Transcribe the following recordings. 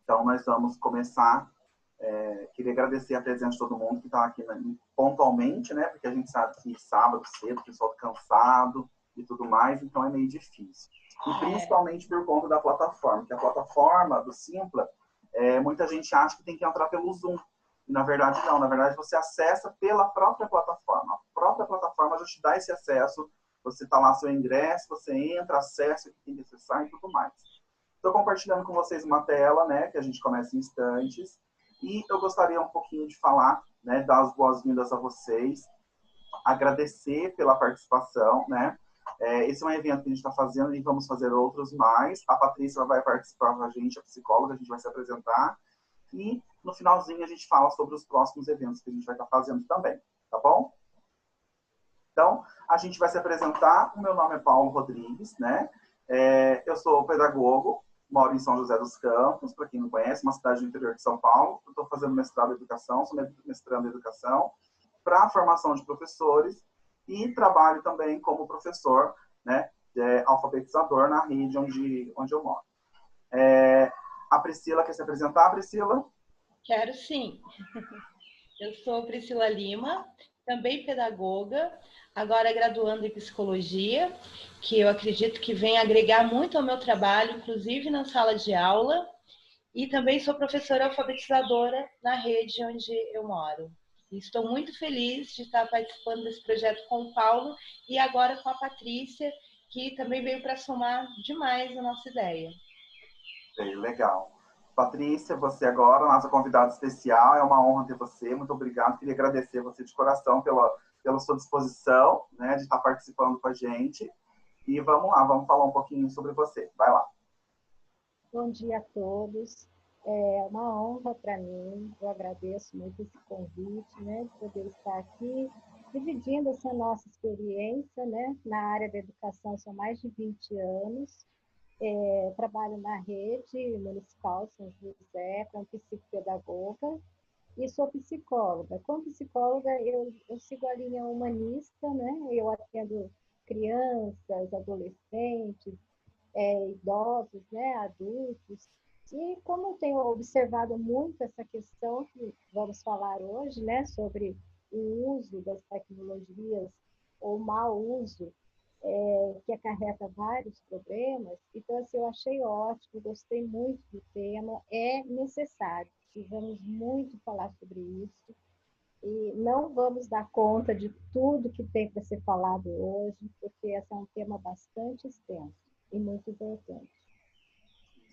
Então, nós vamos começar. Queria agradecer a presença de todo mundo que está aqui pontualmente, né? Porque a gente sabe que sábado cedo, o pessoal está cansado e tudo mais, então é meio difícil. E principalmente por conta da plataforma, que a plataforma do Simpla, muita gente acha que tem que entrar pelo Zoom. E na verdade não, na verdade você acessa pela própria plataforma. A própria plataforma já te dá esse acesso, você está lá seu ingresso, você entra, acessa o que tem que acessar e tudo mais. Estou compartilhando com vocês uma tela, né, que a gente começa em instantes. E eu gostaria um pouquinho de falar, né, dar as boas-vindas a vocês, agradecer pela participação, né? Esse é um evento que a gente está fazendo e vamos fazer outros mais. A Patrícia vai participar com a gente, a psicóloga, a gente vai se apresentar. E no finalzinho a gente fala sobre os próximos eventos que a gente vai estar fazendo também, tá bom? Então, a gente vai se apresentar. O meu nome é Paulo Rodrigues, né? Eu sou pedagogo, moro em São José dos Campos, para quem não conhece, uma cidade do interior de São Paulo. Estou fazendo mestrado em educação, sou mestrando em educação, para a formação de professores e trabalho também como professor, né, alfabetizador na rede onde eu moro. A Priscila quer se apresentar, Priscila? Quero sim. Eu sou Priscila Lima, também pedagoga, agora graduando em psicologia, que eu acredito que vem agregar muito ao meu trabalho, inclusive na sala de aula, e também sou professora alfabetizadora na rede onde eu moro. E estou muito feliz de estar participando desse projeto com o Paulo e agora com a Patrícia, que também veio para somar demais a nossa ideia. Legal. Patrícia, você agora, nossa convidada especial, é uma honra ter você, muito obrigado, queria agradecer você de coração pela sua disposição, né, de estar participando com a gente, e vamos lá, vamos falar um pouquinho sobre você, vai lá. Bom dia a todos, é uma honra para mim, eu agradeço muito esse convite, né, de poder estar aqui, dividindo essa nossa experiência, né, na área da educação, são mais de 20 anos, trabalho na rede municipal São José, como psicopedagoga, e sou psicóloga. Como psicóloga, eu sigo a linha humanista, né? Eu atendo crianças, adolescentes, idosos, né? Adultos. E como eu tenho observado muito essa questão que vamos falar hoje, né? Sobre o uso das tecnologias ou o mau uso, que acarreta vários problemas. Então, assim, eu achei ótimo, gostei muito do tema, é necessário, precisamos muito falar sobre isso, e não vamos dar conta de tudo que tem para ser falado hoje, porque esse é um tema bastante extenso e muito importante.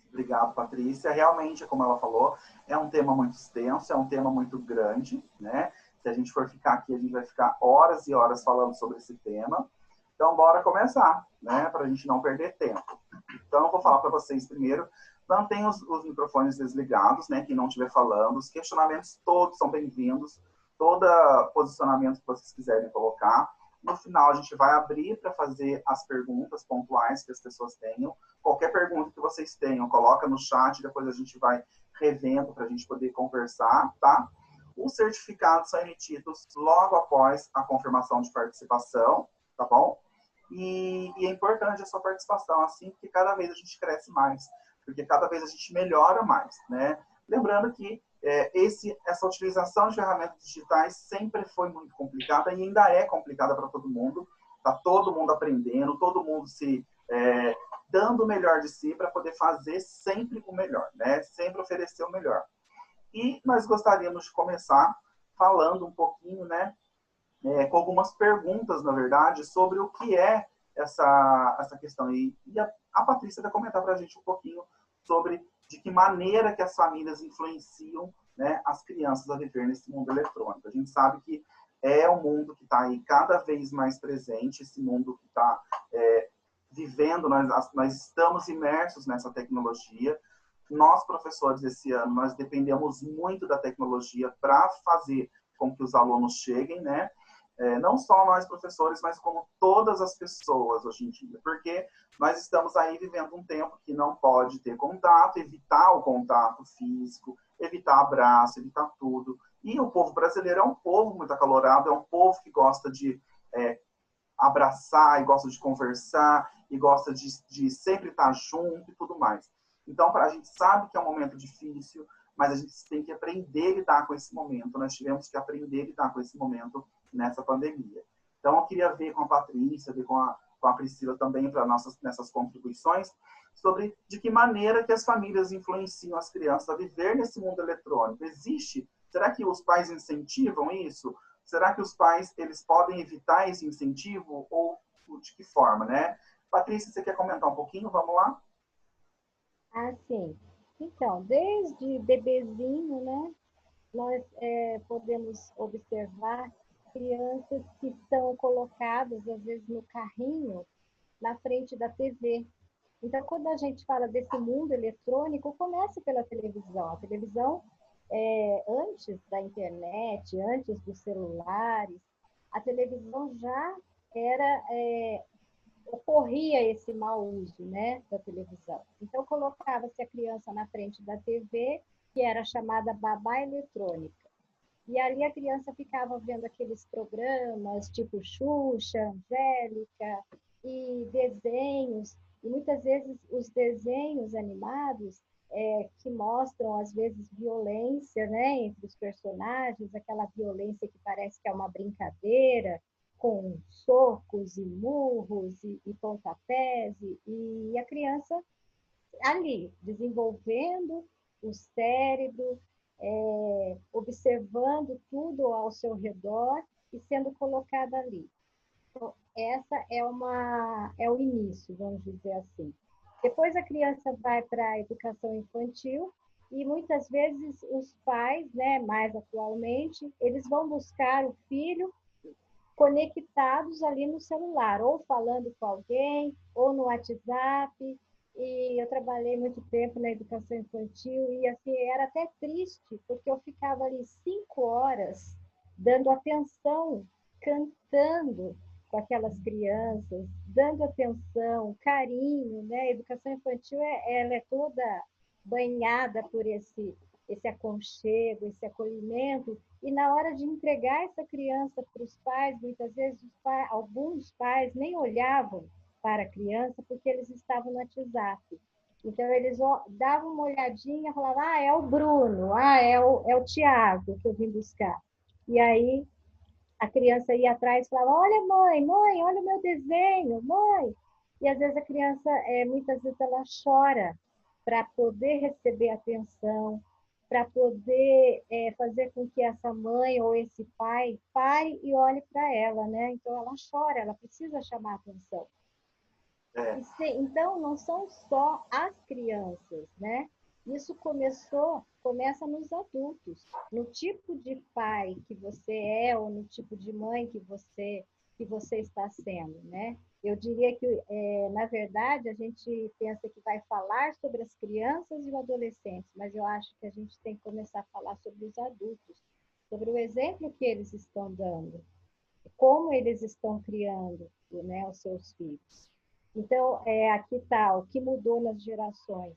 Obrigado, Patrícia. Realmente, como ela falou, é um tema muito extenso, é um tema muito grande, né? Se a gente for ficar aqui, a gente vai ficar horas e horas falando sobre esse tema. Então, bora começar, né? Para a gente não perder tempo. Então, eu vou falar para vocês primeiro. Mantenham os microfones desligados, né? Quem não estiver falando. Os questionamentos todos são bem-vindos. Todo posicionamento que vocês quiserem colocar. No final, a gente vai abrir para fazer as perguntas pontuais que as pessoas tenham. Qualquer pergunta que vocês tenham, coloca no chat. Depois a gente vai revendo para a gente poder conversar, tá? Os certificados são emitidos logo após a confirmação de participação, tá bom? E é importante a sua participação, assim, porque cada vez a gente cresce mais, porque cada vez a gente melhora mais, né? Lembrando que essa utilização de ferramentas digitais sempre foi muito complicada e ainda é complicada para todo mundo. Está todo mundo aprendendo, todo mundo se dando o melhor de si para poder fazer sempre o melhor, né? Sempre oferecer o melhor. E nós gostaríamos de começar falando um pouquinho, né? Com algumas perguntas, na verdade, sobre o que é essa questão. E a Patrícia vai comentar para a gente um pouquinho sobre de que maneira que as famílias influenciam, né, as crianças a viver nesse mundo eletrônico. A gente sabe que é um mundo que está aí cada vez mais presente, esse mundo que está vivendo, nós estamos imersos nessa tecnologia. Nós, professores, esse ano, nós dependemos muito da tecnologia para fazer com que os alunos cheguem, né? Não só nós professores, mas como todas as pessoas hoje em dia, porque nós estamos aí vivendo um tempo que não pode ter contato, evitar o contato físico, evitar abraço, evitar tudo. E o povo brasileiro é um povo muito acalorado, é um povo que gosta de abraçar, e gosta de conversar, e gosta de sempre estar junto e tudo mais. Então, a gente sabe que é um momento difícil, mas a gente tem que aprender a lidar com esse momento. Nós tivemos que aprender a lidar com esse momento nessa pandemia. Então, eu queria ver com a Patrícia, ver com a Priscila também, para nessas contribuições, sobre de que maneira que as famílias influenciam as crianças a viver nesse mundo eletrônico. Existe? Será que os pais incentivam isso? Será que os pais eles podem evitar esse incentivo? Ou de que forma, né? Patrícia, você quer comentar um pouquinho? Vamos lá? Ah, sim. Então, desde bebezinho, né, nós podemos observar crianças que são colocadas, às vezes, no carrinho, na frente da TV. Então, quando a gente fala desse mundo eletrônico, começa pela televisão. A televisão, antes da internet, antes dos celulares, a televisão já era ocorria esse mau uso, né, da televisão. Então, colocava-se a criança na frente da TV, que era chamada babá eletrônica. E ali a criança ficava vendo aqueles programas tipo Xuxa, Angélica e desenhos. E muitas vezes os desenhos animados que mostram, às vezes, violência, né, entre os personagens, aquela violência que parece que é uma brincadeira, com socos e murros e pontapés, e a criança ali, desenvolvendo o cérebro, observando tudo ao seu redor e sendo colocada ali. Então, essa é o início, vamos dizer assim. Depois a criança vai para a educação infantil e muitas vezes os pais, né, mais atualmente, eles vão buscar o filho conectados ali no celular, ou falando com alguém, ou no WhatsApp. E eu trabalhei muito tempo na educação infantil e assim era até triste, porque eu ficava ali 5 horas dando atenção, cantando com aquelas crianças, dando atenção, carinho, né? A educação infantil ela é toda banhada por esse aconchego, esse acolhimento, e na hora de entregar essa criança para os pais, muitas vezes alguns pais nem olhavam para a criança porque eles estavam no WhatsApp. Então, eles davam uma olhadinha e falavam, é o Bruno, é o Tiago que eu vim buscar. E aí, a criança ia atrás e falava, olha mãe, olha o meu desenho, mãe. E às vezes a criança, muitas vezes ela chora para poder receber atenção, para poder fazer com que essa mãe ou esse pai pare e olhe para ela, né? Então ela chora, ela precisa chamar atenção. É. Então não são só as crianças, né? Isso começa nos adultos, no tipo de pai que você é ou no tipo de mãe que você está sendo, né? Eu diria que, na verdade, a gente pensa que vai falar sobre as crianças e os adolescentes, mas eu acho que a gente tem que começar a falar sobre os adultos, sobre o exemplo que eles estão dando, como eles estão criando, né, os seus filhos. Então, aqui está o que mudou nas gerações.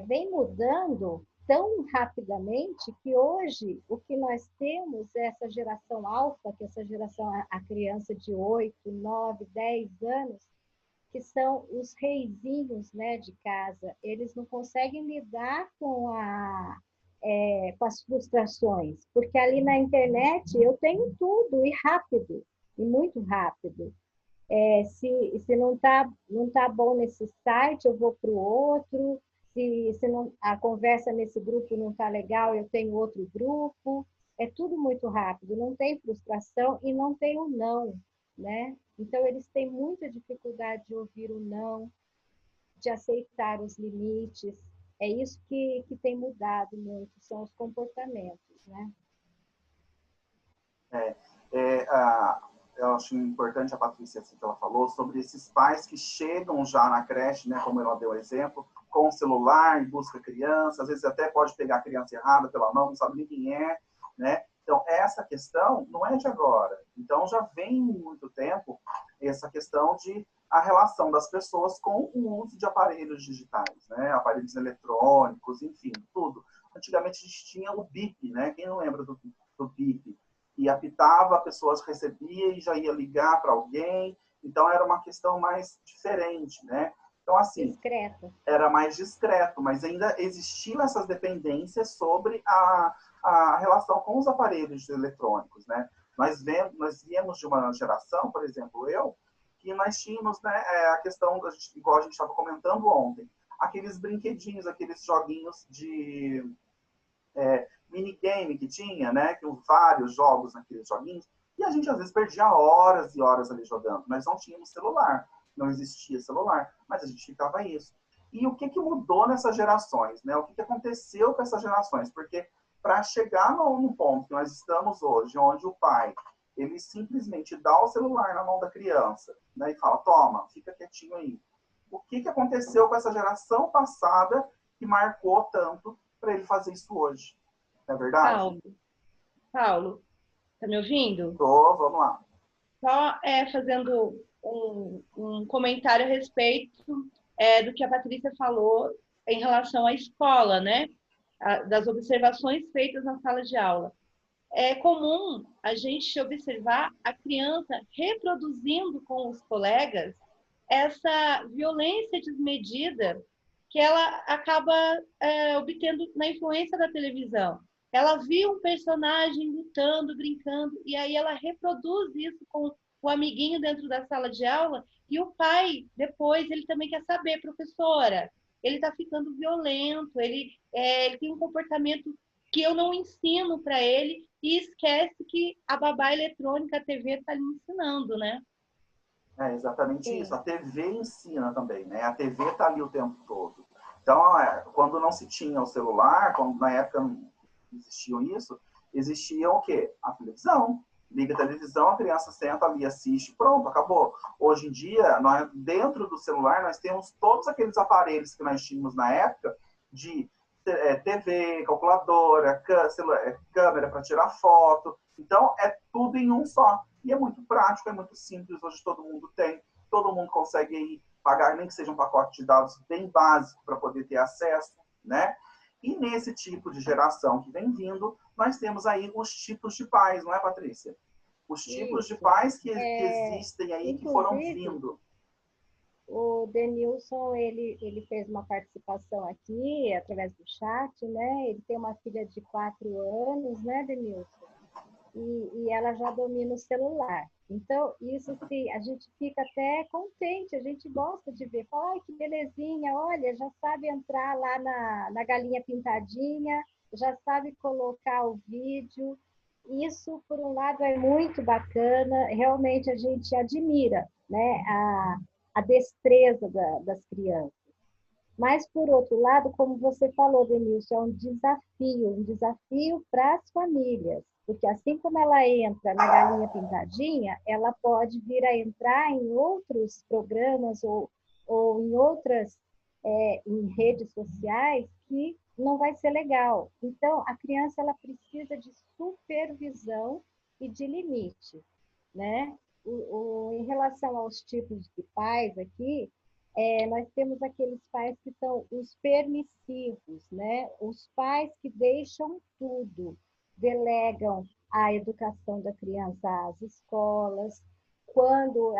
Vem mudando tão rapidamente que hoje o que nós temos é essa geração alfa, que é essa geração, a criança de 8, 9, 10 anos, que são os reizinhos, né, de casa. Eles não conseguem lidar com as frustrações, porque ali na internet eu tenho tudo, e rápido, e muito rápido. Se não tá bom nesse site, eu vou para o outro. Se não, a conversa nesse grupo não está legal, eu tenho outro grupo. É tudo muito rápido, não tem frustração e não tem o não, né? Então, eles têm muita dificuldade de ouvir o não, de aceitar os limites. É isso que tem mudado muito, são os comportamentos, né? Eu acho importante a Patrícia, assim, que ela falou, sobre esses pais que chegam já na creche, né, como ela deu o exemplo, com o celular, busca a criança, às vezes até pode pegar a criança errada pela mão, não sabe nem quem é, né? Então, essa questão não é de agora. Então, já vem muito tempo essa questão de a relação das pessoas com o uso de aparelhos digitais, né? Aparelhos eletrônicos, enfim, tudo. Antigamente, a gente tinha o BIP, né? Quem não lembra do BIP? E apitava, a pessoa recebia e já ia ligar para alguém. Então, era uma questão mais diferente, né? Então, assim, Discreto. era mais discreto, mas ainda existiam essas dependências sobre a relação com os aparelhos eletrônicos, né? Nós viemos de uma geração, por exemplo, que nós tínhamos, né, a questão, igual a gente estava comentando ontem, aqueles brinquedinhos, aqueles joguinhos de minigame que tinha, né, que vários jogos naqueles joguinhos, e a gente às vezes perdia horas e horas ali jogando. Nós não tínhamos celular, não existia celular, mas a gente ficava isso. E o que mudou nessas gerações, né? O que aconteceu com essas gerações? Porque para chegar no ponto que nós estamos hoje, onde o pai ele simplesmente dá o celular na mão da criança, né, e fala, toma, fica quietinho aí. O que aconteceu com essa geração passada que marcou tanto para ele fazer isso hoje? Não é verdade? Paulo, tá me ouvindo? Tô, vamos lá. Só fazendo um comentário a respeito do que a Patrícia falou em relação à escola, né? Das observações feitas na sala de aula. É comum a gente observar a criança reproduzindo com os colegas essa violência desmedida que ela acaba obtendo na influência da televisão. Ela viu um personagem lutando, brincando, e aí ela reproduz isso com o amiguinho dentro da sala de aula, e o pai, depois, ele também quer saber, professora, ele está ficando violento, ele tem um comportamento que eu não ensino para ele, e esquece que a babá eletrônica, a TV, está lhe ensinando, né? É exatamente isso. Sim. A TV ensina também, né? A TV está ali o tempo todo. Então, quando não se tinha o celular, quando na época não existia isso, existia o quê? A televisão. Liga a televisão, a criança senta ali, assiste, pronto, acabou. Hoje em dia, dentro do celular, nós temos todos aqueles aparelhos que nós tínhamos na época de TV, calculadora, câmera para tirar foto. Então, é tudo em um só. E é muito prático, é muito simples. Hoje todo mundo tem, todo mundo consegue aí pagar, nem que seja um pacote de dados bem básico para poder ter acesso, né? E nesse tipo de geração que vem vindo, nós temos aí os tipos de pais, não é, Patrícia? Os tipos de Isso. pais que existem aí, que foram Inclusive, vindo. o Denilson, ele fez uma participação aqui, através do chat, né? Ele tem uma filha de 4 anos, né, Denilson? E ela já domina o celular. Então, isso assim, a gente fica até contente, a gente gosta de ver. Fala, ai, que belezinha, olha, já sabe entrar lá na galinha pintadinha, já sabe colocar o vídeo. Isso, por um lado, é muito bacana, realmente a gente admira, né, a destreza das crianças. Mas, por outro lado, como você falou, Denilson, é um desafio para as famílias, porque assim como ela entra na galinha pintadinha, ela pode vir a entrar em outros programas ou em outras, em redes sociais que não vai ser legal. Então, a criança ela precisa de supervisão e de limite, né? Em relação aos tipos de pais aqui, nós temos aqueles pais que são os permissivos, né? Os pais que deixam tudo, delegam a educação da criança às escolas, quando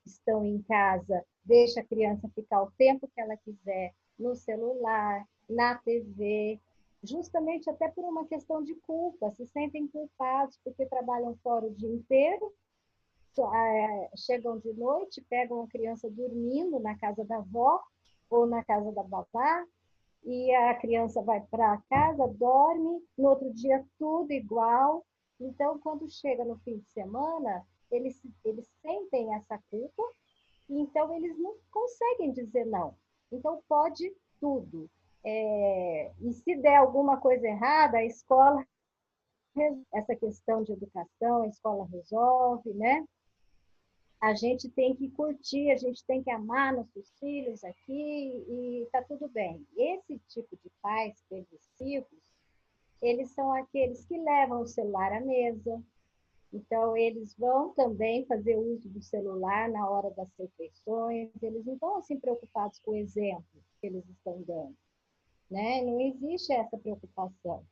estão em casa, deixa a criança ficar o tempo que ela quiser no celular, na TV, justamente até por uma questão de culpa, se sentem culpados porque trabalham fora o dia inteiro, chegam de noite, pegam a criança dormindo na casa da avó ou na casa da babá, e a criança vai para casa, dorme, no outro dia tudo igual. Então, quando chega no fim de semana, eles sentem essa culpa, e então eles não conseguem dizer não. Então, pode tudo. E se der alguma coisa errada, a escola, essa questão de educação, a escola resolve, né? A gente tem que curtir, a gente tem que amar nossos filhos aqui e tá tudo bem. Esse tipo de pais permissivos, eles são aqueles que levam o celular à mesa, então eles vão também fazer uso do celular na hora das refeições, eles não estão assim preocupados com o exemplo que eles estão dando, né? Não existe essa preocupação.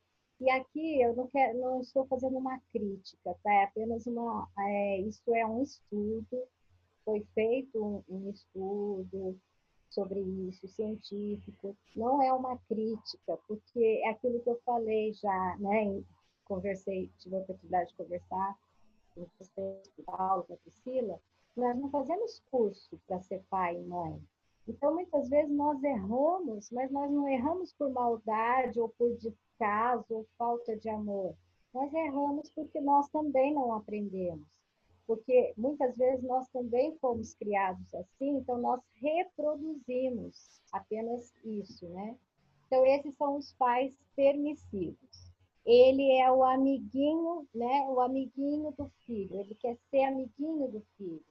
E aqui eu não estou fazendo uma crítica, tá? É apenas isso é um estudo, foi feito um estudo, sobre isso, científico, não é uma crítica, porque é aquilo que eu falei já, né? Conversei, tive a oportunidade de conversar com você, com o Paulo, com a Priscila, nós não fazemos curso para ser pai e mãe. Então, muitas vezes nós erramos, mas nós não erramos por maldade ou por descaso ou falta de amor. Nós erramos porque nós também não aprendemos. Porque muitas vezes nós também fomos criados assim, então nós reproduzimos apenas isso, né? Então, esses são os pais permissivos. Ele é o amiguinho, né? O amiguinho do filho. Ele quer ser amiguinho do filho.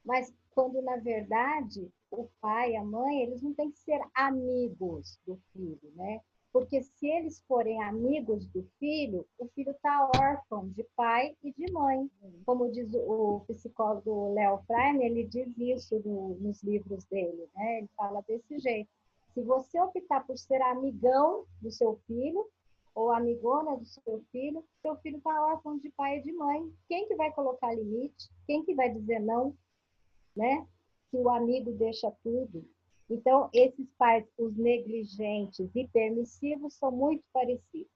Mas quando, na verdade, o pai e a mãe, eles não têm que ser amigos do filho, né? Porque se eles forem amigos do filho, o filho está órfão de pai e de mãe. Como diz o psicólogo Léo Freiman, ele diz isso nos livros dele, né? Ele fala desse jeito. Se você optar por ser amigão do seu filho, ou amigona do seu filho está órfão de pai e de mãe. Quem que vai colocar limite? Quem que vai dizer não? Né? Se o amigo deixa tudo. Então, esses pais, os negligentes e permissivos, são muito parecidos.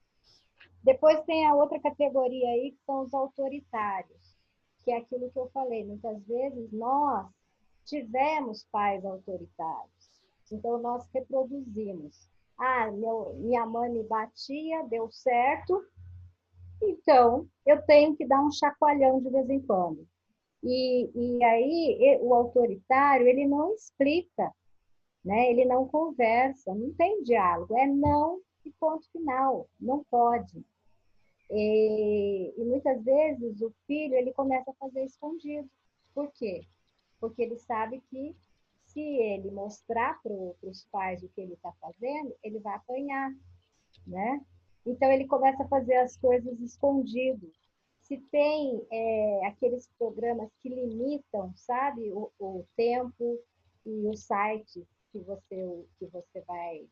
Depois tem a outra categoria aí, que são os autoritários, que é aquilo que eu falei. Muitas vezes nós tivemos pais autoritários, então nós reproduzimos. Ah, minha mãe me batia, deu certo, então eu tenho que dar um chacoalhão de vez em quando. E aí o autoritário, ele não explica, né? Ele não conversa, não tem diálogo, é não e ponto final, não pode. E muitas vezes o filho, ele começa a fazer escondido. Por quê? Porque ele sabe que se ele mostrar para os pais o que ele está fazendo, ele vai apanhar, né? Então ele começa a fazer as coisas escondido. Se tem aqueles programas que limitam, sabe, o tempo e o site que você vai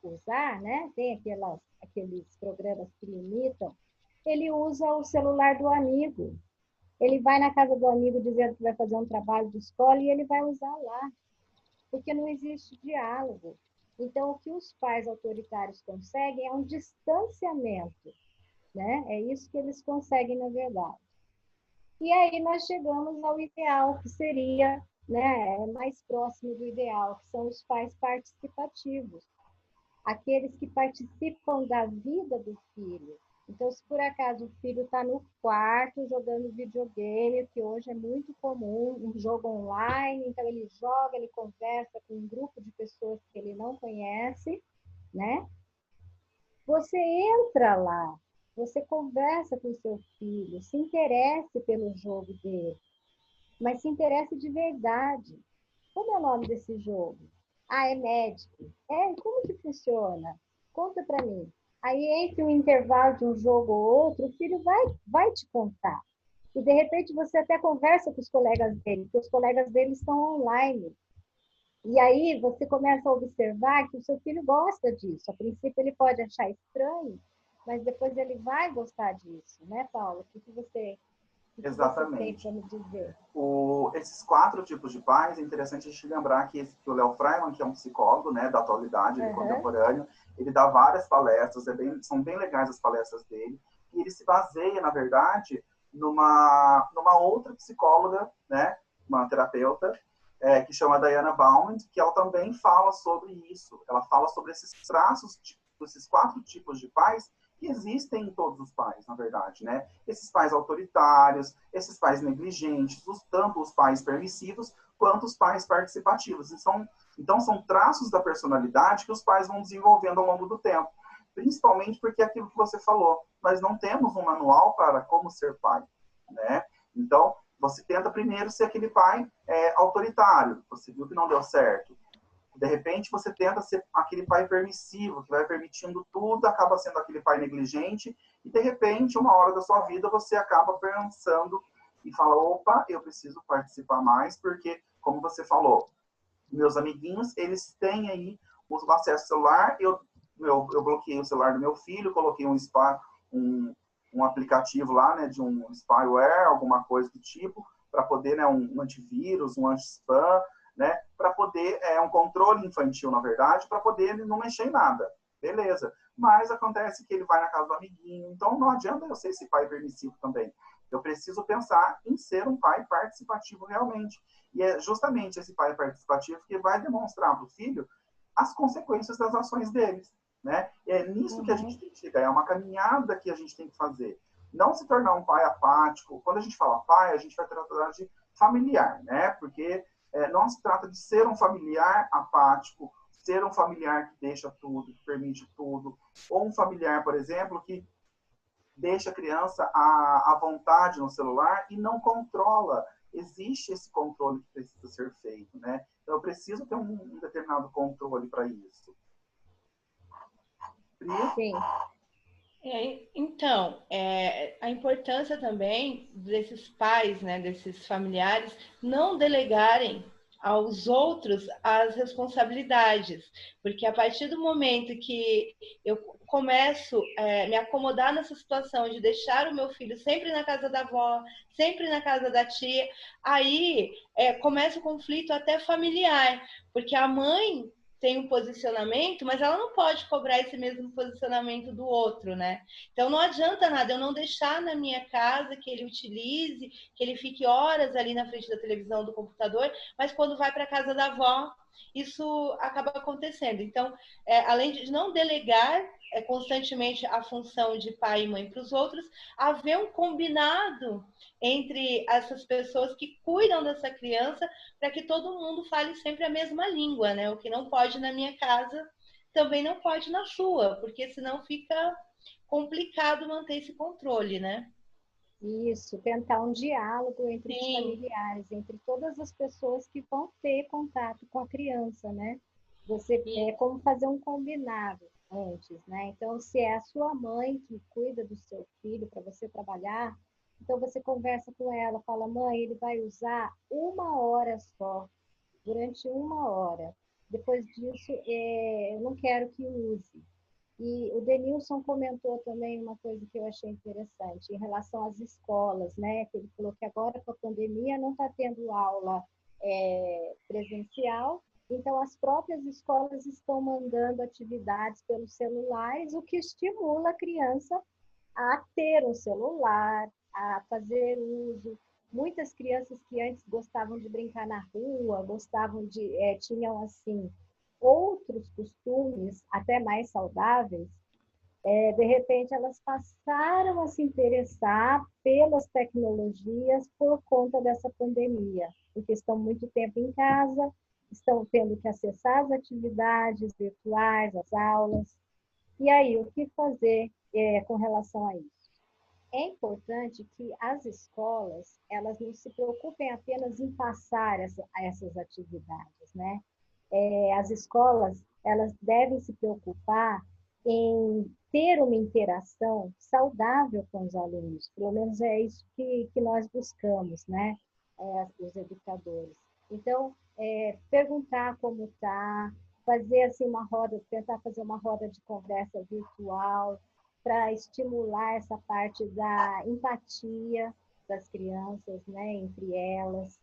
usar, né? Tem aqueles programas que limitam. Ele usa o celular do amigo. Ele vai na casa do amigo dizendo que vai fazer um trabalho de escola e ele vai usar lá, porque não existe diálogo. Então, o que os pais autoritários conseguem é um distanciamento, né? É isso que eles conseguem, na verdade. E aí nós chegamos ao ideal, que seria, né, mais próximo do ideal, que são os pais participativos, aqueles que participam da vida do filho. Então, se por acaso o filho está no quarto jogando videogame, que hoje é muito comum, um jogo online, então ele joga, ele conversa com um grupo de pessoas que ele não conhece, né? Você entra lá, você conversa com seu filho, se interesse pelo jogo dele, mas se interesse de verdade. Como é o nome desse jogo? Ah, é Magic. Como que funciona? Conta para mim. Aí, entre um intervalo de um jogo ou outro, o filho vai te contar. E, de repente, você até conversa com os colegas dele, porque os colegas dele estão online. E aí, você começa a observar que o seu filho gosta disso. A princípio, ele pode achar estranho, mas depois ele vai gostar disso, né, Paulo? O que você Exatamente. tem para me dizer? Esses 4 tipos de pais, é interessante a gente lembrar que o Léo Freiman, que é um psicólogo, né, da atualidade, ele é contemporâneo, ele dá várias palestras, são bem legais as palestras dele, e ele se baseia, na verdade, numa outra psicóloga, né, uma terapeuta, que chama Diana Baumand, que ela também fala sobre isso. Ela fala sobre esses traços, esses 4 tipos de pais, que existem em todos os pais, na verdade, né? Esses pais autoritários, esses pais negligentes, tanto os pais permissivos quanto os pais participativos. Então, são traços da personalidade que os pais vão desenvolvendo ao longo do tempo. Principalmente porque é aquilo que você falou, nós não temos um manual para como ser pai, né? Então, você tenta primeiro ser aquele pai autoritário, você viu que não deu certo. De repente, você tenta ser aquele pai permissivo, que vai permitindo tudo, acaba sendo aquele pai negligente, e de repente, uma hora da sua vida, você acaba pensando e fala, opa, eu preciso participar mais, porque, como você falou, meus amiguinhos, eles têm aí o acesso ao celular, eu bloqueei o celular do meu filho, coloquei um aplicativo lá, né, de um spyware, alguma coisa do tipo, para poder, né, um antivírus, um anti-spam, né, para poder, um controle infantil, na verdade, para poder ele não mexer em nada. Beleza. Mas acontece que ele vai na casa do amiguinho, então não adianta eu ser esse pai permissivo também. Eu preciso pensar em ser um pai participativo realmente. E é justamente esse pai participativo que vai demonstrar para o filho as consequências das ações deles, né? E é nisso que a gente tem que chegar, é uma caminhada que a gente tem que fazer. Não se tornar um pai apático. Quando a gente fala pai, a gente vai tratar de familiar, né? Porque não se trata de ser um familiar apático, ser um familiar que deixa tudo, que permite tudo, ou um familiar, por exemplo, que deixa a criança à vontade no celular e não controla. Existe esse controle que precisa ser feito, né? Então, eu preciso ter um determinado controle para isso. Pri? Sim. Então, a importância também desses pais, né, desses familiares, não delegarem aos outros as responsabilidades, porque a partir do momento que eu começo a me acomodar nessa situação de deixar o meu filho sempre na casa da avó, sempre na casa da tia, aí começa o conflito até familiar, porque a mãe tem um posicionamento, mas ela não pode cobrar esse mesmo posicionamento do outro, né? Então não adianta nada eu não deixar na minha casa que ele utilize, que ele fique horas ali na frente da televisão, do computador, mas quando vai para a casa da avó, isso acaba acontecendo. Então, além de não delegar constantemente a função de pai e mãe para os outros, haver um combinado entre essas pessoas que cuidam dessa criança para que todo mundo fale sempre a mesma língua, né? O que não pode na minha casa também não pode na sua, porque senão fica complicado manter esse controle, né? Isso, tentar um diálogo entre os Sim. familiares, entre todas as pessoas que vão ter contato com a criança, né? Você é como fazer um combinado antes, né? Então, se é a sua mãe que cuida do seu filho para você trabalhar, então você conversa com ela, fala, mãe, ele vai usar 1 hora só, durante 1 hora. Depois disso, eu não quero que use. E o Denilson comentou também uma coisa que eu achei interessante em relação às escolas, né? Que ele falou que agora com a pandemia não está tendo aula presencial, então as próprias escolas estão mandando atividades pelos celulares, o que estimula a criança a ter um celular, a fazer uso. Muitas crianças que antes gostavam de brincar na rua, tinham assim outros costumes, até mais saudáveis, de repente elas passaram a se interessar pelas tecnologias por conta dessa pandemia, porque estão muito tempo em casa, estão tendo que acessar as atividades virtuais, as aulas. E aí, o que fazer com relação a isso? É importante que as escolas elas não se preocupem apenas em passar essas atividades, né? As escolas elas devem se preocupar em ter uma interação saudável com os alunos, pelo menos é isso que nós buscamos, né? Os educadores. Então, perguntar como está, fazer assim tentar fazer uma roda de conversa virtual para estimular essa parte da empatia das crianças, né, entre elas,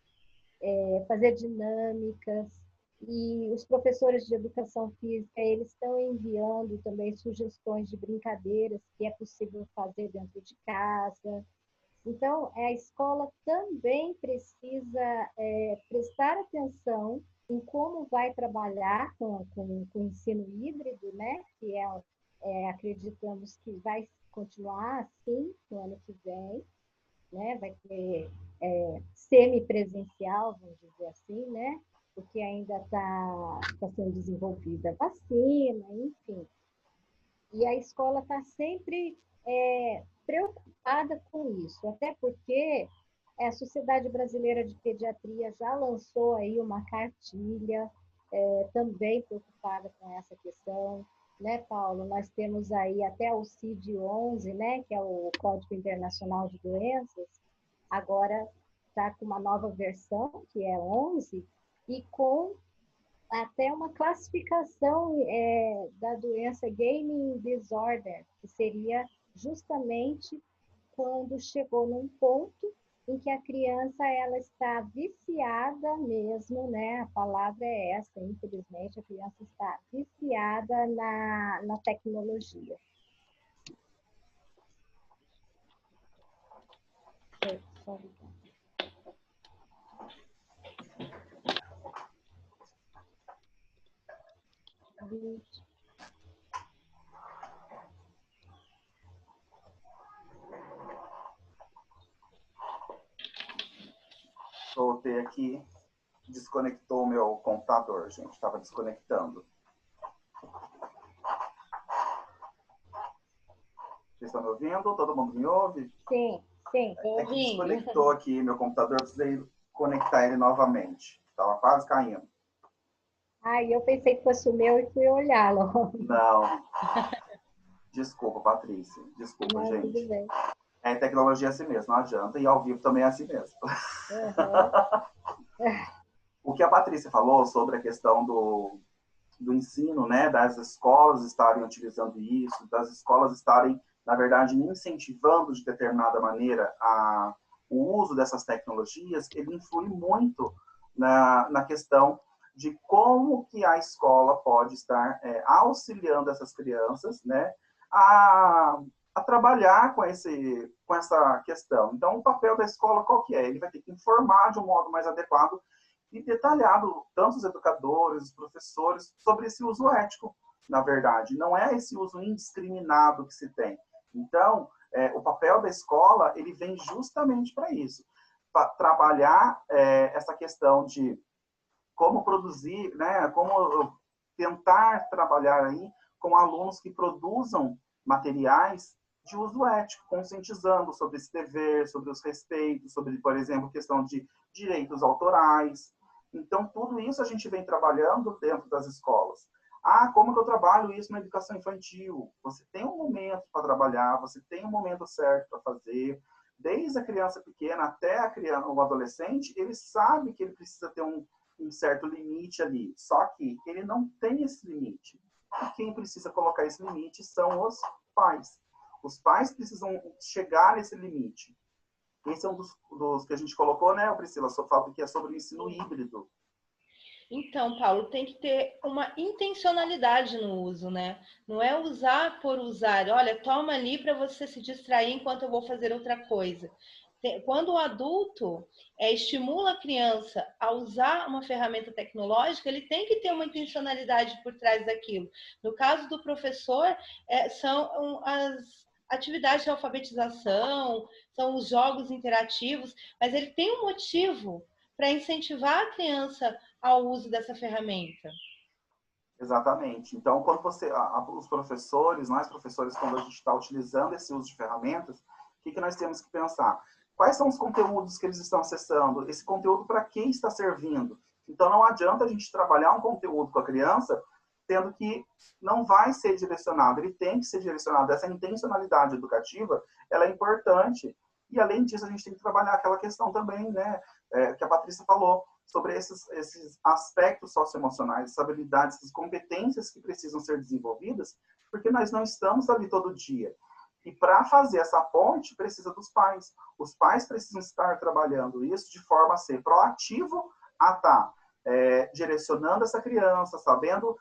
fazer dinâmicas. E os professores de educação física, eles estão enviando também sugestões de brincadeiras que é possível fazer dentro de casa. Então, a escola também precisa prestar atenção em como vai trabalhar com o ensino híbrido, né? Que acreditamos que vai continuar assim no ano que vem, né? Vai ter semipresencial, vamos dizer assim, né? Porque ainda tá sendo desenvolvida a vacina, enfim. E a escola está sempre preocupada com isso, até porque a Sociedade Brasileira de Pediatria já lançou aí uma cartilha também preocupada com essa questão, né, Paulo? Nós temos aí até o CID-11, né, que é o Código Internacional de Doenças, agora está com uma nova versão, que é 11, e com até uma classificação da doença Gaming Disorder, que seria justamente quando chegou num ponto em que a criança ela está viciada mesmo, né? A palavra é essa, infelizmente, a criança está viciada na tecnologia. Só Voltei aqui, desconectou o meu computador, gente, estava desconectando. Vocês estão me ouvindo? Todo mundo me ouve? Sim, sim. É que desconectou aqui meu computador, precisei conectar ele novamente. Estava quase caindo. Eu pensei que fosse o meu e fui olhá-lo. Não. Desculpa, Patrícia. Desculpa, Não, gente. tudo bem. Tecnologia é assim mesmo, não adianta. E ao vivo também é assim mesmo. Uhum. O que a Patrícia falou sobre a questão do ensino, né, das escolas estarem utilizando isso, das escolas estarem, na verdade, incentivando de determinada maneira o uso dessas tecnologias, ele influi muito na questão de como que a escola pode estar auxiliando essas crianças, né, a trabalhar com essa questão. Então, o papel da escola qual que é? Ele vai ter que informar de um modo mais adequado e detalhado, tanto os educadores, os professores, sobre esse uso ético, na verdade. Não é esse uso indiscriminado que se tem. Então, o papel da escola, ele vem justamente para isso, para trabalhar essa questão de como produzir, né, como tentar trabalhar aí com alunos que produzam materiais de uso ético, conscientizando sobre esse dever, sobre os respeitos, sobre, por exemplo, questão de direitos autorais. Então, tudo isso a gente vem trabalhando dentro das escolas. Como que eu trabalho isso na educação infantil? Você tem um momento para trabalhar, você tem um momento certo para fazer. Desde a criança pequena até o adolescente, ele sabe que ele precisa ter um certo limite ali. Só que ele não tem esse limite. E quem precisa colocar esse limite são os pais. Os pais precisam chegar nesse limite. Esse é um dos que a gente colocou, né, Priscila? Só falta que é sobre o ensino híbrido. Então, Paulo, tem que ter uma intencionalidade no uso, né? Não é usar por usar. Olha, toma ali para você se distrair enquanto eu vou fazer outra coisa. Quando o adulto estimula a criança a usar uma ferramenta tecnológica, ele tem que ter uma intencionalidade por trás daquilo. No caso do professor, são as atividades de alfabetização, são os jogos interativos, mas ele tem um motivo para incentivar a criança ao uso dessa ferramenta. Exatamente. Então, quando os professores, nós professores, quando a gente está utilizando esse uso de ferramentas, o que nós temos que pensar? Quais são os conteúdos que eles estão acessando? Esse conteúdo para quem está servindo? Então, não adianta a gente trabalhar um conteúdo com a criança tendo que não vai ser direcionado, ele tem que ser direcionado. Essa intencionalidade educativa, ela é importante. E, além disso, a gente tem que trabalhar aquela questão também, né, que a Patrícia falou, sobre esses aspectos socioemocionais, essas habilidades, essas competências que precisam ser desenvolvidas, porque nós não estamos ali todo dia. E para fazer essa ponte, precisa dos pais. Os pais precisam estar trabalhando isso de forma a ser proativo a estar direcionando essa criança, sabendo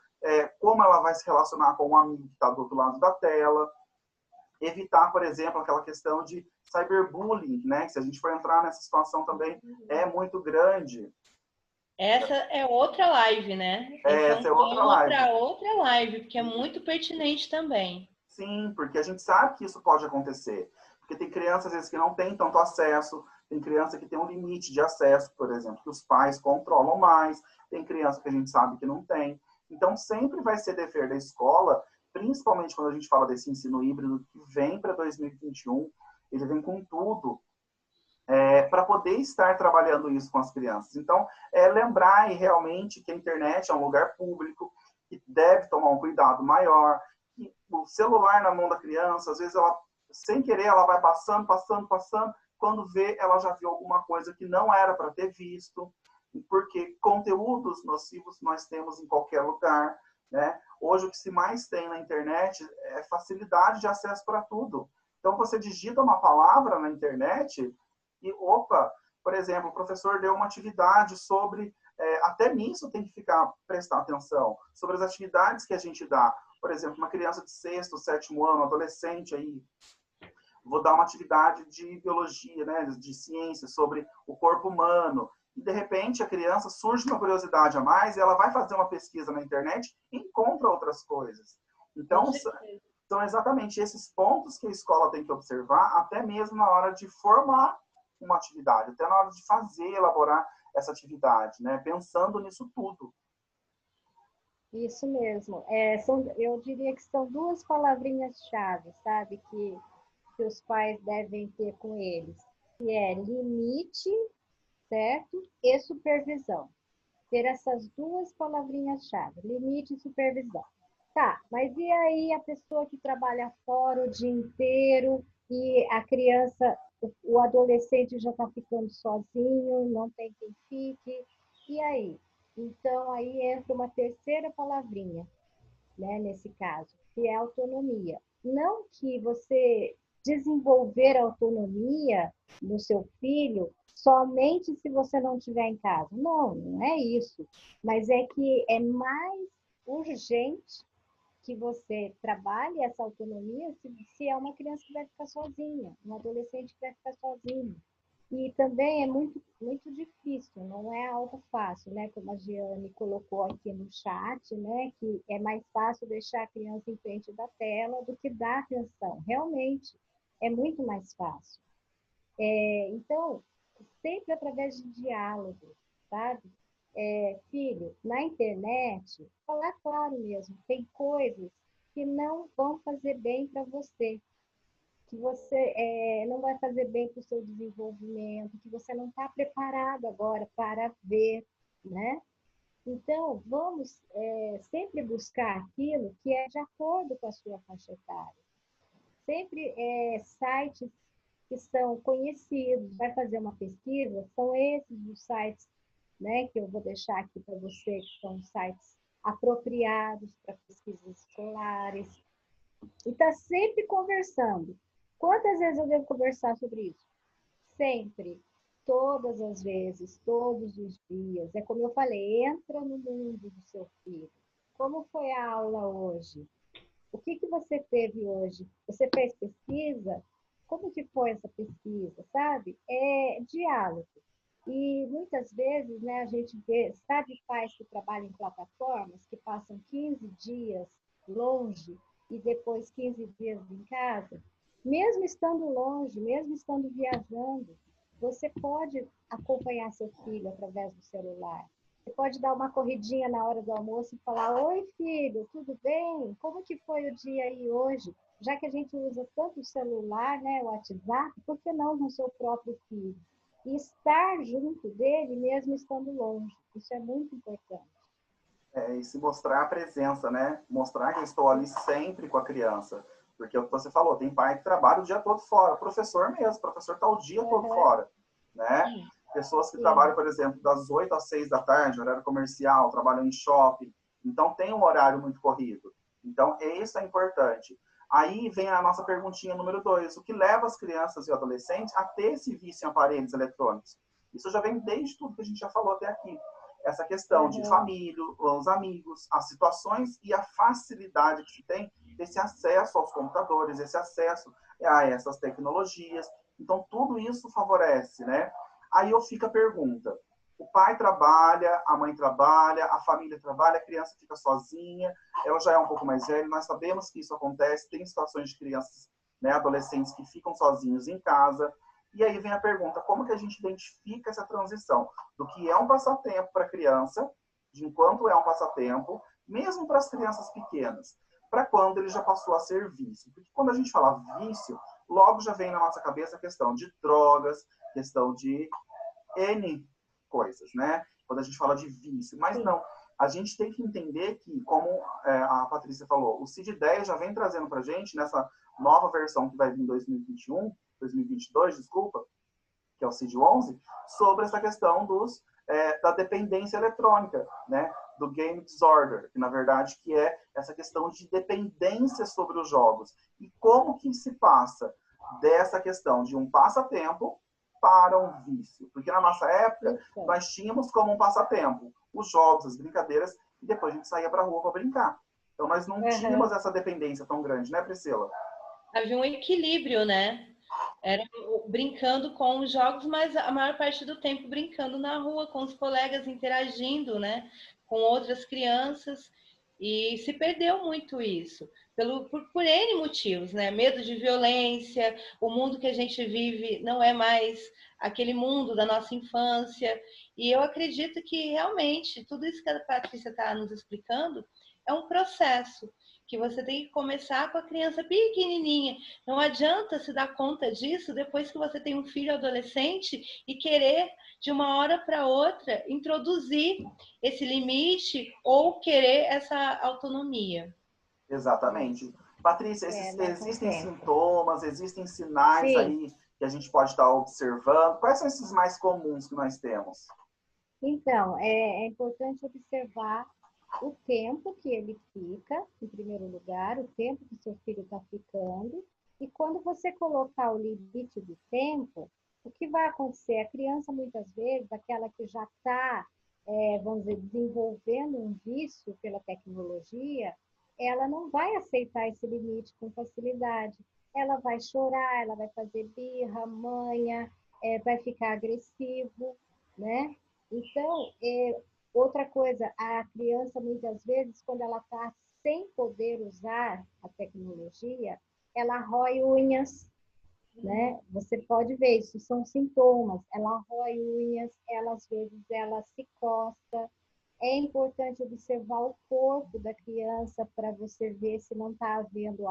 como ela vai se relacionar com um amigo que está do outro lado da tela, evitar, por exemplo, aquela questão de cyberbullying, né? Que se a gente for entrar nessa situação também é muito grande. Essa é outra live, né? Essa é outra live. Para outra live, porque é muito pertinente também. Sim, porque a gente sabe que isso pode acontecer. Porque tem crianças, às vezes, que não têm tanto acesso, tem criança que tem um limite de acesso, por exemplo, que os pais controlam mais, tem criança que a gente sabe que não tem. Então, sempre vai ser dever da escola, principalmente quando a gente fala desse ensino híbrido que vem para 2021, ele vem com tudo, para poder estar trabalhando isso com as crianças. Então, lembrar realmente que a internet é um lugar público, que deve tomar um cuidado maior, que o celular na mão da criança, às vezes ela, sem querer, ela vai passando, quando vê, ela já viu alguma coisa que não era para ter visto, porque conteúdos nocivos nós temos em qualquer lugar, né? Hoje o que se mais tem na internet é facilidade de acesso para tudo. Então, você digita uma palavra na internet, e, opa, por exemplo, o professor deu uma atividade sobre, até nisso tem que prestar atenção, sobre as atividades que a gente dá. Por exemplo, uma criança de 6º, 7º ano, adolescente aí, vou dar uma atividade de biologia, né, de ciência, sobre o corpo humano. E, de repente, a criança surge uma curiosidade a mais e ela vai fazer uma pesquisa na internet e encontra outras coisas. Então, são exatamente esses pontos que a escola tem que observar, até mesmo na hora de formar uma atividade, até na hora de fazer, elaborar essa atividade, né, pensando nisso tudo. Isso mesmo. Eu diria que são duas palavrinhas-chave, sabe, que os pais devem ter com eles, que é limite, certo? E supervisão. Ter essas duas palavrinhas-chave, limite e supervisão. Tá, mas e aí a pessoa que trabalha fora o dia inteiro e a criança, o adolescente já está ficando sozinho, não tem quem fique, e aí? Então, aí entra uma terceira palavrinha, né, nesse caso, que é autonomia. Não que você desenvolver autonomia no seu filho somente se você não estiver em casa. Não, não é isso. Mas é que é mais urgente que você trabalhe essa autonomia se é uma criança que vai ficar sozinha, um adolescente que vai ficar sozinho. E também é muito, muito difícil, não é algo fácil, né? Como a Giane colocou aqui no chat, né? Que é mais fácil deixar a criança em frente da tela do que dar atenção. Realmente, é muito mais fácil. Então, sempre através de diálogo, sabe? Filho, na internet, falar claro mesmo, tem coisas que não vão fazer bem para você, que você não vai fazer bem para o seu desenvolvimento, que você não está preparado agora para ver, né? Então, vamos sempre buscar aquilo que é de acordo com a sua faixa etária. Sempre sites que são conhecidos, vai fazer uma pesquisa, são esses os sites, né, que eu vou deixar aqui para você, que são sites apropriados para pesquisas escolares, e está sempre conversando. Quantas vezes eu devo conversar sobre isso? Sempre, todas as vezes, todos os dias. É como eu falei, entra no mundo do seu filho. Como foi a aula hoje? O que você teve hoje? Você fez pesquisa? Como que foi essa pesquisa, sabe? É diálogo. E muitas vezes, né, a gente vê, sabe, pais que trabalham em plataformas, que passam 15 dias longe e depois 15 dias em casa? Mesmo estando longe, mesmo estando viajando, você pode acompanhar seu filho através do celular. Você pode dar uma corridinha na hora do almoço e falar: oi, filho, tudo bem? Como que foi o dia aí hoje? Já que a gente usa tanto o celular, né, o WhatsApp, por que não no seu próprio filho? E estar junto dele mesmo estando longe. Isso é muito importante. E se mostrar a presença, né? Mostrar que eu estou ali sempre com a criança. Porque o que você falou, tem pai que trabalha o dia todo fora. Professor mesmo, professor está o dia todo fora, né? Pessoas que trabalham, por exemplo, das 8 às 6 da tarde, horário comercial, trabalham em shopping. Então, tem um horário muito corrido. Então, isso é importante. Aí vem a nossa perguntinha número 2. O que leva as crianças e adolescentes a ter esse vício em aparelhos eletrônicos? Isso já vem desde tudo que a gente já falou até aqui. Essa questão de família, os amigos, as situações e a facilidade que se tem desse acesso aos computadores, esse acesso a essas tecnologias. Então, tudo isso favorece, né? Aí eu fico a pergunta. O pai trabalha, a mãe trabalha, a família trabalha, a criança fica sozinha, ela já é um pouco mais velha, nós sabemos que isso acontece, tem situações de crianças, né, adolescentes que ficam sozinhos em casa. E aí vem a pergunta, como que a gente identifica essa transição do que é um passatempo para a criança, de enquanto é um passatempo, mesmo para as crianças pequenas, para quando ele já passou a ser vício. Porque quando a gente fala vício, logo já vem na nossa cabeça a questão de drogas, questão de N coisas, né? Quando a gente fala de vício. Mas não, a gente tem que entender que, como a Patrícia falou, o CID-10 já vem trazendo para a gente, nessa nova versão que vai vir em 2022, desculpa, que é o CID-11, sobre essa questão da dependência eletrônica, né? Do game disorder, que na verdade que é essa questão de dependência sobre os jogos. E como que se passa dessa questão de um passatempo para um vício. Porque na nossa época, Isso. nós tínhamos como um passatempo os jogos, as brincadeiras, e depois a gente saía para a rua para brincar. Então nós não tínhamos essa dependência tão grande, né, Priscila? Havia um equilíbrio, né? Era brincando com os jogos, mas a maior parte do tempo brincando na rua com os colegas, interagindo, né, com outras crianças. E se perdeu muito isso, por N motivos, né? Medo de violência, o mundo que a gente vive não é mais aquele mundo da nossa infância. E eu acredito que realmente tudo isso que a Patrícia está nos explicando é um processo que você tem que começar com a criança pequenininha. Não adianta se dar conta disso depois que você tem um filho adolescente e querer, de uma hora para outra, introduzir esse limite ou querer essa autonomia. Exatamente. Patrícia, existem compensa. sintomas, existem sinais Sim. aí que a gente pode estar observando? Quais são esses mais comuns que nós temos? Então, é importante observar o tempo que ele fica, em primeiro lugar, o tempo que seu filho está ficando. E quando você colocar o limite do tempo, o que vai acontecer? A criança, muitas vezes, aquela que já está, vamos dizer, desenvolvendo um vício pela tecnologia, ela não vai aceitar esse limite com facilidade. Ela vai chorar, ela vai fazer birra, manha, vai ficar agressivo, né? Então, outra coisa, a criança, muitas vezes, quando ela está sem poder usar a tecnologia, ela rói unhas, né? Você pode ver, isso são sintomas. Ela rói unhas, ela, às vezes, ela se coça. É importante observar o corpo da criança para você ver se não está havendo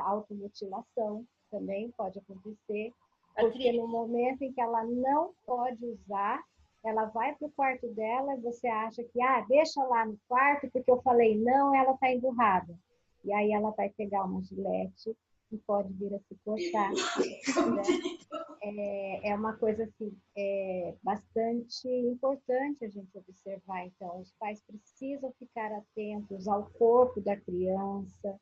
automutilação, também pode acontecer. Porque no momento em que ela não pode usar, ela vai para o quarto dela e você acha que, deixa lá no quarto, porque eu falei não, ela está emburrada. E aí ela vai pegar uma gilete e pode vir a se cortar. Né? É uma coisa assim, bastante importante a gente observar. Então, os pais precisam ficar atentos ao corpo da criança,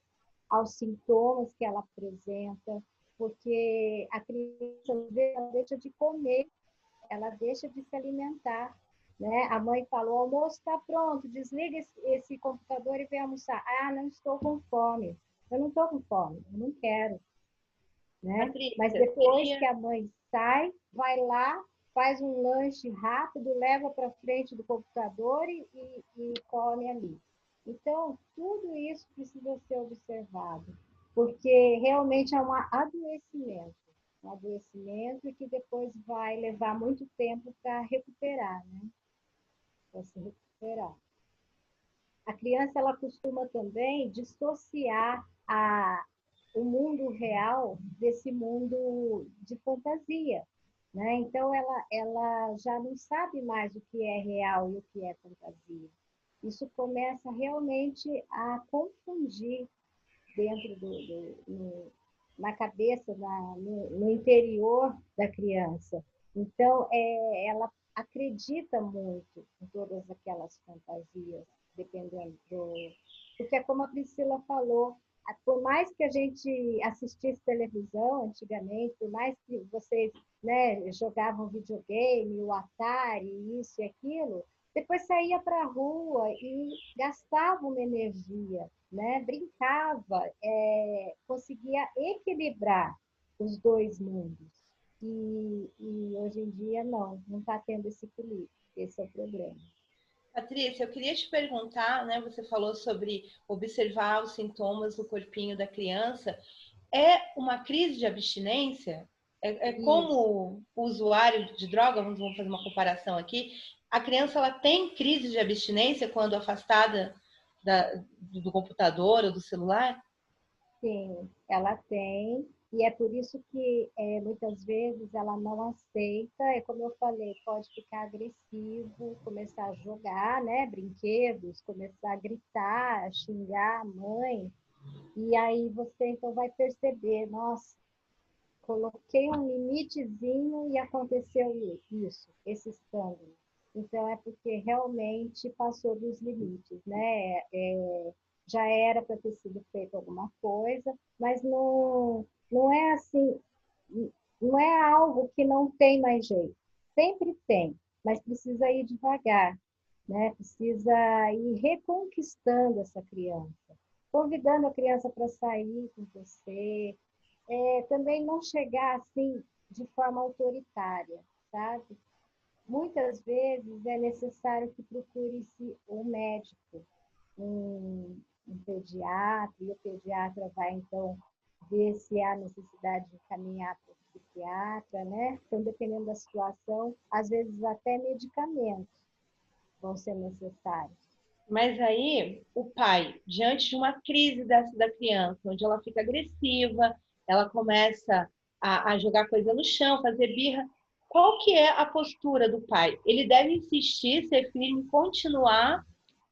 aos sintomas que ela apresenta, porque a criança ela deixa de comer, ela deixa de se alimentar. Né? A mãe falou, o almoço está pronto, desliga esse computador e vem almoçar. Não estou com fome. Eu não estou com fome, eu não quero. Né? Patrícia, Mas depois que a mãe sai, vai lá, faz um lanche rápido, leva para frente do computador e come ali. Então, tudo isso precisa ser observado, porque realmente é um adoecimento que depois vai levar muito tempo para recuperar, né? Para se recuperar. A criança, ela costuma também dissociar o mundo real desse mundo de fantasia, né? Então, ela já não sabe mais o que é real e o que é fantasia. Isso começa realmente a confundir dentro na cabeça, no interior da criança. Então, ela acredita muito em todas aquelas fantasias, dependendo Porque é como a Priscila falou, por mais que a gente assistisse televisão antigamente, por mais que vocês, né, jogavam videogame, o Atari, isso e aquilo, depois saía para a rua e gastava uma energia, né? Brincava, conseguia equilibrar os dois mundos. E hoje em dia não está tendo esse equilíbrio. Esse é o problema. Patrícia, eu queria te perguntar, né? Você falou sobre observar os sintomas do corpinho da criança. É uma crise de abstinência? Como o usuário de droga, vamos fazer uma comparação aqui, a criança ela tem crise de abstinência quando afastada do computador ou do celular? Sim, ela tem, e é por isso que muitas vezes ela não aceita, como eu falei, pode ficar agressivo, começar a jogar, né, brinquedos, começar a gritar, a xingar a mãe, e aí você então vai perceber, nossa, coloquei um limitezinho e aconteceu isso, esse escândalo. Então, é porque realmente passou dos limites, né? Já era para ter sido feito alguma coisa, mas não é assim, não é algo que não tem mais jeito. Sempre tem, mas precisa ir devagar, né? Precisa ir reconquistando essa criança, convidando a criança para sair com você. Também não chegar assim de forma autoritária, sabe? Muitas vezes é necessário que procure-se um médico, um pediatra, e o pediatra vai, então, ver se há necessidade de encaminhar para o psiquiatra, né? Então, dependendo da situação, às vezes até medicamentos vão ser necessários. Mas aí, o pai, diante de uma crise dessa da criança, onde ela fica agressiva, ela começa a jogar coisa no chão, fazer birra, qual que é a postura do pai? Ele deve insistir, ser firme, continuar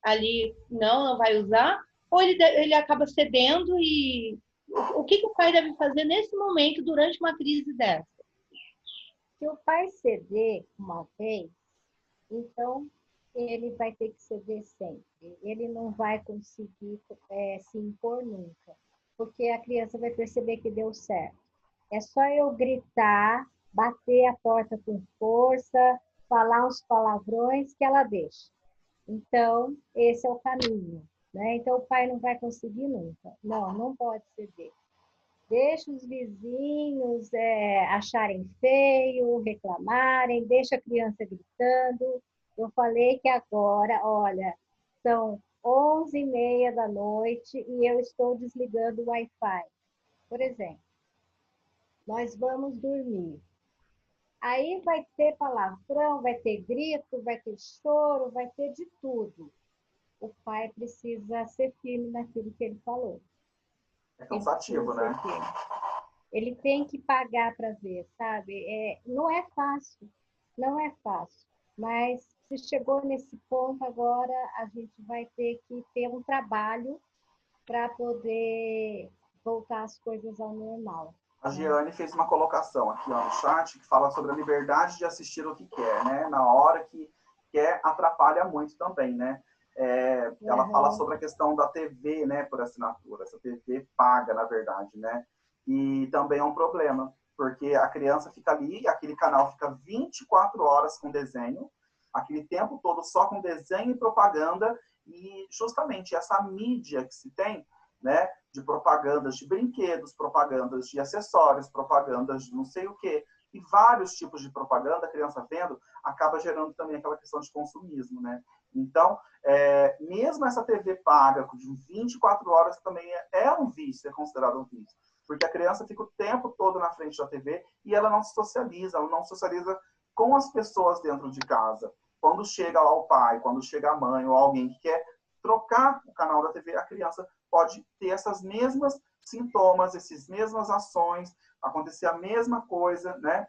ali, não vai usar? Ou ele acaba cedendo e... O que o pai deve fazer nesse momento, durante uma crise dessa? Se o pai ceder uma vez, então ele vai ter que ceder sempre. Ele não vai conseguir se impor nunca, porque a criança vai perceber que deu certo. É só eu gritar, bater a porta com força, falar uns palavrões que ela deixa. Então, esse é o caminho, né? Então, o pai não vai conseguir nunca. Não, não pode ceder. Deixa os vizinhos acharem feio, reclamarem, deixa a criança gritando. Eu falei que agora, olha, são 11h30 da noite e eu estou desligando o Wi-Fi. Por exemplo, nós vamos dormir. Aí vai ter palavrão, vai ter grito, vai ter choro, vai ter de tudo. O pai precisa ser firme naquilo que ele falou. É cansativo, né? Ele tem que pagar para ver, sabe? Não é fácil, não é fácil. Mas se chegou nesse ponto agora, a gente vai ter que ter um trabalho para poder voltar as coisas ao normal. A Giane fez uma colocação aqui ó, no chat que fala sobre a liberdade de assistir o que quer, né? Na hora que quer, atrapalha muito também, né? Ela fala sobre a questão da TV, né, por assinatura. Essa TV paga, na verdade, né? E também é um problema, porque a criança fica ali, aquele canal fica 24 horas com desenho, aquele tempo todo só com desenho e propaganda, e justamente essa mídia que se tem, né, de propagandas de brinquedos, propagandas de acessórios, propagandas de não sei o quê, e vários tipos de propaganda, a criança vendo, acaba gerando também aquela questão de consumismo, né? Então, mesmo essa TV paga de 24 horas também é um vício, é considerado um vício. Porque a criança fica o tempo todo na frente da TV e ela não se socializa, ela não socializa com as pessoas dentro de casa. Quando chega lá o pai, quando chega a mãe ou alguém que quer trocar o canal da TV, a criança pode ter essas mesmas sintomas, essas mesmas ações, acontecer a mesma coisa, né?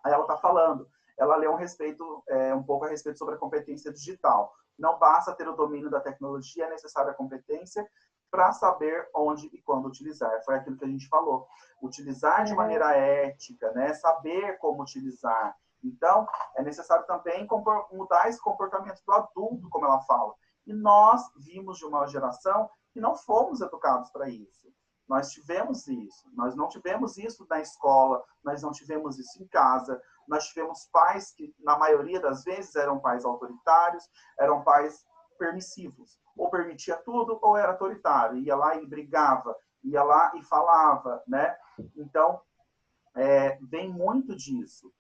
Aí ela está falando, ela lê um pouco a respeito sobre a competência digital. Não basta ter o domínio da tecnologia, é necessária a competência para saber onde e quando utilizar. Foi aquilo que a gente falou. Utilizar de maneira ética, né? Saber como utilizar. Então, é necessário também mudar esse comportamento do adulto, como ela fala. E nós vimos de uma geração que não fomos educados para isso. Nós tivemos isso. Nós não tivemos isso na escola, nós não tivemos isso em casa. Nós tivemos pais que, na maioria das vezes, eram pais autoritários, eram pais permissivos. Ou permitia tudo, ou era autoritário. Ia lá e brigava, ia lá e falava, né? Então, vem muito disso.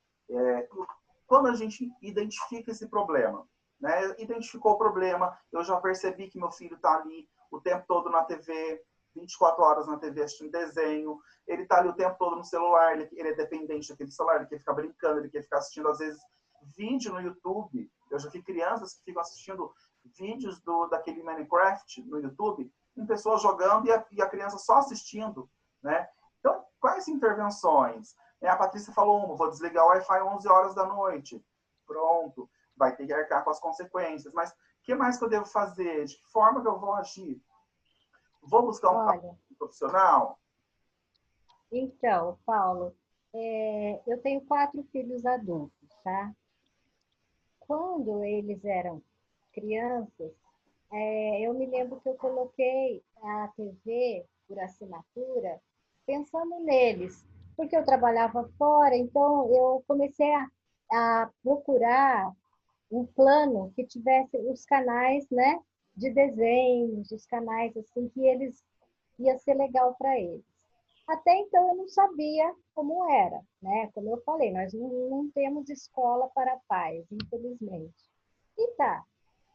Quando a gente identifica esse problema, né? Identificou o problema, eu já percebi que meu filho está ali o tempo todo na TV, 24 horas na TV assistindo desenho, ele está ali o tempo todo no celular, ele é dependente daquele celular, ele quer ficar brincando, ele quer ficar assistindo, às vezes, vídeo no YouTube. Eu já vi crianças que ficam assistindo vídeos daquele Minecraft no YouTube, com pessoas jogando e a criança só assistindo, né? Então, quais intervenções? A Patrícia falou, vou desligar o Wi-Fi 11 horas da noite. Pronto, vai ter que arcar com as consequências. Mas o que mais que eu devo fazer? De que forma que eu vou agir? Vou buscar um profissional? Então, Paulo, eu tenho 4 filhos adultos, tá? Quando eles eram crianças, eu me lembro que eu coloquei a TV por assinatura pensando neles, porque eu trabalhava fora, então eu comecei a procurar um plano que tivesse os canais, né, de desenhos, os canais assim que eles ia ser legal para eles. Até então eu não sabia como era, né? Como eu falei, nós não temos escola para pais, infelizmente. E tá,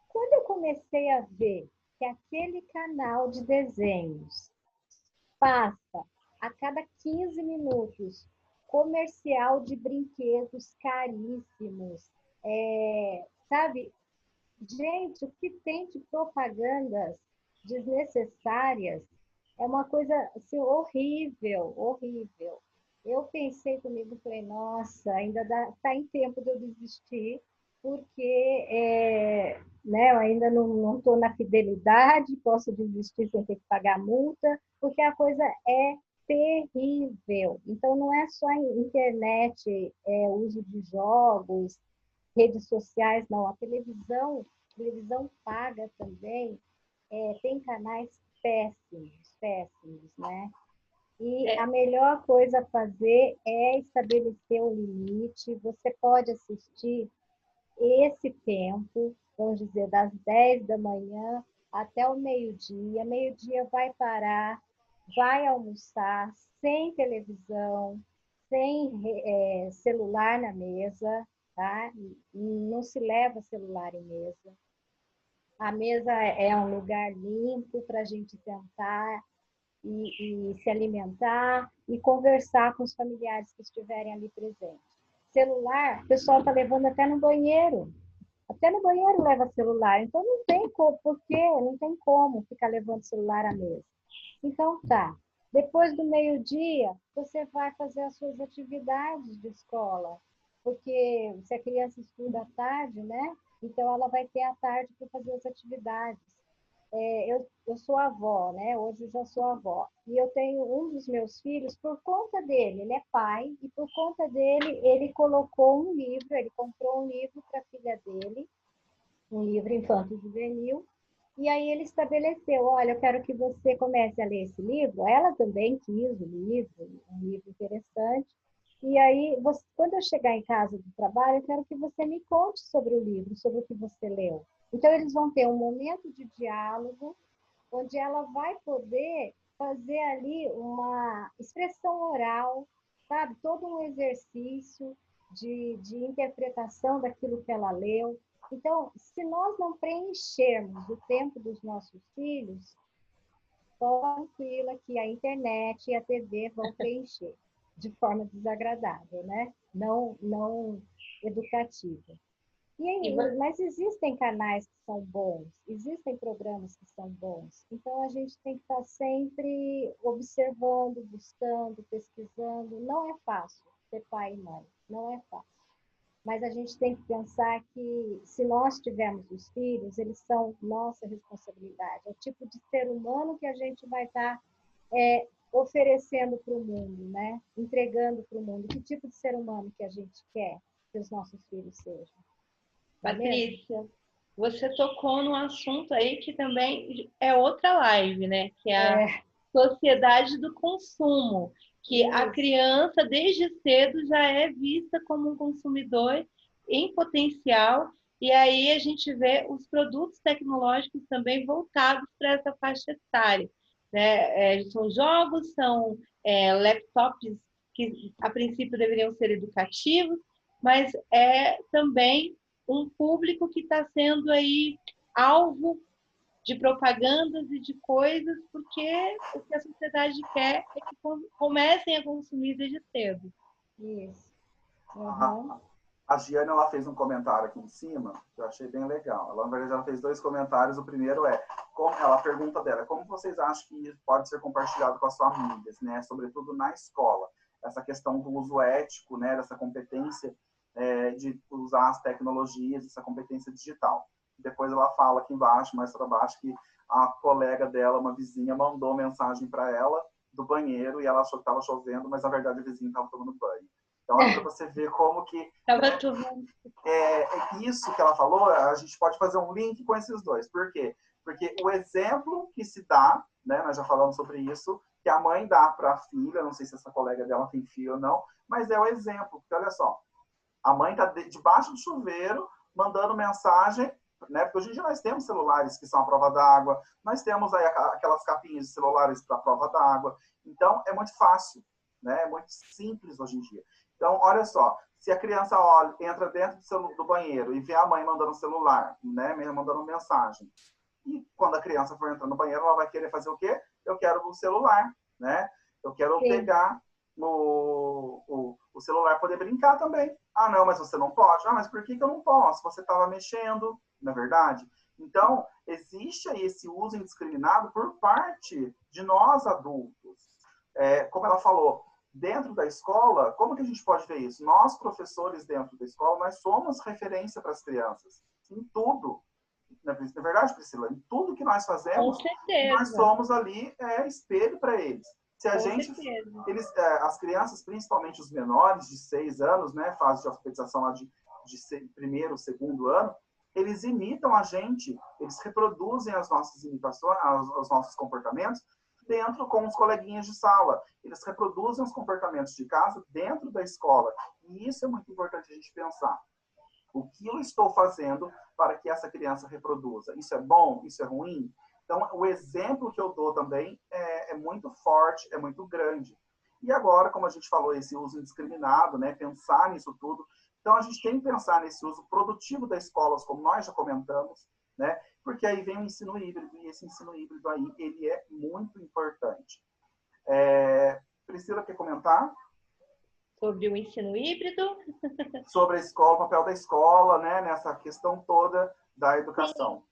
quando eu comecei a ver que aquele canal de desenhos passa a cada 15 minutos comercial de brinquedos caríssimos, sabe? Gente, o que tem de propagandas desnecessárias é uma coisa assim, horrível, horrível. Eu pensei comigo, falei, nossa, ainda tá em tempo de eu desistir, porque né, eu ainda não estou na fidelidade, posso desistir sem ter que pagar multa, porque a coisa é terrível. Então, não é só a internet, uso de jogos, redes sociais, não. A televisão paga também, tem canais péssimos, péssimos, né? E a melhor coisa a fazer é estabelecer um limite. Você pode assistir esse tempo, vamos dizer, das 10 da manhã até o meio-dia. Meio-dia vai parar, vai almoçar, sem televisão, sem celular na mesa, tá? Não se leva celular em mesa. A mesa é um lugar limpo para a gente sentar e se alimentar e conversar com os familiares que estiverem ali presentes. Celular, o pessoal está levando até no banheiro. Até no banheiro leva celular. Então não tem como, porque não tem como ficar levando celular à mesa. Então tá. Depois do meio-dia, você vai fazer as suas atividades de escola. Porque se a criança estuda à tarde, né? Então ela vai ter a tarde para fazer as atividades. Eu sou avó, né? Hoje eu já sou avó. E eu tenho um dos meus filhos, por conta dele, ele é pai, e por conta dele, ele colocou um livro, ele comprou um livro para a filha dele, um livro infanto-juvenil, e aí ele estabeleceu, olha, eu quero que você comece a ler esse livro. Ela também quis o livro, um livro interessante. E aí, quando eu chegar em casa do trabalho, eu quero que você me conte sobre o livro, sobre o que você leu. Então, eles vão ter um momento de diálogo, onde ela vai poder fazer ali uma expressão oral, sabe? Todo um exercício de interpretação daquilo que ela leu. Então, se nós não preenchermos o tempo dos nossos filhos, tranquila que a internet e a TV vão preencher de forma desagradável, né? Não educativa. Mas existem canais que são bons, existem programas que são bons. Então, a gente tem que estar sempre observando, buscando, pesquisando. Não é fácil ser pai e mãe, não é fácil. Mas a gente tem que pensar que, se nós tivermos os filhos, eles são nossa responsabilidade. É o tipo de ser humano que a gente vai estar oferecendo para o mundo, né? Entregando para o mundo. Que tipo de ser humano que a gente quer que os nossos filhos sejam? Patrícia, você tocou num assunto aí que também é outra live, né? Que é a sociedade do consumo, que a criança, desde cedo, já é vista como um consumidor em potencial, e aí a gente vê os produtos tecnológicos também voltados para essa faixa etária, né? São jogos, são laptops que, a princípio, deveriam ser educativos, mas é também um público que está sendo aí alvo de propagandas e de coisas, porque o que a sociedade quer é que comecem a consumir desde cedo. Isso. Uhum. A Giana, ela fez um comentário aqui em cima, que eu achei bem legal. Ela, na verdade, ela fez 2 comentários. O primeiro ela pergunta dela, como vocês acham que isso pode ser compartilhado com as famílias, né? Sobretudo na escola. Essa questão do uso ético, né? Dessa competência de usar as tecnologias, essa competência digital. Depois ela fala aqui embaixo, mais para baixo, que a colega dela, uma vizinha, mandou mensagem para ela do banheiro e ela achou que estava chovendo, mas na verdade a vizinha estava tomando banho. Então, é para você ver como que... isso que ela falou, a gente pode fazer um link com esses dois. Por quê? Porque o exemplo que se dá, né, nós já falamos sobre isso, que a mãe dá para a filha, não sei se essa colega dela tem filho ou não, mas é o exemplo, porque olha só, a mãe está debaixo do chuveiro, mandando mensagem, né? Porque hoje em dia nós temos celulares que são a prova d'água, nós temos aí aquelas capinhas de celulares para a prova d'água, então é muito fácil, né? É muito simples hoje em dia. Então, olha só, se a criança entra dentro do banheiro e vê a mãe mandando celular, né? Mandando mensagem, e quando a criança for entrar no banheiro, ela vai querer fazer o quê? Eu quero o celular, né? Eu quero pegar o celular, poder brincar também. Ah, não, mas você não pode. Ah, mas por que eu não posso? Você estava mexendo, na verdade. Então, existe aí esse uso indiscriminado por parte de nós adultos. Como ela falou, dentro da escola, como que a gente pode ver isso? Nós, professores dentro da escola, nós somos referência para as crianças. Em tudo. Na verdade, Priscila, em tudo que nós fazemos, nós somos ali espelho para eles. Se a gente, as crianças, principalmente os menores de 6 anos, né, fase de alfabetização lá de primeiro, segundo ano, eles imitam a gente, eles reproduzem as nossas imitações, os nossos comportamentos dentro com os coleguinhas de sala. Eles reproduzem os comportamentos de casa dentro da escola. E isso é muito importante a gente pensar. O que eu estou fazendo para que essa criança reproduza? Isso é bom? Isso é ruim? Então, o exemplo que eu dou também é muito forte, é muito grande. E agora, como a gente falou, esse uso indiscriminado, né? Pensar nisso tudo. Então, a gente tem que pensar nesse uso produtivo das escolas, como nós já comentamos, né? Porque aí vem o ensino híbrido, e esse ensino híbrido aí, ele é muito importante. Priscila, quer comentar? Sobre o ensino híbrido? Sobre a escola, o papel da escola, né, nessa questão toda da educação. Sim.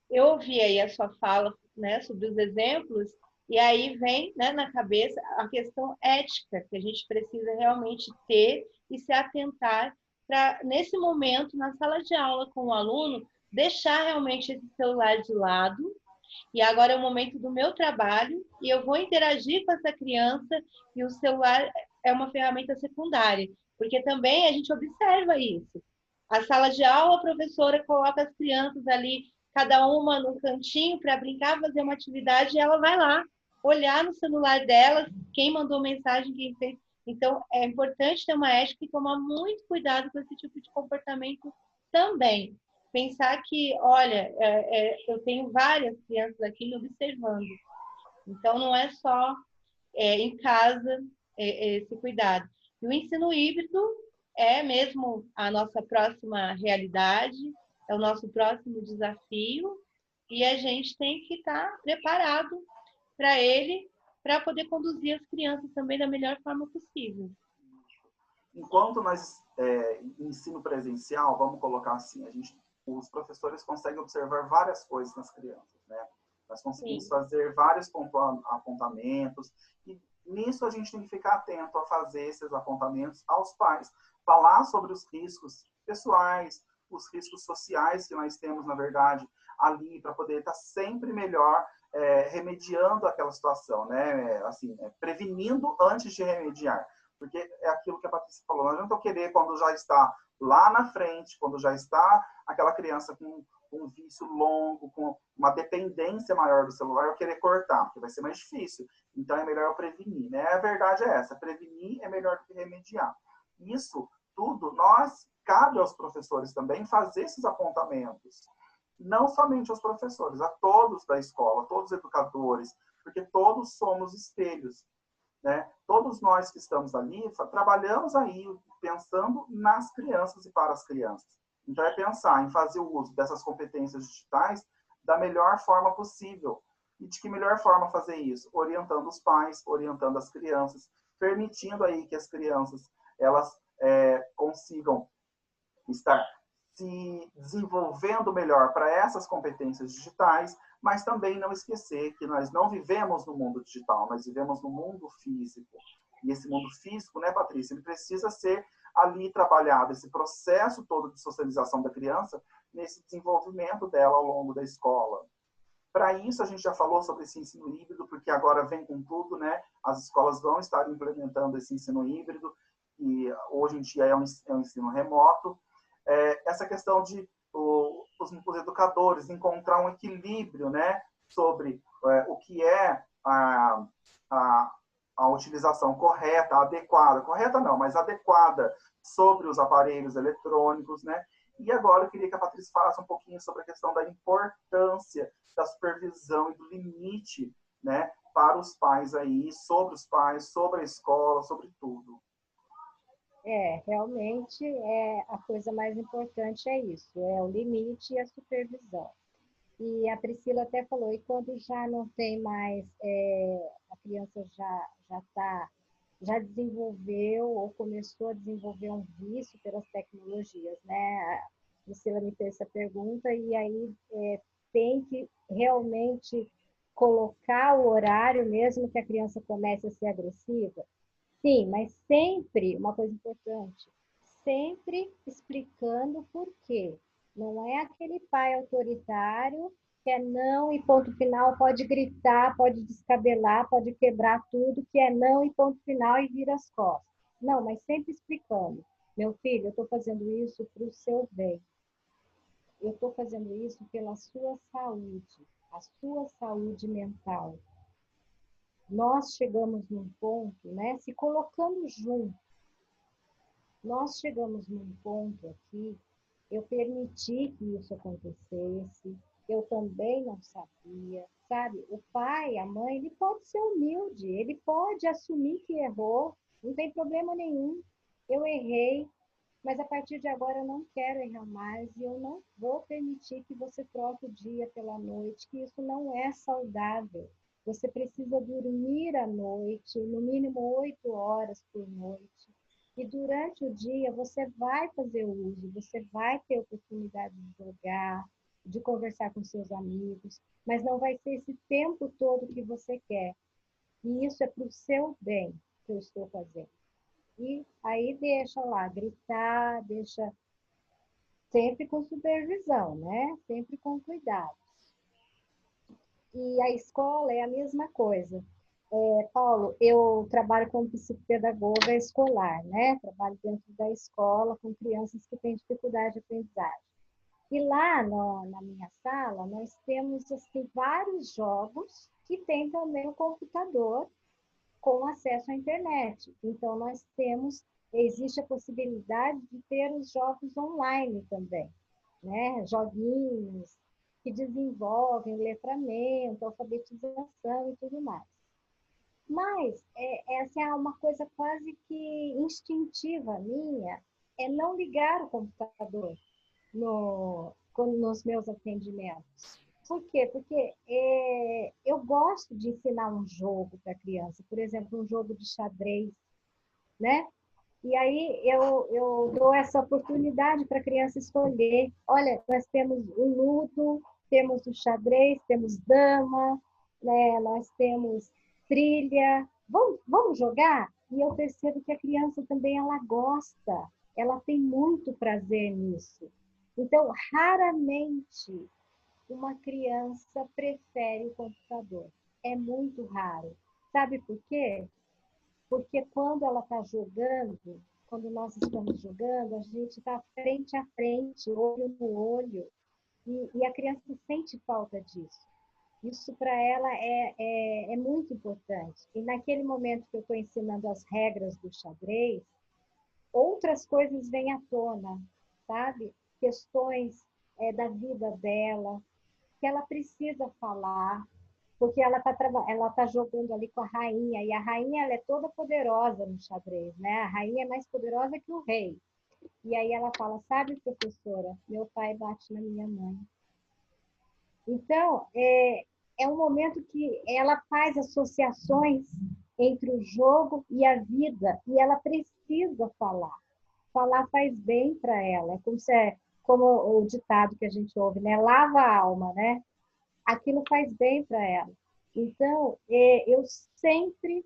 Eu ouvi aí a sua fala, né, sobre os exemplos, e aí vem, né, na cabeça a questão ética, que a gente precisa realmente ter e se atentar para, nesse momento, na sala de aula com o aluno, deixar realmente esse celular de lado. E agora é o momento do meu trabalho e eu vou interagir com essa criança e o celular é uma ferramenta secundária, porque também a gente observa isso. A sala de aula, a professora coloca as crianças ali, cada uma no cantinho para brincar, fazer uma atividade e ela vai lá olhar no celular delas, quem mandou mensagem, quem fez. Então, é importante ter uma ética e tomar muito cuidado com esse tipo de comportamento também. Pensar que, olha, eu tenho várias crianças aqui me observando. Então, não é só em casa esse cuidado. E o ensino híbrido é mesmo a nossa próxima realidade, é o nosso próximo desafio, e a gente tem que estar preparado para ele, para poder conduzir as crianças também da melhor forma possível. Enquanto nós, ensino presencial, vamos colocar assim, os professores conseguem observar várias coisas nas crianças, né? Nós conseguimos fazer vários apontamentos, e nisso a gente tem que ficar atento a fazer esses apontamentos aos pais. Falar sobre os riscos pessoais, os riscos sociais que nós temos, na verdade, ali, para poder estar sempre melhor remediando aquela situação, né? Assim, prevenindo antes de remediar. Porque é aquilo que a Patrícia falou, não adianta eu querer quando já está lá na frente, quando já está aquela criança com um vício longo, com uma dependência maior do celular, eu querer cortar, porque vai ser mais difícil. Então é melhor eu prevenir, né? A verdade é essa, prevenir é melhor do que remediar. Isso tudo, cabe aos professores também fazer esses apontamentos. Não somente aos professores, a todos da escola, todos os educadores, porque todos somos espelhos. Né? Todos nós que estamos ali, trabalhamos aí pensando nas crianças e para as crianças. Então, é pensar em fazer o uso dessas competências digitais da melhor forma possível. E de que melhor forma fazer isso? Orientando os pais, orientando as crianças, permitindo aí que as crianças elas consigam estar se desenvolvendo melhor para essas competências digitais, mas também não esquecer que nós não vivemos no mundo digital, nós vivemos no mundo físico. E esse mundo físico, né, Patrícia, ele precisa ser ali trabalhado, esse processo todo de socialização da criança, nesse desenvolvimento dela ao longo da escola. Para isso, a gente já falou sobre esse ensino híbrido, porque agora vem com tudo, né? As escolas vão estar implementando esse ensino híbrido, e hoje em dia é um ensino remoto. Essa questão de os educadores encontrar um equilíbrio, né, sobre o que é a, a, a utilização correta, adequada, correta não, mas adequada sobre os aparelhos eletrônicos, né? E agora eu queria que a Patrícia falasse um pouquinho sobre a questão da importância da supervisão e do limite, né, para os pais aí, sobre os pais, sobre a escola, sobre tudo. Realmente a coisa mais importante é isso, é o limite e a supervisão. E a Priscila até falou, e quando já não tem mais, a criança já desenvolveu ou começou a desenvolver um vício pelas tecnologias, né? A Priscila me fez essa pergunta e aí tem que realmente colocar o horário, mesmo que a criança comece a ser agressiva. Sim, mas sempre, uma coisa importante, sempre explicando por quê. Não é aquele pai autoritário que é não e ponto final, pode gritar, pode descabelar, pode quebrar tudo, que é não e ponto final e vira as costas. Não, mas sempre explicando. Meu filho, eu estou fazendo isso para o seu bem. Eu estou fazendo isso pela sua saúde, a sua saúde mental. Nós chegamos num ponto, né, se colocando junto, nós chegamos num ponto aqui, eu permiti que isso acontecesse, eu também não sabia, sabe? O pai, a mãe, ele pode ser humilde, ele pode assumir que errou, não tem problema nenhum. Eu errei, mas a partir de agora eu não quero errar mais e eu não vou permitir que você troque o dia pela noite, que isso não é saudável. Você precisa dormir à noite, no mínimo 8 horas por noite. E durante o dia você vai fazer uso, você vai ter oportunidade de jogar, de conversar com seus amigos, mas não vai ser esse tempo todo que você quer. E isso é para o seu bem que eu estou fazendo. E aí deixa lá, gritar, deixa sempre com supervisão, né? Sempre com cuidado. E a escola é a mesma coisa. Paulo, eu trabalho como psicopedagoga escolar, né? Trabalho dentro da escola com crianças que têm dificuldade de aprendizagem. E lá na minha sala, nós temos assim, vários jogos que tem também o computador com acesso à internet. Então, existe a possibilidade de ter os jogos online também, né? Joguinhos que desenvolvem letramento, alfabetização e tudo mais. Mas essa é uma coisa quase que instintiva minha, é não ligar o computador nos meus atendimentos. Por quê? Porque eu gosto de ensinar um jogo para a criança, por exemplo, um jogo de xadrez, né? E aí eu dou essa oportunidade para a criança escolher. Olha, nós temos o ludo, temos o xadrez, temos dama, né? Nós temos trilha. Vamos jogar? E eu percebo que a criança também ela gosta, ela tem muito prazer nisso. Então, raramente uma criança prefere o computador. É muito raro. Sabe por quê? Porque quando ela está jogando, quando nós estamos jogando, a gente está frente a frente, olho no olho, e a criança sente falta disso. Isso para ela é muito importante. E naquele momento que eu estou ensinando as regras do xadrez, outras coisas vêm à tona, sabe? Questões da vida dela, que ela precisa falar, porque ela tá jogando ali com a rainha, e a rainha ela é toda poderosa no xadrez, né? A rainha é mais poderosa que o rei. E aí ela fala, sabe, professora, meu pai bate na minha mãe. Então, é um momento que ela faz associações entre o jogo e a vida, e ela precisa falar. Falar faz bem para ela, como o ditado que a gente ouve, né? Lava a alma, né? Aquilo faz bem para ela. Então, eu sempre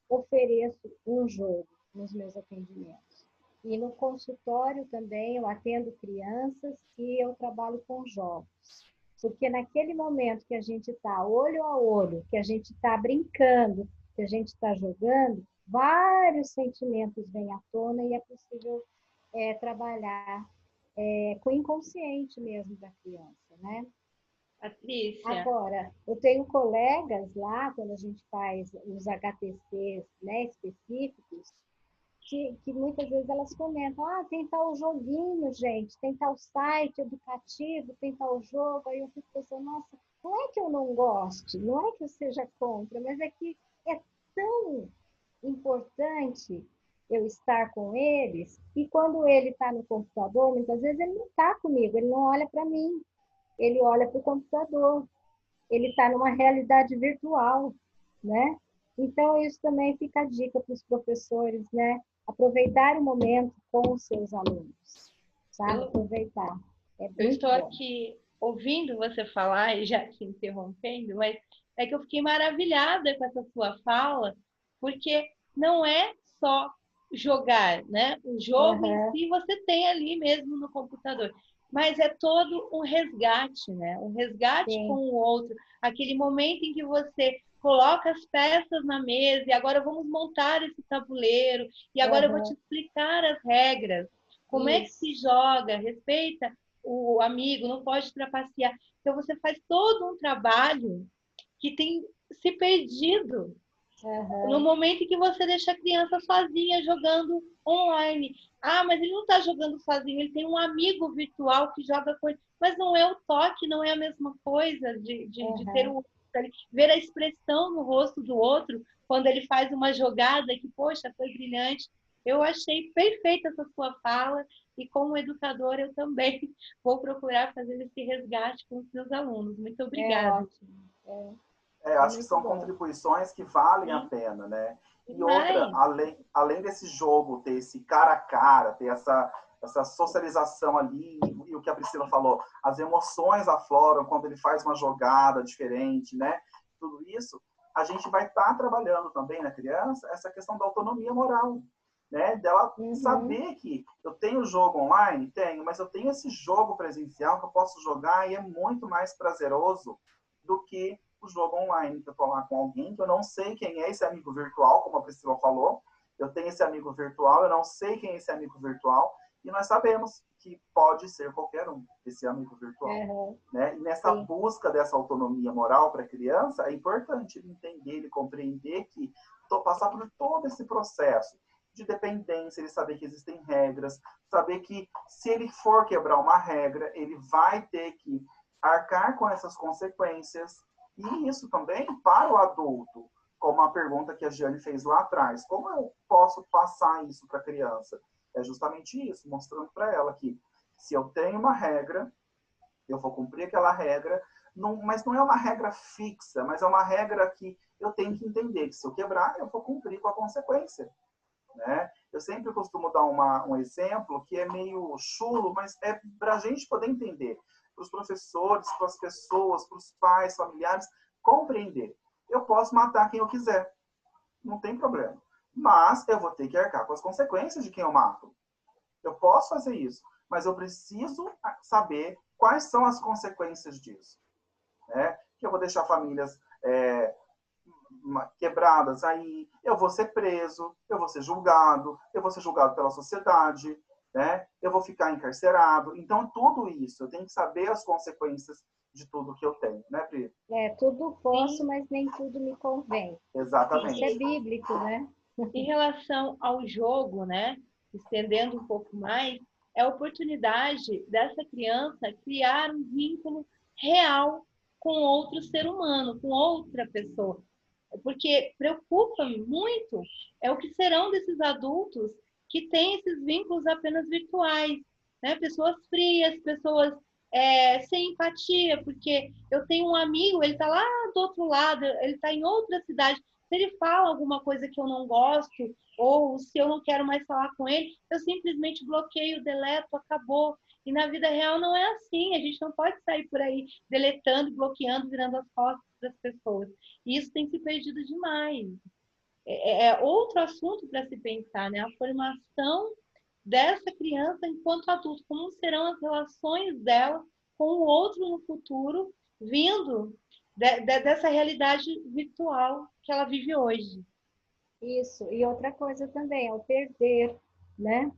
ofereço um jogo nos meus atendimentos. E no consultório também eu atendo crianças e eu trabalho com jogos. Porque naquele momento que a gente está olho a olho, que a gente está brincando, que a gente está jogando, vários sentimentos vêm à tona e é possível trabalhar com o inconsciente mesmo da criança, né? Patrícia. Agora, eu tenho colegas lá, quando a gente faz os HTCs, né, específicos, que muitas vezes elas comentam, tem tal joguinho, gente, tem tal site educativo, tem tal jogo, aí eu fico pensando, nossa, não é que eu não goste, não é que eu seja contra, mas é que é tão importante eu estar com eles, e quando ele está no computador, muitas vezes ele não está comigo, ele não olha para mim, ele olha para o computador, ele está numa realidade virtual, né? Então, isso também fica a dica para os professores, né? Aproveitar o momento com os seus alunos, sabe? Aproveitar. É Eu muito estou bom. aqui ouvindo você falar e já te interrompendo, mas é que eu fiquei maravilhada com essa sua fala, porque não é só jogar, né? O jogo em Uhum, si você tem ali mesmo no computador, mas é todo um resgate, né? Um resgate com sim. o outro, aquele momento em que você coloca as peças na mesa e agora vamos montar esse tabuleiro e agora eu vou te Uhum, explicar as regras. Como é que isso. se joga? Respeita o amigo, não pode trapacear. Então, você faz todo um trabalho que tem se perdido no Uhum, momento em que você deixa a criança sozinha jogando online. Mas ele não está jogando sozinho, ele tem um amigo virtual que joga com ele. Mas não é o toque, não é a mesma coisa de ter uhum. o ver a expressão no rosto do outro quando ele faz uma jogada que, poxa, foi brilhante. Eu achei perfeita essa sua fala e como educadora eu também vou procurar fazer esse resgate com os meus alunos. Muito É obrigada. ótimo. É Acho que muito são bom. contribuições que valem a Sim, pena, né? E outra, demais. além desse jogo ter esse cara a cara, ter essa socialização ali, e o que a Priscila falou, as emoções afloram quando ele faz uma jogada diferente, né? Tudo isso, a gente vai estar trabalhando também na criança essa questão da autonomia moral, né? Dela Uhum, saber que eu tenho jogo online, tenho, mas eu tenho esse jogo presencial que eu posso jogar e é muito mais prazeroso do que o jogo online, que eu estou lá com alguém que eu não sei quem é esse amigo virtual, como a Priscila falou. Eu tenho esse amigo virtual, eu não sei quem é esse amigo virtual, e nós sabemos que pode ser qualquer um, esse amigo virtual. uhum, Né? E nessa sim. busca dessa autonomia moral para a criança, é importante ele entender, ele compreender que passar por todo esse processo de dependência, ele saber que existem regras, saber que se ele for quebrar uma regra, ele vai ter que arcar com essas consequências. E isso também para o adulto, como a pergunta que a Giane fez lá atrás, como eu posso passar isso para a criança? É justamente isso, mostrando para ela que se eu tenho uma regra, eu vou cumprir aquela regra, mas não é uma regra fixa, mas é uma regra que eu tenho que entender que se eu quebrar, eu vou cumprir com a consequência. Né? Eu sempre costumo dar um exemplo que é meio chulo, mas é para a gente poder entender, para os professores, para as pessoas, para os pais, familiares, compreender. Eu posso matar quem eu quiser, não tem problema. Mas eu vou ter que arcar com as consequências de quem eu mato. Eu posso fazer isso, mas eu preciso saber quais são as consequências disso. Né? Que eu vou deixar famílias quebradas aí, eu vou ser preso, eu vou ser julgado pela sociedade, né? Eu vou ficar encarcerado. Então, tudo isso, eu tenho que saber as consequências de tudo que eu tenho, né, Pri? Tudo posso, Sim, mas nem tudo me convém. Isso é Exatamente. bíblico, né? em relação ao jogo, né, estendendo um pouco mais, é a oportunidade dessa criança criar um vínculo real com outro ser humano, com outra pessoa. Porque preocupa-me muito é o que serão desses adultos que têm esses vínculos apenas virtuais, né? Pessoas frias, pessoas sem empatia, porque eu tenho um amigo, ele está lá do outro lado, ele está em outra cidade, se ele fala alguma coisa que eu não gosto, ou se eu não quero mais falar com ele, eu simplesmente bloqueio, deleto, acabou. E na vida real não é assim, a gente não pode sair por aí deletando, bloqueando, virando as costas das pessoas. E isso tem se perdido demais. É outro assunto para se pensar, né? A formação dessa criança enquanto adulto, como serão as relações dela com o outro no futuro, vindo dessa realidade virtual que ela vive hoje. Isso. E outra coisa também é o perder, né?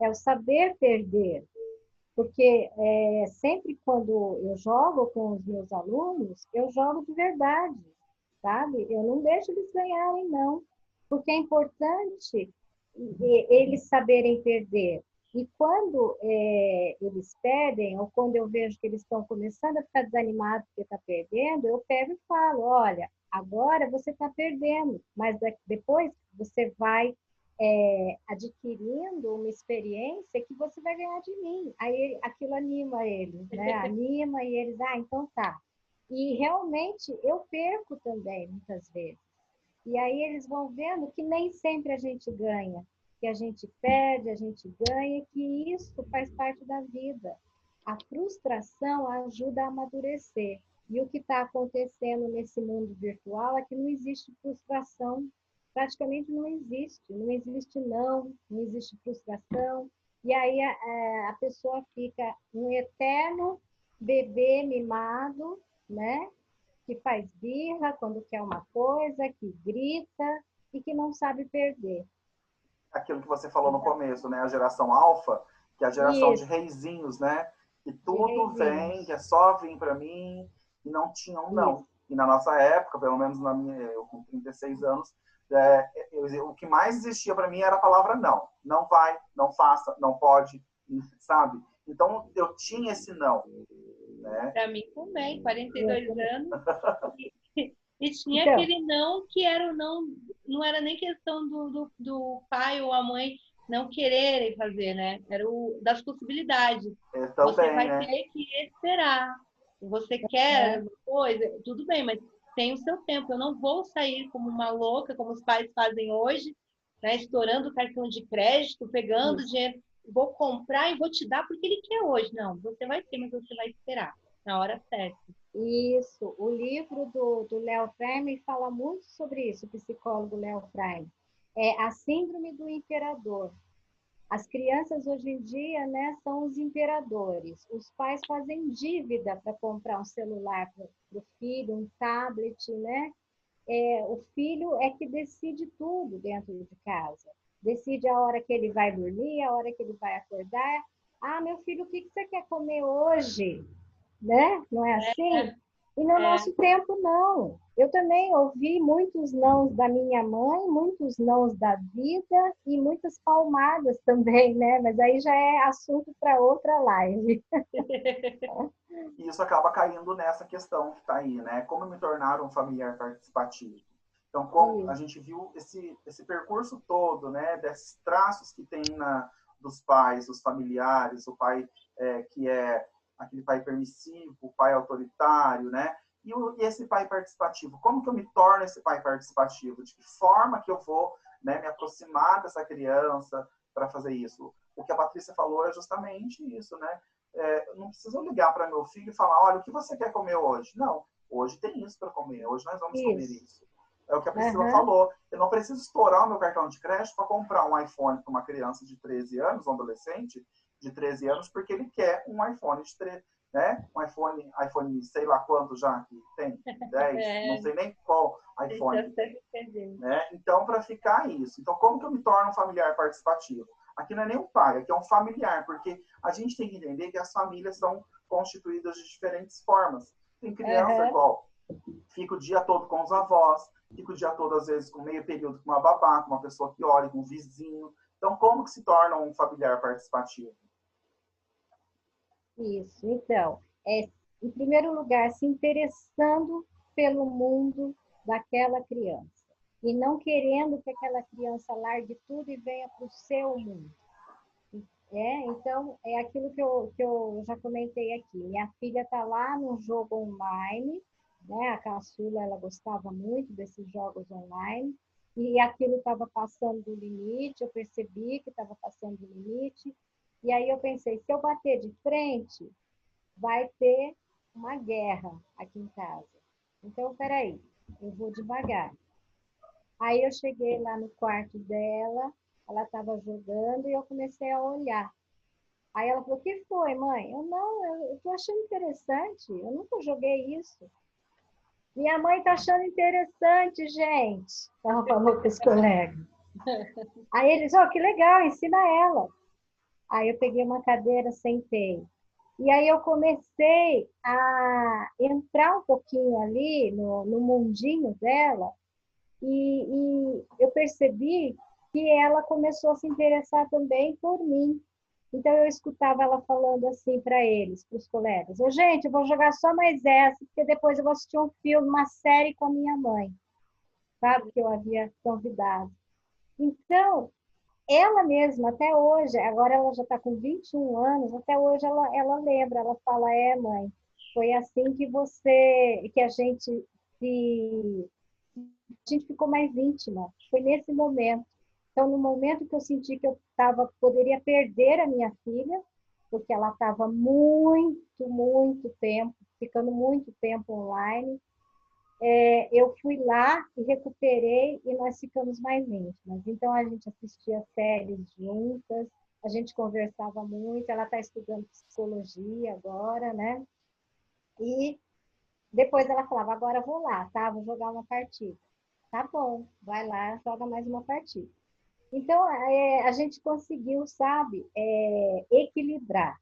É o saber perder. Porque sempre quando eu jogo com os meus alunos, eu jogo de verdade, sabe? Eu não deixo eles ganharem, não. Porque é importante eles saberem perder. E quando eles perdem, ou quando eu vejo que eles estão começando a ficar desanimados porque está perdendo, eu pego e falo, olha, agora você está perdendo, mas depois você vai adquirindo uma experiência que você vai ganhar de mim. Aí aquilo anima eles, né? Anima e eles, então tá. E realmente eu perco também, muitas vezes. E aí eles vão vendo que nem sempre a gente ganha, que a gente perde, a gente ganha, que isso faz parte da vida. A frustração ajuda a amadurecer. E o que está acontecendo nesse mundo virtual é que não existe frustração, praticamente não existe. Não existe não existe frustração. E aí a pessoa fica um eterno bebê mimado, né? Que faz birra quando quer uma coisa, que grita e que não sabe perder. Aquilo que você falou no começo, né? A geração alfa, que é a geração de Isso, reizinhos, né? Que de tudo vem, que reizinhos. é só vir para mim, e não tinha um Isso. não. E na nossa época, pelo menos na minha, eu com 36 anos, o que mais existia para mim era a palavra não. Não vai, não faça, não pode, sabe? Então eu tinha esse não, né? Para mim também, 42 anos. E tinha Então, aquele não que era o não, não era nem questão do pai ou a mãe não quererem fazer, né? Era o das possibilidades. Você Também, vai né? ter que esperar. Você quer uma coisa, tudo bem, mas tem o seu tempo. Eu não vou sair como uma louca, como os pais fazem hoje, né? Estourando o cartão de crédito, pegando isso. dinheiro, vou comprar e vou te dar porque ele quer hoje. Não, você vai ter, mas você vai esperar na hora certa. Isso, o livro do Léo Freiman fala muito sobre isso, o psicólogo Léo Freiman. É a síndrome do imperador. As crianças hoje em dia, né, são os imperadores. Os pais fazem dívida para comprar um celular para o filho, um tablet, né? O filho é que decide tudo dentro de casa. Decide a hora que ele vai dormir, a hora que ele vai acordar. Ah, meu filho, o que você quer comer hoje? Né? Não é assim? E no É, nosso tempo, não. Eu também ouvi muitos nãos da minha mãe, muitos nãos da vida e muitas palmadas também, né? Mas aí já é assunto para outra live. E isso acaba caindo nessa questão que está aí, né? Como me tornar um familiar participativo? Então, como a Isso. gente viu esse percurso todo, né? Desses traços que tem dos pais, dos familiares, o pai que é aquele pai permissivo, o pai autoritário, né? E esse pai participativo, como que eu me torno esse pai participativo? De que forma que eu vou, né, me aproximar dessa criança para fazer isso? O que a Patrícia falou é justamente isso, né? Não preciso ligar para meu filho e falar, olha, o que você quer comer hoje? Não, hoje tem isso para comer, hoje nós vamos comer Isso. isso. É o que a Priscila Uhum. falou. Eu não preciso estourar o meu cartão de crédito para comprar um iPhone para uma criança de 13 anos, um adolescente de 13 anos, porque ele quer um iPhone de 13, né? Um iPhone sei lá quanto já que tem, 10, não sei nem qual iPhone que tem. Né? Então, para ficar isso. Então, como que eu me torno um familiar participativo? Aqui não é nem um pai, aqui é um familiar, porque a gente tem que entender que as famílias são constituídas de diferentes formas. Tem criança Uhum. igual, fica o dia todo com os avós, fica o dia todo, às vezes, com meio período com uma babá, com uma pessoa que olha, com um vizinho. Então, como que se torna um familiar participativo? Isso. Então, em primeiro lugar, se interessando pelo mundo daquela criança e não querendo que aquela criança largue tudo e venha para o seu mundo. Então, é aquilo que eu já comentei aqui. Minha filha está lá num jogo online, né? A caçula, ela gostava muito desses jogos online, e aquilo estava passando do limite, eu percebi que estava passando do limite, e aí eu pensei, se eu bater de frente, vai ter uma guerra aqui em casa. Então, peraí, eu vou devagar. Aí eu cheguei lá no quarto dela, ela estava jogando e eu comecei a olhar. Aí ela falou, o que foi, mãe? Eu tô achando interessante, eu nunca joguei isso. Minha mãe tá achando interessante, gente. Ela falou com os colegas. Aí eles, que legal, ensina ela. Aí eu peguei uma cadeira, sentei. E aí eu comecei a entrar um pouquinho ali no mundinho dela e eu percebi que ela começou a se interessar também por mim. Então eu escutava ela falando assim para eles, para os colegas: Ô, gente, eu vou jogar só mais essa, porque depois eu vou assistir um filme, uma série com a minha mãe, sabe? Que eu havia convidado. Então, ela mesma, até hoje, agora ela já está com 21 anos, até hoje ela lembra, ela fala: mãe, foi assim que que se, a gente ficou mais íntima, foi nesse momento. Então, no momento que eu senti que poderia perder a minha filha, porque ela estava muito tempo, ficando muito tempo online, eu fui lá e recuperei e nós ficamos mais íntimas. Então, a gente assistia séries juntas, a gente conversava muito, ela está estudando psicologia agora, né? E depois ela falava: agora eu vou lá, tá? Vou jogar uma partida. Tá bom, vai lá, joga mais uma partida. Então, a gente conseguiu, sabe, equilibrar.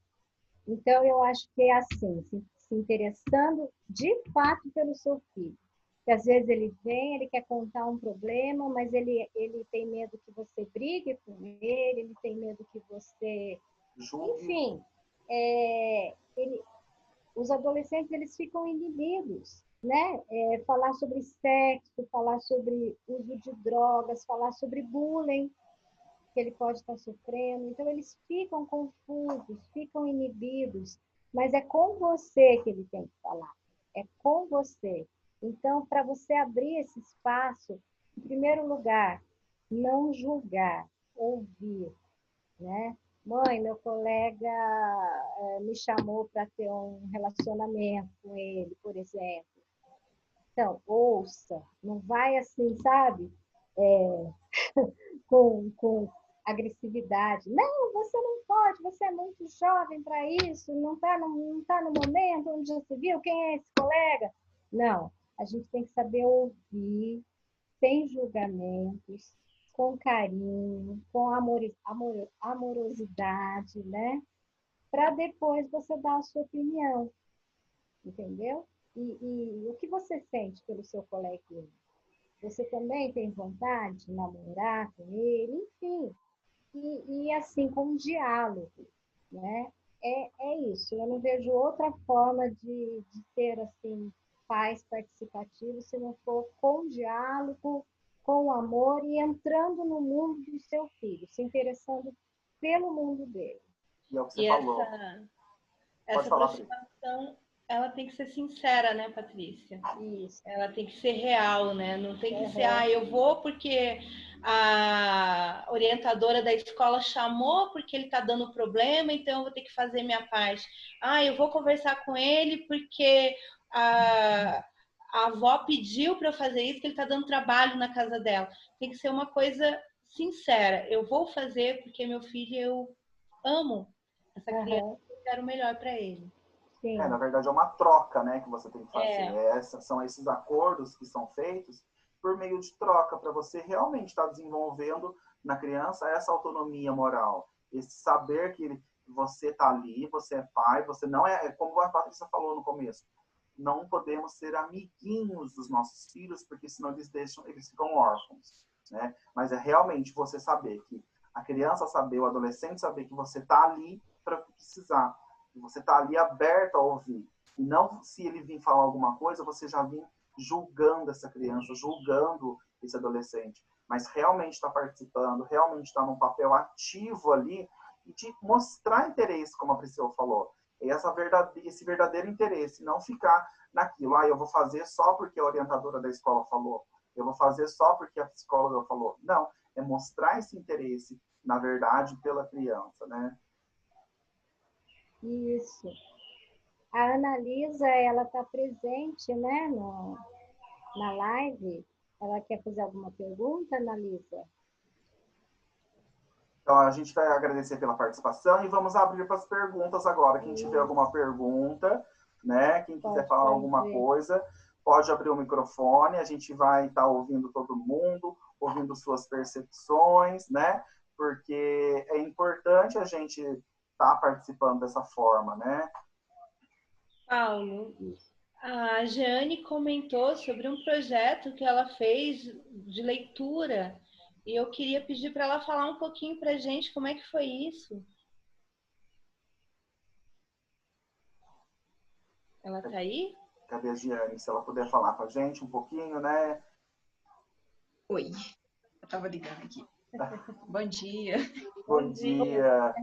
Então, eu acho que é assim, se interessando de fato pelo seu filho. Que às vezes ele vem, ele quer contar um problema, mas ele tem medo que você brigue com ele tem medo que você... Julgue. Enfim, os adolescentes, eles ficam inibidos, né? Falar sobre sexo, falar sobre uso de drogas, falar sobre bullying, que ele pode estar sofrendo. Então, eles ficam confusos, ficam inibidos, mas é com você que ele tem que falar, é com você. Então, para você abrir esse espaço, em primeiro lugar, não julgar, ouvir, né? Mãe, meu colega me chamou para ter um relacionamento com ele, por exemplo. Então, ouça, não vai assim, sabe? Com agressividade. Não, você não pode, você é muito jovem para isso, não está no momento onde já se viu, quem é esse colega? Não, a gente tem que saber ouvir, sem julgamentos, com carinho, com amorosidade, né? Para depois você dar a sua opinião, entendeu? E o que você sente pelo seu coleguinha? Você também tem vontade de namorar com ele? Enfim, e assim, com um diálogo, né? É isso, eu não vejo outra forma de ter, assim, pais participativos se não for com diálogo, com amor e entrando no mundo do seu filho, se interessando pelo mundo dele. E é o que você E falou. essa falar, Pri. aproximação, ela tem que ser sincera, né, Patrícia? Isso. Ela tem que ser real, né? Não tem que ser, Uhum. eu vou porque a orientadora da escola chamou porque ele está dando problema, então eu vou ter que fazer minha parte. Eu vou conversar com ele porque a avó pediu para eu fazer isso, que ele está dando trabalho na casa dela. Tem que ser uma coisa sincera. Eu vou fazer porque meu filho, eu amo essa criança, eu quero o melhor para ele. Sim. Na verdade, é uma troca, né, que você tem que fazer. São esses acordos que são feitos por meio de troca, para você realmente estar desenvolvendo na criança essa autonomia moral, esse saber que você está ali, você é pai, você não é, como a Patrícia falou no começo, não podemos ser amiguinhos dos nossos filhos, porque senão eles ficam órfãos, né? Mas é realmente você saber que a criança saber, o adolescente saber que você está ali para precisar, que você está ali aberto a ouvir, e não se ele vir falar alguma coisa, você já vir julgando essa criança, julgando esse adolescente, mas realmente está participando, realmente está num papel ativo ali e de mostrar interesse, como a Priscila falou. Esse verdadeiro interesse, não ficar naquilo, eu vou fazer só porque a orientadora da escola falou, eu vou fazer só porque a psicóloga falou. Não, é mostrar esse interesse, na verdade, pela criança, né? Isso. A Analisa, ela está presente, né, na live. Ela quer fazer alguma pergunta, Analisa? Então, a gente vai agradecer pela participação e vamos abrir para as perguntas agora. Quem tiver alguma pergunta, né? Quem quiser falar alguma coisa, pode abrir o microfone. A gente vai estar ouvindo todo mundo, ouvindo suas percepções, né? porque é importante a gente estar participando dessa forma, né? Paulo, a Jeane comentou sobre um projeto que ela fez de leitura e eu queria pedir para ela falar um pouquinho para a gente como é que foi isso. Ela está aí? Cadê a Giane? Se ela puder falar com a gente um pouquinho, né? Oi, eu estava ligando aqui. Bom dia. Bom dia.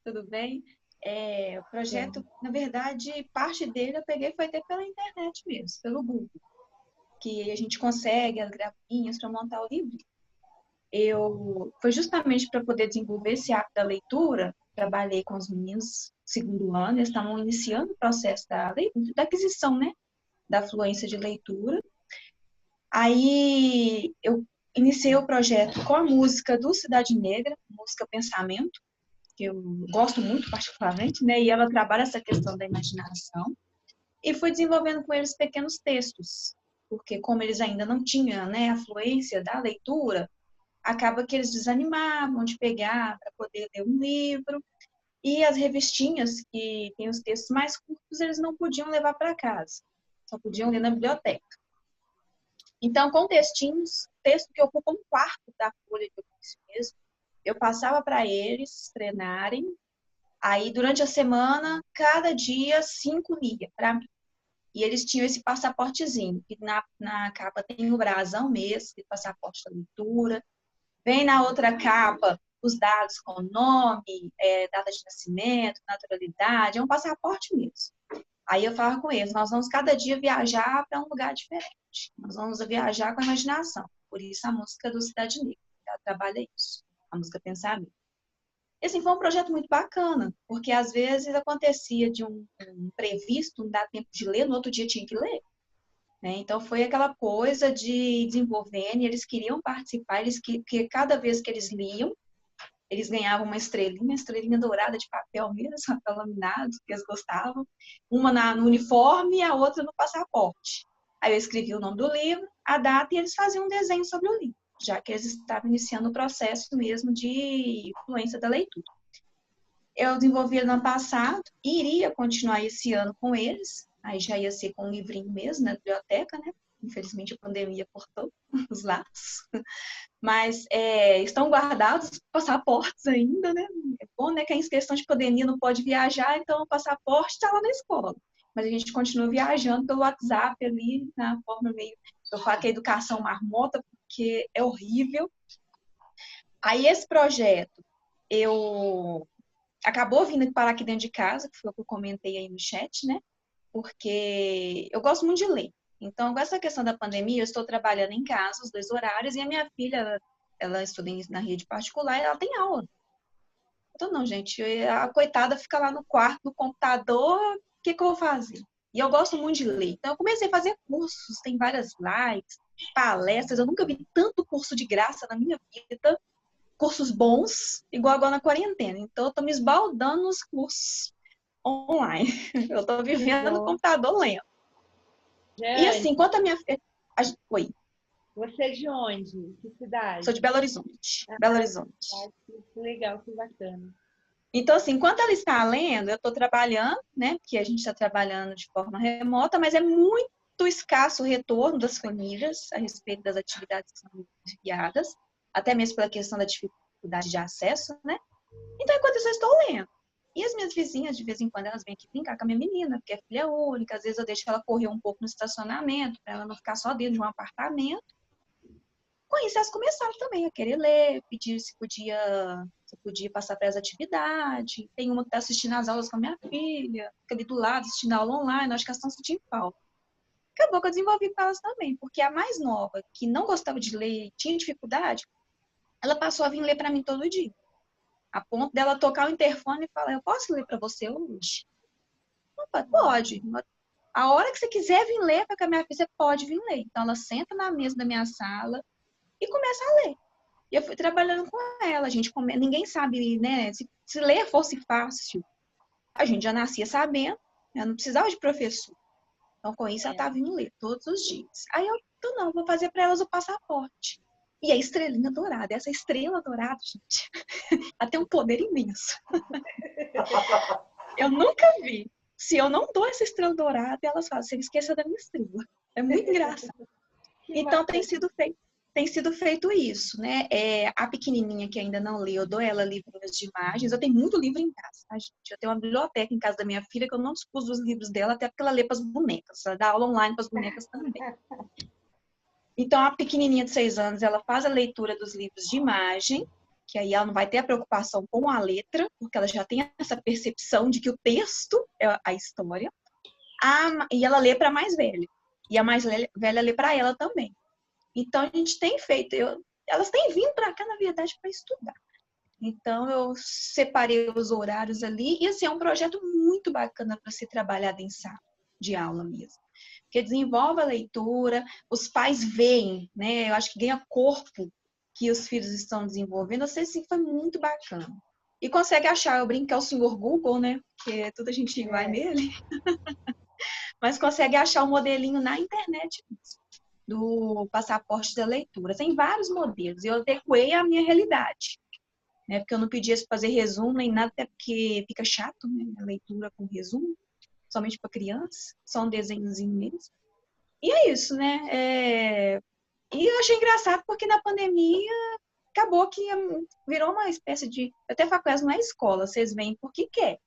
Tudo bem? O projeto, na verdade, parte dele eu peguei foi até pela internet mesmo, pelo Google, que a gente consegue as grafinhas para montar o livro. Foi justamente para poder desenvolver esse hábito da leitura, trabalhei com os meninos segundo ano, eles estavam iniciando o processo da aquisição, né, da fluência de leitura. Aí eu iniciei o projeto com a música do Cidade Negra, música Pensamento, que eu gosto muito particularmente, né? E ela trabalha essa questão da imaginação. E fui desenvolvendo com eles pequenos textos, porque como eles ainda não tinham, né, a fluência da leitura, acaba que eles desanimavam de pegar para poder ler um livro. E as revistinhas que têm os textos mais curtos, eles não podiam levar para casa, só podiam ler na biblioteca. Então, com textinhos, texto que ocupa um quarto da folha de ofício mesmo, eu passava para eles treinarem. Aí, durante a semana, cada dia, 5 lia para mim. E eles tinham esse passaportezinho, que na capa tem o brasão mesmo, esse passaporte da leitura. Vem na outra capa os dados com nome, data de nascimento, naturalidade, é um passaporte mesmo. Aí eu falava com eles, nós vamos cada dia viajar para um lugar diferente. Nós vamos viajar com a imaginação. Por isso a música do Cidade Negra, ela trabalha isso, a música Pensamento. E assim, foi um projeto muito bacana, porque às vezes acontecia de um previsto, não dá tempo de ler, no outro dia tinha que ler. Né? Então foi aquela coisa de desenvolvendo, e eles queriam participar, que cada vez que eles liam, eles ganhavam uma estrelinha dourada de papel mesmo, papel laminado, que eles gostavam, uma no uniforme e a outra no passaporte. Aí eu escrevia o nome do livro, a data, e eles faziam um desenho sobre o livro, já que eles estavam iniciando o processo mesmo de influência da leitura. Eu desenvolvi no ano passado, e iria continuar esse ano com eles, aí já ia ser com um livrinho mesmo, na biblioteca, né? Infelizmente a pandemia cortou os laços. Mas estão guardados os passaportes ainda, né? É bom, né? Que a questão de pandemia não pode viajar, então o passaporte está lá na escola. Mas a gente continua viajando pelo WhatsApp ali, na forma meio... Eu falo que é educação marmota, porque é horrível. Aí esse projeto, acabou vindo parar aqui dentro de casa, que foi o que eu comentei aí no chat, né? Porque eu gosto muito de ler. Então, com essa questão da pandemia, eu estou trabalhando em casa, os 2 horários, e a minha filha, ela estuda na rede particular e ela tem aula. Então, não, gente, a coitada fica lá no quarto, no computador, o que eu vou fazer? E eu gosto muito de ler. Então, eu comecei a fazer cursos, tem várias lives, palestras, eu nunca vi tanto curso de graça na minha vida, cursos bons, igual agora na quarentena. Então, eu estou me esbaldando nos cursos online. Eu estou vivendo no computador lendo. Jeane, e assim, quanto a minha filha... Oi. Você é de onde? Que cidade? Sou de Belo Horizonte. Belo Horizonte. Que legal, que bacana. Então, assim, enquanto ela está lendo, eu estou trabalhando, né? Porque a gente está trabalhando de forma remota, mas é muito escasso o retorno das famílias a respeito das atividades que são enviadas, até mesmo pela questão da dificuldade de acesso, né? Então, enquanto isso, eu estou lendo. E as minhas vizinhas, de vez em quando, elas vêm aqui brincar com a minha menina, porque é filha única. Às vezes eu deixo ela correr um pouco no estacionamento, para ela não ficar só dentro de um apartamento. Com isso, elas começaram também a querer ler, pedir se podia passar para as atividades. Tem uma que está assistindo às aulas com a minha filha, fica ali do lado, assistindo a aula online, acho que elas estão sentindo falta. Acabou que eu desenvolvi com elas também, porque a mais nova, que não gostava de ler, tinha dificuldade, ela passou a vir ler para mim todo dia. A ponto dela tocar o interfone e falar, eu posso ler para você hoje? Opa, pode. A hora que você quiser vir ler para a minha filha, você pode vir ler. Então, ela senta na mesa da minha sala e começa a ler. E eu fui trabalhando com ela. Ninguém sabe, né? Se ler fosse fácil, a gente já nascia sabendo. Eu não precisava de professor. Então, com isso, ela estava vindo ler todos os dias. Aí eu, não, vou fazer para elas o passaporte. E a estrelinha dourada, essa estrela dourada, gente, ela tem um poder imenso. Eu nunca vi. Se eu não dou essa estrela dourada, elas falam, você esqueça da minha estrela. É muito engraçado. Então, tem sido feito isso, né? A pequenininha que ainda não lê, eu dou ela livrinhos de imagens. Eu tenho muito livro em casa, tá, gente? Eu tenho uma biblioteca em casa da minha filha que eu não dispus dos livros dela, até porque ela lê para as bonecas. Ela dá aula online para as bonecas também. Então, a pequenininha de 6 anos, ela faz a leitura dos livros de imagem, que aí ela não vai ter a preocupação com a letra, porque ela já tem essa percepção de que o texto é a história. E ela lê para a mais velha. E a mais velha lê para ela também. Então, a gente tem feito... elas têm vindo para cá, na verdade, para estudar. Então, eu separei os horários ali. E, assim, é um projeto muito bacana para ser trabalhado em sala de aula mesmo. Porque desenvolve a leitura, os pais veem, né? Eu acho que ganha corpo que os filhos estão desenvolvendo. Eu sei, assim, foi muito bacana. E consegue achar, eu brinco que é o senhor Google, né? Porque tudo a gente vai nele. Mas consegue achar o modelinho na internet do passaporte da leitura. Tem vários modelos. Eu adequei à minha realidade. Né? Porque eu não pedia para fazer resumo nem nada, até porque fica chato, né? A leitura com resumo. Somente para criança. Só um desenhozinho mesmo. E é isso, né? E eu achei engraçado porque na pandemia acabou que virou uma espécie de... Eu até falo com elas, não é escola, vocês vêm porque quer.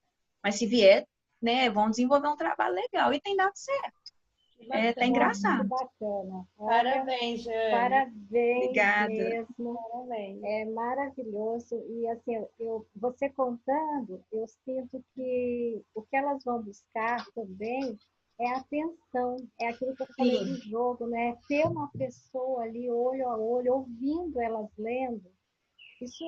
Mas se vier, né, vão desenvolver um trabalho legal e tem dado certo. Tá engraçado. Muito bacana. Parabéns, Jane. Parabéns. Obrigada. Mesmo. Parabéns. É maravilhoso. E assim, você contando, eu sinto que o que elas vão buscar também é atenção. É aquilo que eu falei do jogo, né? Ter uma pessoa ali, olho a olho, ouvindo elas lendo. Isso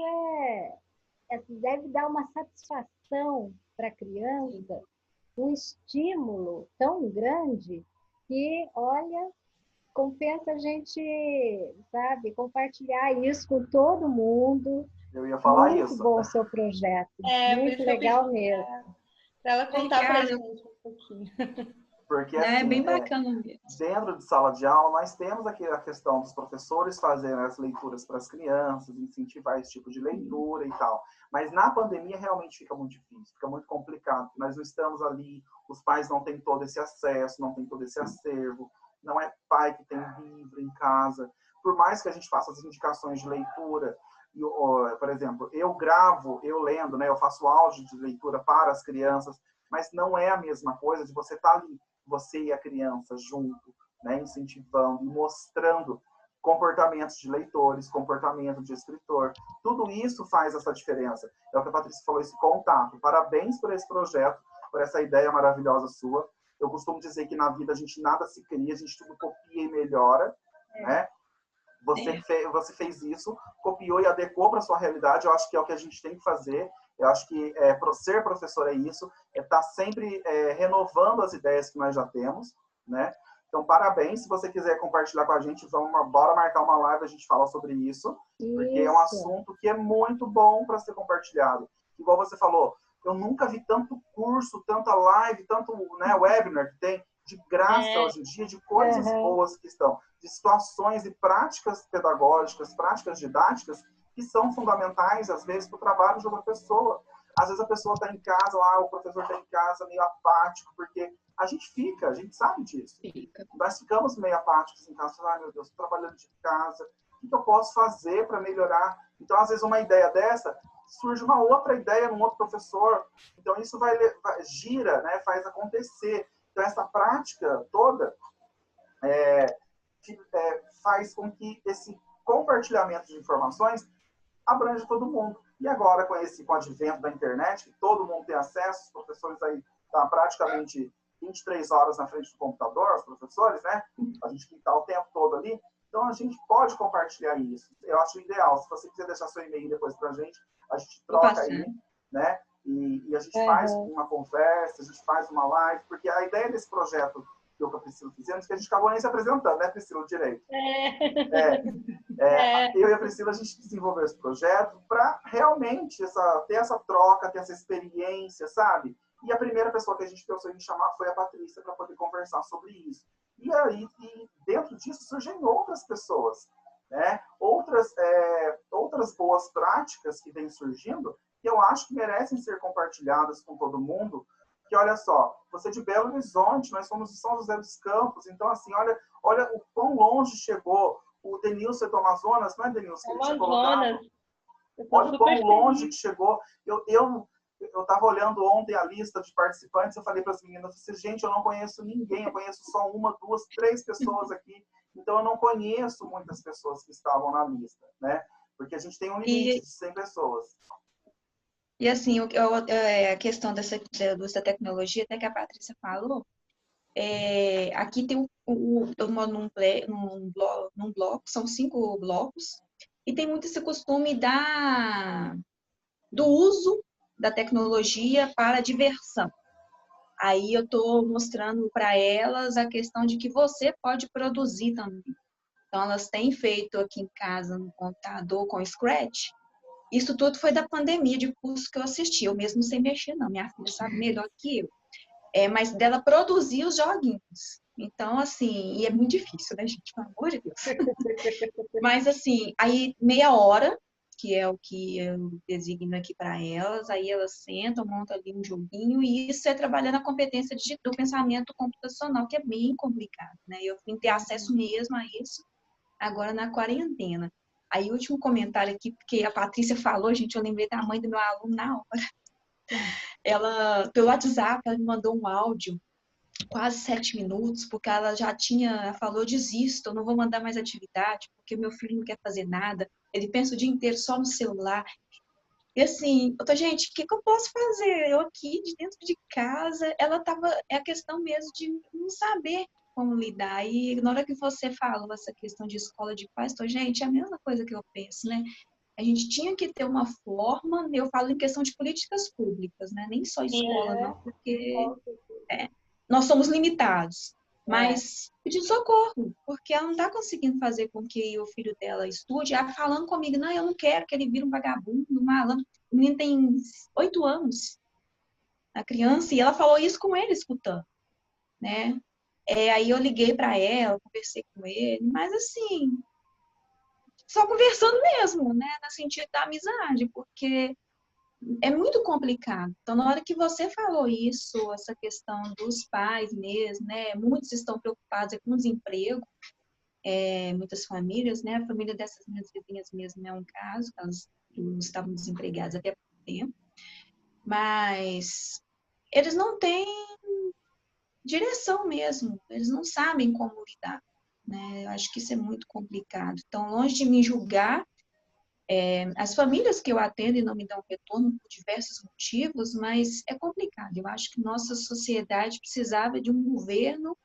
deve dar uma satisfação para a criança, um estímulo tão grande que, olha, compensa a gente, sabe, compartilhar isso com todo mundo. Eu ia falar muito isso. Muito bom o seu projeto. Muito legal mesmo. Para ela contar para a gente um pouquinho. Porque, assim, é bem bacana mesmo. Dentro de sala de aula, nós temos aqui a questão dos professores fazerem as leituras para as crianças, incentivar esse tipo de leitura e tal. Mas na pandemia realmente fica muito difícil, fica muito complicado. Nós não estamos ali, os pais não têm todo esse acesso, não têm todo esse acervo, não é pai que tem livro em casa. Por mais que a gente faça as indicações de leitura, por exemplo, eu gravo, eu lendo, né, eu faço áudio de leitura para as crianças, mas não é a mesma coisa de você estar ali, você e a criança junto, né, incentivando e mostrando comportamentos de leitores, comportamento de escritor. Tudo isso faz essa diferença. É o que a Patrícia falou, esse contato. Parabéns por esse projeto, por essa ideia maravilhosa sua. Eu costumo dizer que na vida a gente nada se cria, a gente tudo copia e melhora, né? Você fez isso, copiou e adequou para a sua realidade. Eu acho que é o que a gente tem que fazer. Eu acho que ser professor é isso, é estar sempre renovando as ideias que nós já temos, né? Então, parabéns. Se você quiser compartilhar com a gente, bora marcar uma live, a gente fala sobre isso, porque é um assunto que é muito bom para ser compartilhado. Igual você falou, eu nunca vi tanto curso, tanta live, tanto, né, webinar que tem de graça hoje em dia, de coisas boas que estão, de situações e práticas pedagógicas, práticas didáticas, que são fundamentais, às vezes, para o trabalho de uma pessoa. Às vezes a pessoa está em casa, lá, o professor está em casa meio apático, porque a gente sabe disso. Nós ficamos meio apáticos em casa, ai meu Deus, estou trabalhando de casa, o que eu posso fazer para melhorar? Então, às vezes, uma ideia dessa, surge uma outra ideia num outro professor, então isso gira, né, faz acontecer. Então, essa prática toda faz com que esse compartilhamento de informações abrange todo mundo. E agora, com o advento da internet, que todo mundo tem acesso, os professores aí estão praticamente 23 horas na frente do computador, os professores, né? A gente está o tempo todo ali. Então, a gente pode compartilhar isso. Eu acho ideal. Se você quiser deixar seu e-mail depois para a gente troca aí, né? E a gente faz uma conversa, a gente faz uma live, porque a ideia desse projeto que eu e a Priscila fizemos, que a gente acabou nem se apresentando, né, Priscila, direito? Eu e a Priscila, a gente desenvolveu esse projeto para realmente ter essa troca, ter essa experiência, sabe? E a primeira pessoa que a gente pensou em chamar foi a Patrícia para poder conversar sobre isso. E aí, dentro disso, surgem outras pessoas. né? Outras boas práticas que vêm surgindo, que eu acho que merecem ser compartilhadas com todo mundo, que olha só, você é de Belo Horizonte, nós somos de São José dos Campos, então assim, olha o quão longe chegou o Denilson do Amazonas, não é, Denilson? Que ele tinha colocado. Olha o quão longe que chegou. Eu estava olhando ontem a lista de participantes, eu falei para as meninas, gente, eu não conheço ninguém, eu conheço só uma, duas, três pessoas aqui, então eu não conheço muitas pessoas que estavam na lista, né? Porque a gente tem um limite de 100 pessoas. E assim, a questão dessa tecnologia, até que a Patrícia falou, aqui tem eu moro num bloco, são 5 blocos, e tem muito esse costume do uso da tecnologia para diversão. Aí eu estou mostrando para elas a questão de que você pode produzir também. Então, elas têm feito aqui em casa, no computador, com Scratch. Isso tudo foi da pandemia, de curso que eu assisti. Eu mesmo não sei mexer, não. Minha filha sabe melhor que eu. Mas dela produzir os joguinhos. Então, assim, e é muito difícil, né, gente? Pelo amor de Deus. Mas, assim, aí meia hora, que é o que eu designo aqui para elas, aí elas sentam, montam ali um joguinho, e isso é trabalhando a competência do pensamento computacional, que é bem complicado, né? Eu vim ter acesso mesmo a isso agora na quarentena. Aí, o último comentário aqui, porque a Patrícia falou, gente, eu lembrei da mãe do meu aluno na hora. Ela, pelo WhatsApp, ela me mandou um áudio, quase 7 minutos, porque ela falou, desisto, eu não vou mandar mais atividade, porque meu filho não quer fazer nada, ele pensa o dia inteiro só no celular. E assim, gente, o que eu posso fazer? Eu aqui, de dentro de casa, é a questão mesmo de não saber como lidar. E na hora que você falou essa questão de escola de paz, gente, é a mesma coisa que eu penso, né? A gente tinha que ter uma forma, eu falo em questão de políticas públicas, né? Nem só escola, não, porque nós somos limitados. Mas pedir socorro, porque ela não está conseguindo fazer com que o filho dela estude, falando comigo, não, eu não quero que ele vire um vagabundo, um malandro. O menino tem 8 anos, a criança, e ela falou isso com ele escutando, né? Aí eu liguei para ela, conversei com ele, mas assim, só conversando mesmo, né? No sentido da amizade, porque é muito complicado. Então, na hora que você falou isso, essa questão dos pais mesmo, né? Muitos estão preocupados com o desemprego, muitas famílias, né? A família dessas minhas vizinhas mesmo é um caso, elas estavam desempregadas até pouco tempo, mas eles não têm direção mesmo, eles não sabem como lidar, né? Eu acho que isso é muito complicado. Então, longe de me julgar, as famílias que eu atendo e não me dão retorno por diversos motivos, mas é complicado. Eu acho que nossa sociedade precisava de um governo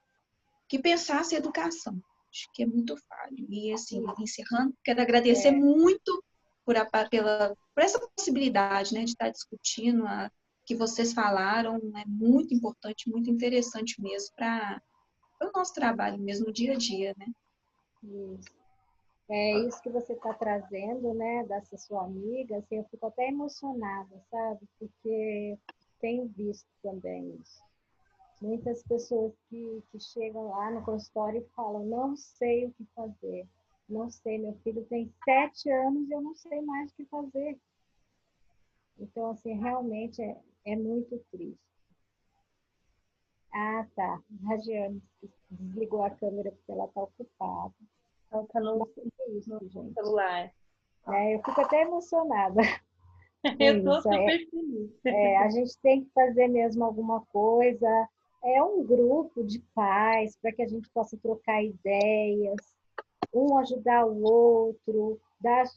que pensasse em educação. Acho que é muito falho. E, assim, encerrando, quero agradecer muito por essa possibilidade, né, de estar discutindo que vocês falaram. É muito importante, muito interessante mesmo para o nosso trabalho mesmo, no dia a dia, né? Isso. É isso que você está trazendo, né, dessa sua amiga, assim, eu fico até emocionada, sabe? Porque tenho visto também isso. Muitas pessoas que chegam lá no consultório e falam, não sei o que fazer, não sei, meu filho tem 7 anos e eu não sei mais o que fazer. Então, assim, realmente é muito triste. Ah, tá. A Giane desligou a câmera porque ela está ocupada. Ela está no celular. Eu fico até emocionada. Eu estou super feliz. A gente tem que fazer mesmo alguma coisa. É um grupo de pais para que a gente possa trocar ideias, um ajudar o outro, dar as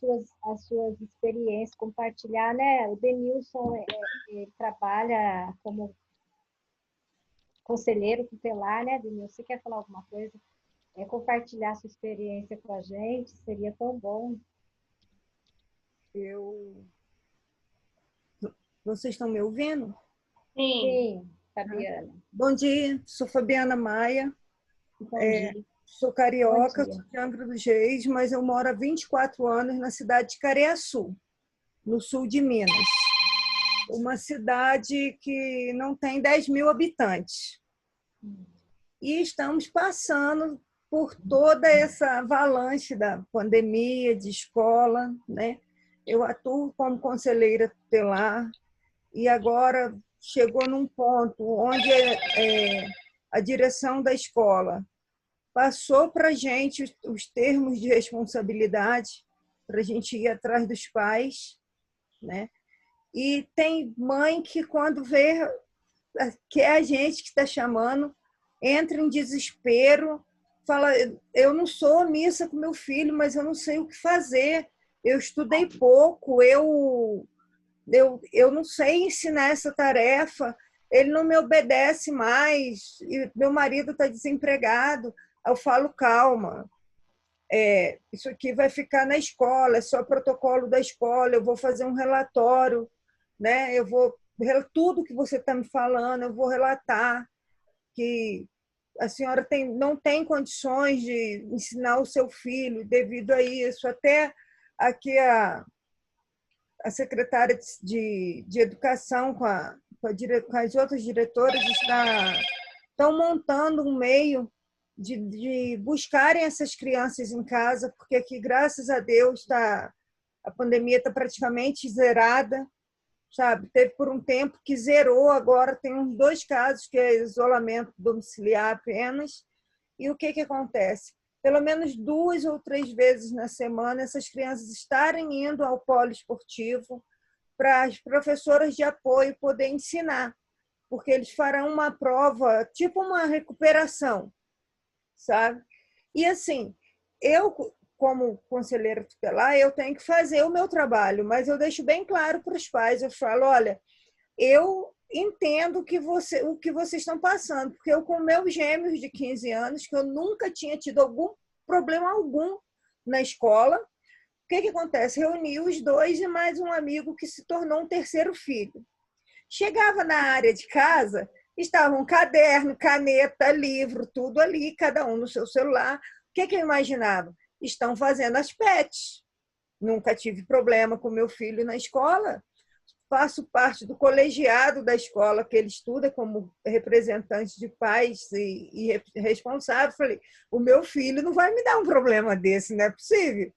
suas experiências, compartilhar, né? O Denilson ele trabalha como conselheiro tutelar, né, Denilson? Você quer falar alguma coisa? Compartilhar sua experiência com a gente, seria tão bom. Vocês estão me ouvindo? Sim, Fabiana. Bom dia, sou Fabiana Maia. Bom dia. Sou carioca, sou de Angra dos Reis, mas eu moro há 24 anos na cidade de Careaçu, no sul de Minas. Uma cidade que não tem 10 mil habitantes. E estamos passando por toda essa avalanche da pandemia, de escola, né? Eu atuo como conselheira tutelar e agora chegou num ponto onde a direção da escola passou para a gente os termos de responsabilidade para a gente ir atrás dos pais, né? E tem mãe que, quando vê que é a gente que está chamando, entra em desespero, fala: eu não sou omissa com meu filho, mas eu não sei o que fazer, eu estudei pouco, eu não sei ensinar essa tarefa, ele não me obedece mais, e meu marido está desempregado. Eu falo: calma, isso aqui vai ficar na escola, é só protocolo da escola, eu vou fazer um relatório, né? Eu vou tudo que você está me falando, eu vou relatar que a senhora não tem condições de ensinar o seu filho devido a isso. Até aqui a secretária de educação com as outras diretoras estão montando um meio de buscarem essas crianças em casa, porque aqui, graças a Deus, a pandemia está praticamente zerada, sabe? Teve por um tempo que zerou, agora tem uns 2 casos que é isolamento domiciliar apenas. E o que acontece? Pelo menos 2 ou 3 vezes na semana, essas crianças estarem indo ao polo esportivo para as professoras de apoio poder ensinar, porque eles farão uma prova, tipo uma recuperação, sabe? E assim, eu, como conselheira tutelar, eu tenho que fazer o meu trabalho, mas eu deixo bem claro para os pais, eu falo: olha, eu entendo o que vocês estão passando, porque eu, com meus gêmeos de 15 anos, que eu nunca tinha tido algum problema algum na escola, o que acontece? Reuni os 2 e mais um amigo que se tornou um 3º filho. Chegava na área de casa, estavam caderno, caneta, livro, tudo ali, cada um no seu celular. O que eu imaginava? Estão fazendo as PETs. Nunca tive problema com meu filho na escola. Faço parte do colegiado da escola que ele estuda como representante de pais e responsável. Falei: o meu filho não vai me dar um problema desse, não é possível.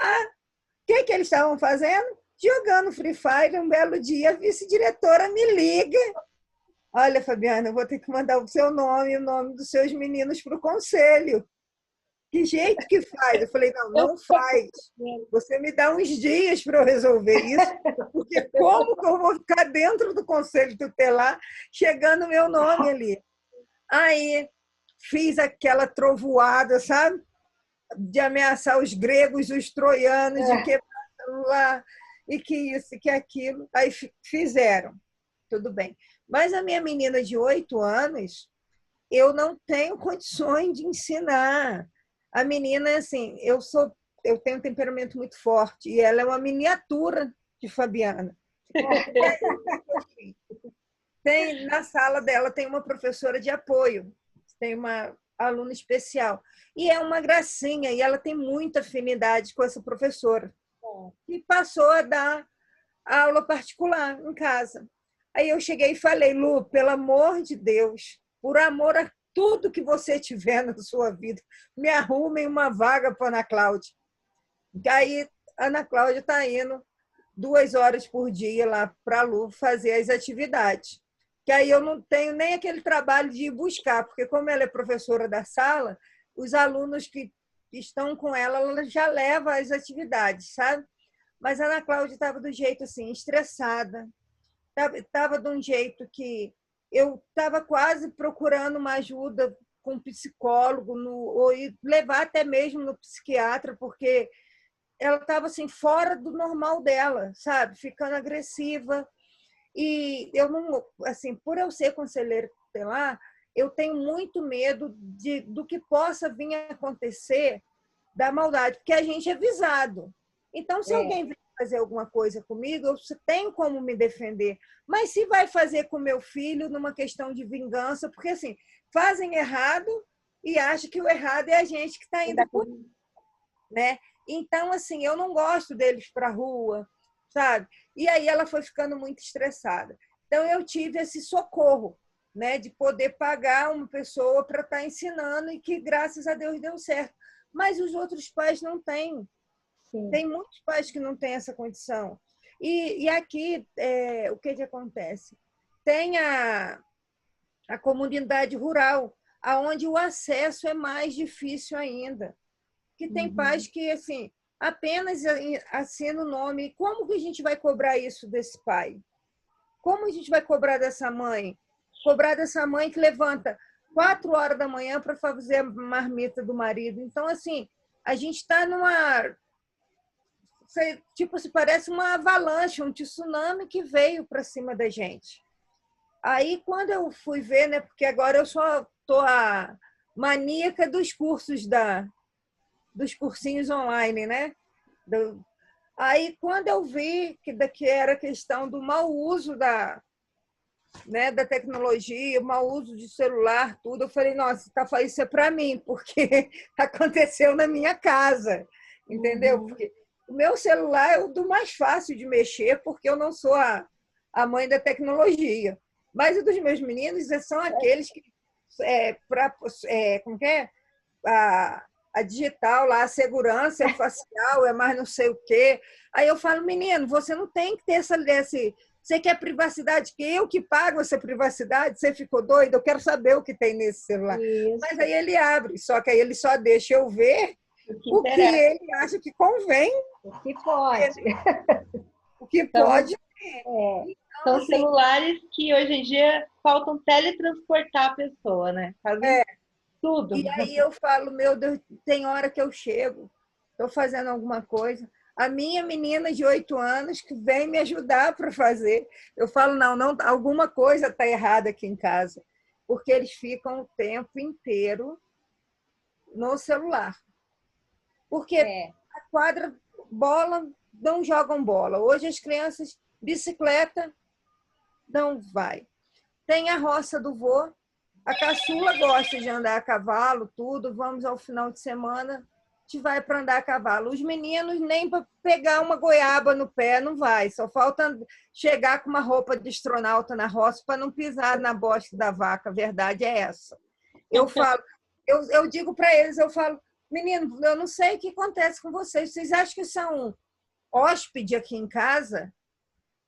O que eles estavam fazendo? Jogando Free Fire. Um belo dia, a vice-diretora me liga: olha, Fabiana, eu vou ter que mandar o seu nome e o nome dos seus meninos para o conselho. Que jeito que faz? Eu falei: não faz. Você me dá uns dias para eu resolver isso, porque como que eu vou ficar dentro do conselho tutelar chegando o meu nome ali? Aí fiz aquela trovoada, sabe? De ameaçar os gregos, os troianos, de quebrar o celular, e que isso, que aquilo. Aí fizeram. Tudo bem. Mas a minha menina de 8 anos, eu não tenho condições de ensinar. A menina, assim, eu tenho um temperamento muito forte e ela é uma miniatura de Fabiana. Na sala dela tem uma professora de apoio, tem uma aluna especial. E é uma gracinha, e ela tem muita afinidade com essa professora. E passou a dar aula particular em casa. Aí eu cheguei e falei: Lu, pelo amor de Deus, por amor a tudo que você tiver na sua vida, me arrumem uma vaga para a Ana Cláudia. Aí a Ana Cláudia está indo 2 horas por dia lá para a Lu fazer as atividades. Que aí eu não tenho nem aquele trabalho de ir buscar, porque como ela é professora da sala, os alunos que estão com ela já levam as atividades, sabe? Mas a Ana Cláudia estava do jeito assim, estressada, estava de um jeito que eu estava quase procurando uma ajuda com um psicólogo, ou levar até mesmo no psiquiatra, porque ela estava assim, fora do normal dela, sabe? Ficando agressiva. E eu não, assim, por eu ser conselheira tutelar, eu tenho muito medo do que possa vir a acontecer da maldade, porque a gente é visado. Então, se alguém vem fazer alguma coisa comigo, eu tenho como me defender. Mas se vai fazer com meu filho numa questão de vingança, porque assim, fazem errado e acham que o errado é a gente que está indo por, né? Então, assim, eu não gosto deles para a rua, sabe? E aí ela foi ficando muito estressada. Então, eu tive esse socorro. né, de poder pagar uma pessoa para estar ensinando e que, graças a Deus, deu certo. Mas os outros pais não têm. Sim. Tem muitos pais que não têm essa condição. E aqui, o que acontece? Tem a comunidade rural, aonde o acesso é mais difícil ainda. Que tem pais que, assim, apenas assinam o nome. Como que a gente vai cobrar isso desse pai? Como a gente vai cobrar dessa mãe? Cobrar dessa mãe que levanta 4 horas da manhã para fazer a marmita do marido. Então, assim, a gente está numa... Tipo, se parece uma avalanche, um tsunami que veio para cima da gente. Aí, quando eu fui ver, né, porque agora eu só estou a maníaca dos cursos dos cursinhos online, né? Aí, quando eu vi que era questão do mau uso né, da tecnologia, mau uso de celular, tudo, eu falei, nossa, isso é para mim, porque aconteceu na minha casa, entendeu? Porque o meu celular é o do mais fácil de mexer, porque eu não sou a mãe da tecnologia. Mas o dos meus meninos são aqueles que, como que é? A digital lá, a segurança é facial, é mais não sei o quê. Aí eu falo, menino, você não tem que ter você quer privacidade, que eu que pago essa privacidade? Você ficou doido? Eu quero saber o que tem nesse celular. Isso. Mas aí ele abre, só que aí ele só deixa eu ver o que ele acha que convém. O que pode. O que pode. São assim, celulares que hoje em dia faltam teletransportar a pessoa, né? Fazem tudo. E aí eu falo, meu Deus, tem hora que eu chego, estou fazendo alguma coisa. A minha menina de 8 anos que vem me ajudar para fazer. Eu falo, não, alguma coisa está errada aqui em casa. Porque eles ficam o tempo inteiro no celular. Porque a quadra, bola, não jogam bola. Hoje as crianças, bicicleta, não vai. Tem a roça do vô. A caçula gosta de andar a cavalo, tudo. Vamos ao final de semana, a gente vai para andar a cavalo. Os meninos nem para pegar uma goiaba no pé não vai. Só falta chegar com uma roupa de astronauta na roça para não pisar na bosta da vaca. A verdade é essa. Eu falo, eu digo para eles, eu falo, menino, eu não sei o que acontece com vocês. Vocês acham que são hóspede aqui em casa?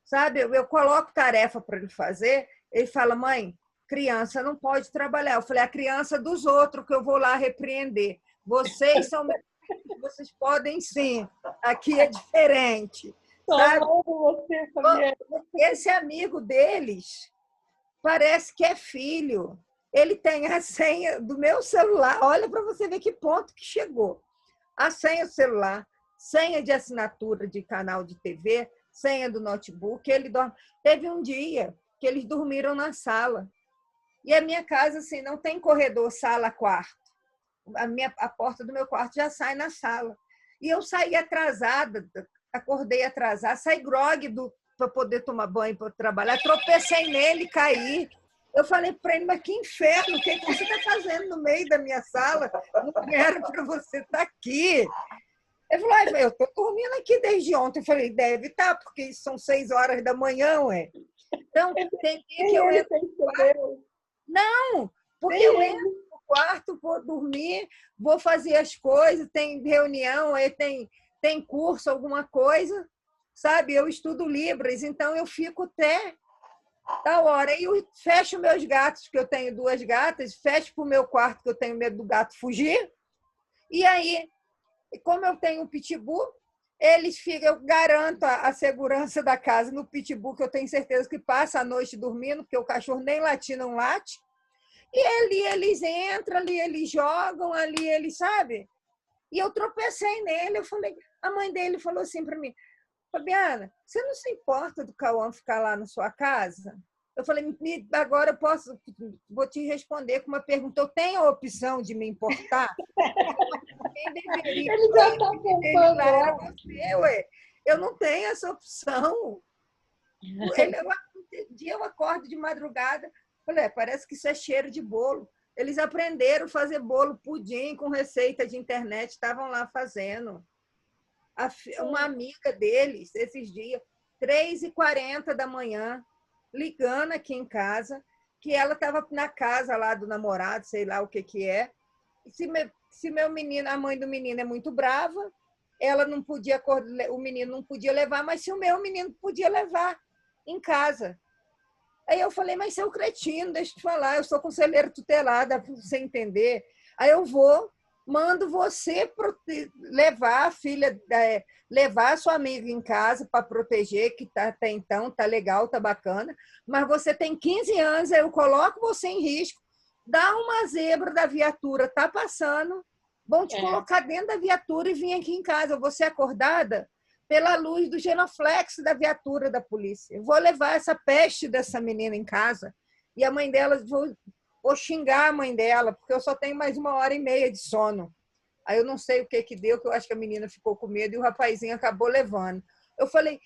Sabe? Eu coloco tarefa para ele fazer. Ele fala, mãe, criança não pode trabalhar. Eu falei, a criança dos outros que eu vou lá repreender. Vocês são vocês podem sim. Aqui é diferente. Sabe? Você, Fabiana. Esse amigo deles parece que é filho. Ele tem a senha do meu celular. Olha para você ver que ponto que chegou. A senha do celular, senha de assinatura de canal de TV, senha do notebook. Ele dorme. Teve um dia que eles dormiram na sala. E a minha casa, assim, não tem corredor, sala, quarto. A porta do meu quarto já sai na sala. E eu saí atrasada, acordei atrasada, saí grogue para poder tomar banho, para trabalhar. Tropecei nele, caí. Eu falei para ele, mas que inferno, o que você está fazendo no meio da minha sala? Não era para você estar aqui. Ele falou, eu estou dormindo aqui desde ontem. Eu falei, deve estar, porque são 6 horas da manhã, ué. Então, tem dia que eu entro no quarto. Não, porque eu entro no quarto, vou dormir, vou fazer as coisas, tem reunião, aí tem curso, alguma coisa, sabe? Eu estudo Libras, então eu fico até tal hora. E eu fecho meus gatos, que eu tenho 2 gatas, fecho para o meu quarto, que eu tenho medo do gato fugir. E aí, como eu tenho um pitbull, eles ficam, eu garanto a segurança da casa no pitbull, que eu tenho certeza que passa a noite dormindo, porque o cachorro nem latir não late. E ali eles entram, ali eles jogam, ali eles, sabe? E eu tropecei nele, eu falei, a mãe dele falou assim para mim, Fabiana, você não se importa do Cauã ficar lá na sua casa? Eu falei, agora eu vou te responder com uma pergunta. Eu tenho a opção de me importar? Quem deveria? Ele já está pensando lá. Você, ué. Eu não tenho essa opção. Um dia eu acordo de madrugada, falei, parece que isso é cheiro de bolo. Eles aprenderam a fazer bolo, pudim com receita de internet, estavam lá fazendo. Uma amiga deles, esses dias, 3h40 da manhã, ligando aqui em casa, que ela estava na casa lá do namorado, sei lá o que que é. Se meu menino, a mãe do menino é muito brava, ela não podia, o menino não podia levar, mas se o meu menino podia levar em casa. Aí eu falei, mas você é um cretino, deixa eu te falar, eu sou conselheira tutelada, para você entender. Aí eu mando você levar a filha, levar a sua amiga em casa para proteger, que até então tá legal, tá bacana, mas você tem 15 anos, aí eu coloco você em risco, dá uma zebra da viatura, tá passando, vão te colocar dentro da viatura e vir aqui em casa. Você acordada pela luz do genoflexo da viatura da polícia. Eu vou levar essa peste dessa menina em casa e a mãe dela, vou xingar a mãe dela, porque eu só tenho mais 1h30 de sono. Aí eu não sei o que que deu, que eu acho que a menina ficou com medo e o rapazinho acabou levando. Eu falei,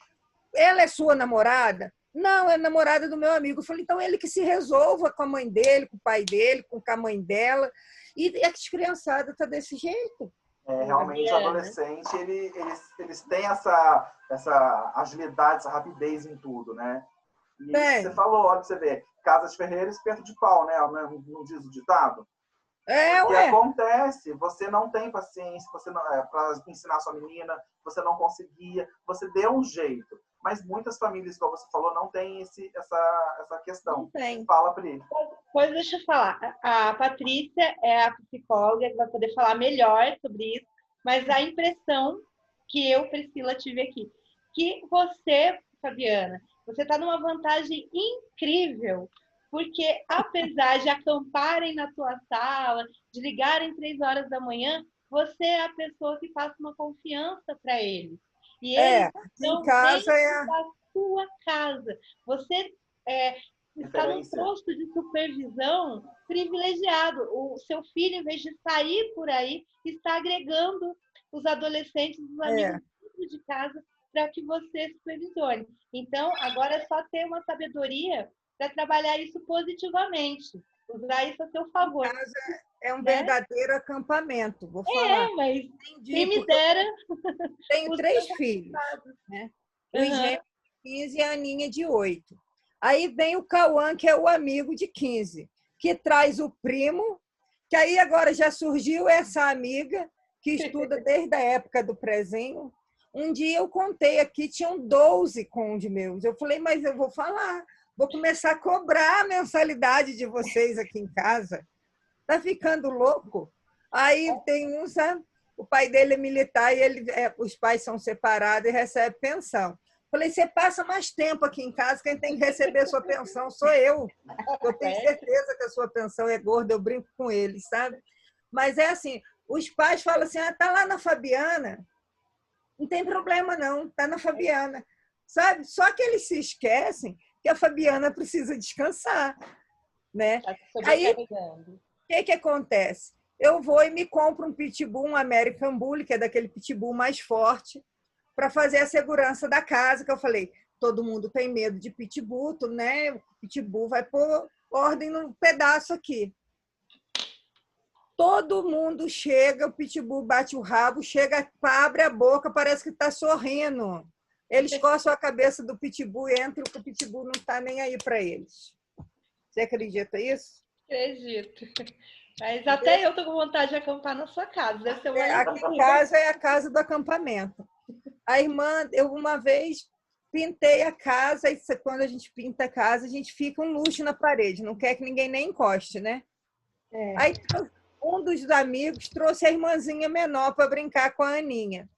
ela é sua namorada? Não, é namorada do meu amigo. Eu falei, então ele que se resolva com a mãe dele, com o pai dele, com a mãe dela. E as criançadas tá desse jeito. Realmente, o adolescente, eles têm essa agilidade, essa rapidez em tudo, né? E você falou, olha, você vê, casa de ferreiro, espeto de pau, né? Não diz o ditado? O que acontece? Você não tem paciência, você não, para ensinar sua menina, você não conseguia, você deu um jeito. Mas muitas famílias, como você falou, não tem essa questão. Não tem. Fala, Pri. Pois deixa eu falar. A Patrícia é a psicóloga que vai poder falar melhor sobre isso, mas a impressão que eu, Priscila, tive aqui, que você, Fabiana, você está numa vantagem incrível, porque apesar de acamparem na tua sala, de ligarem 3 horas da manhã, você é a pessoa que passa uma confiança para eles. E eles em casa da sua casa. Você está num posto de supervisão privilegiado. O seu filho, em vez de sair por aí, está agregando os adolescentes, os amigos dentro de casa para que você supervisione. Então, agora é só ter uma sabedoria para trabalhar isso positivamente. Usar isso a seu favor. Em casa é um verdadeiro acampamento, vou falar. Mas quem me dera... Tenho 3 filhos, né? O Gêmeo de 15 e a Aninha de 8. Aí vem o Cauã, que é o amigo de 15, que traz o primo, que aí agora já surgiu essa amiga, que estuda desde a época do prezinho. Um dia eu contei aqui, tinham 12 cônjuges meus. Eu falei, mas eu vou falar, vou começar a cobrar a mensalidade de vocês aqui em casa. Tá ficando louco? Aí tem sabe? O pai dele é militar e os pais são separados e recebe pensão. Falei, você passa mais tempo aqui em casa, quem tem que receber a sua pensão sou eu. Eu tenho certeza que a sua pensão é gorda, eu brinco com eles, sabe? Mas é assim, os pais falam assim, tá lá na Fabiana, não tem problema não, tá na Fabiana, sabe? Só que eles se esquecem que a Fabiana precisa descansar, né? Aí, o que acontece? Eu vou e me compro um pitbull, um American Bully, que é daquele pitbull mais forte, para fazer a segurança da casa, que eu falei, todo mundo tem medo de pitbull, né? O pitbull vai pôr ordem no pedaço aqui. Todo mundo chega, o pitbull bate o rabo, chega, abre a boca, parece que está sorrindo. Eles coçam a cabeça do pitbull e entram, porque o pitbull não está nem aí para eles. Você acredita nisso? Acredito. Mas até eu tô com vontade de acampar na sua casa. Deve ser uma aqui em casa é a casa do acampamento. A irmã, eu uma vez pintei a casa, e quando a gente pinta a casa, a gente fica um luxo na parede, não quer que ninguém nem encoste, né? Aí um dos amigos trouxe a irmãzinha menor para brincar com a Aninha.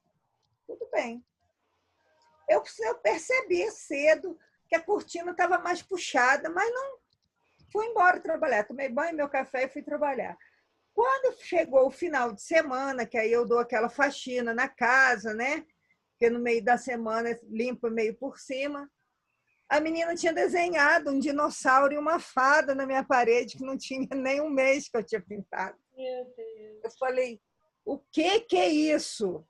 Tudo bem. Eu percebi cedo que a cortina estava mais puxada, mas não fui embora trabalhar. Tomei banho, meu café e fui trabalhar. Quando chegou o final de semana, que aí eu dou aquela faxina na casa, né? Porque no meio da semana limpo meio por cima, a menina tinha desenhado um dinossauro e uma fada na minha parede, que não tinha nem um mês que eu tinha pintado. Meu Deus. Eu falei, o que é isso?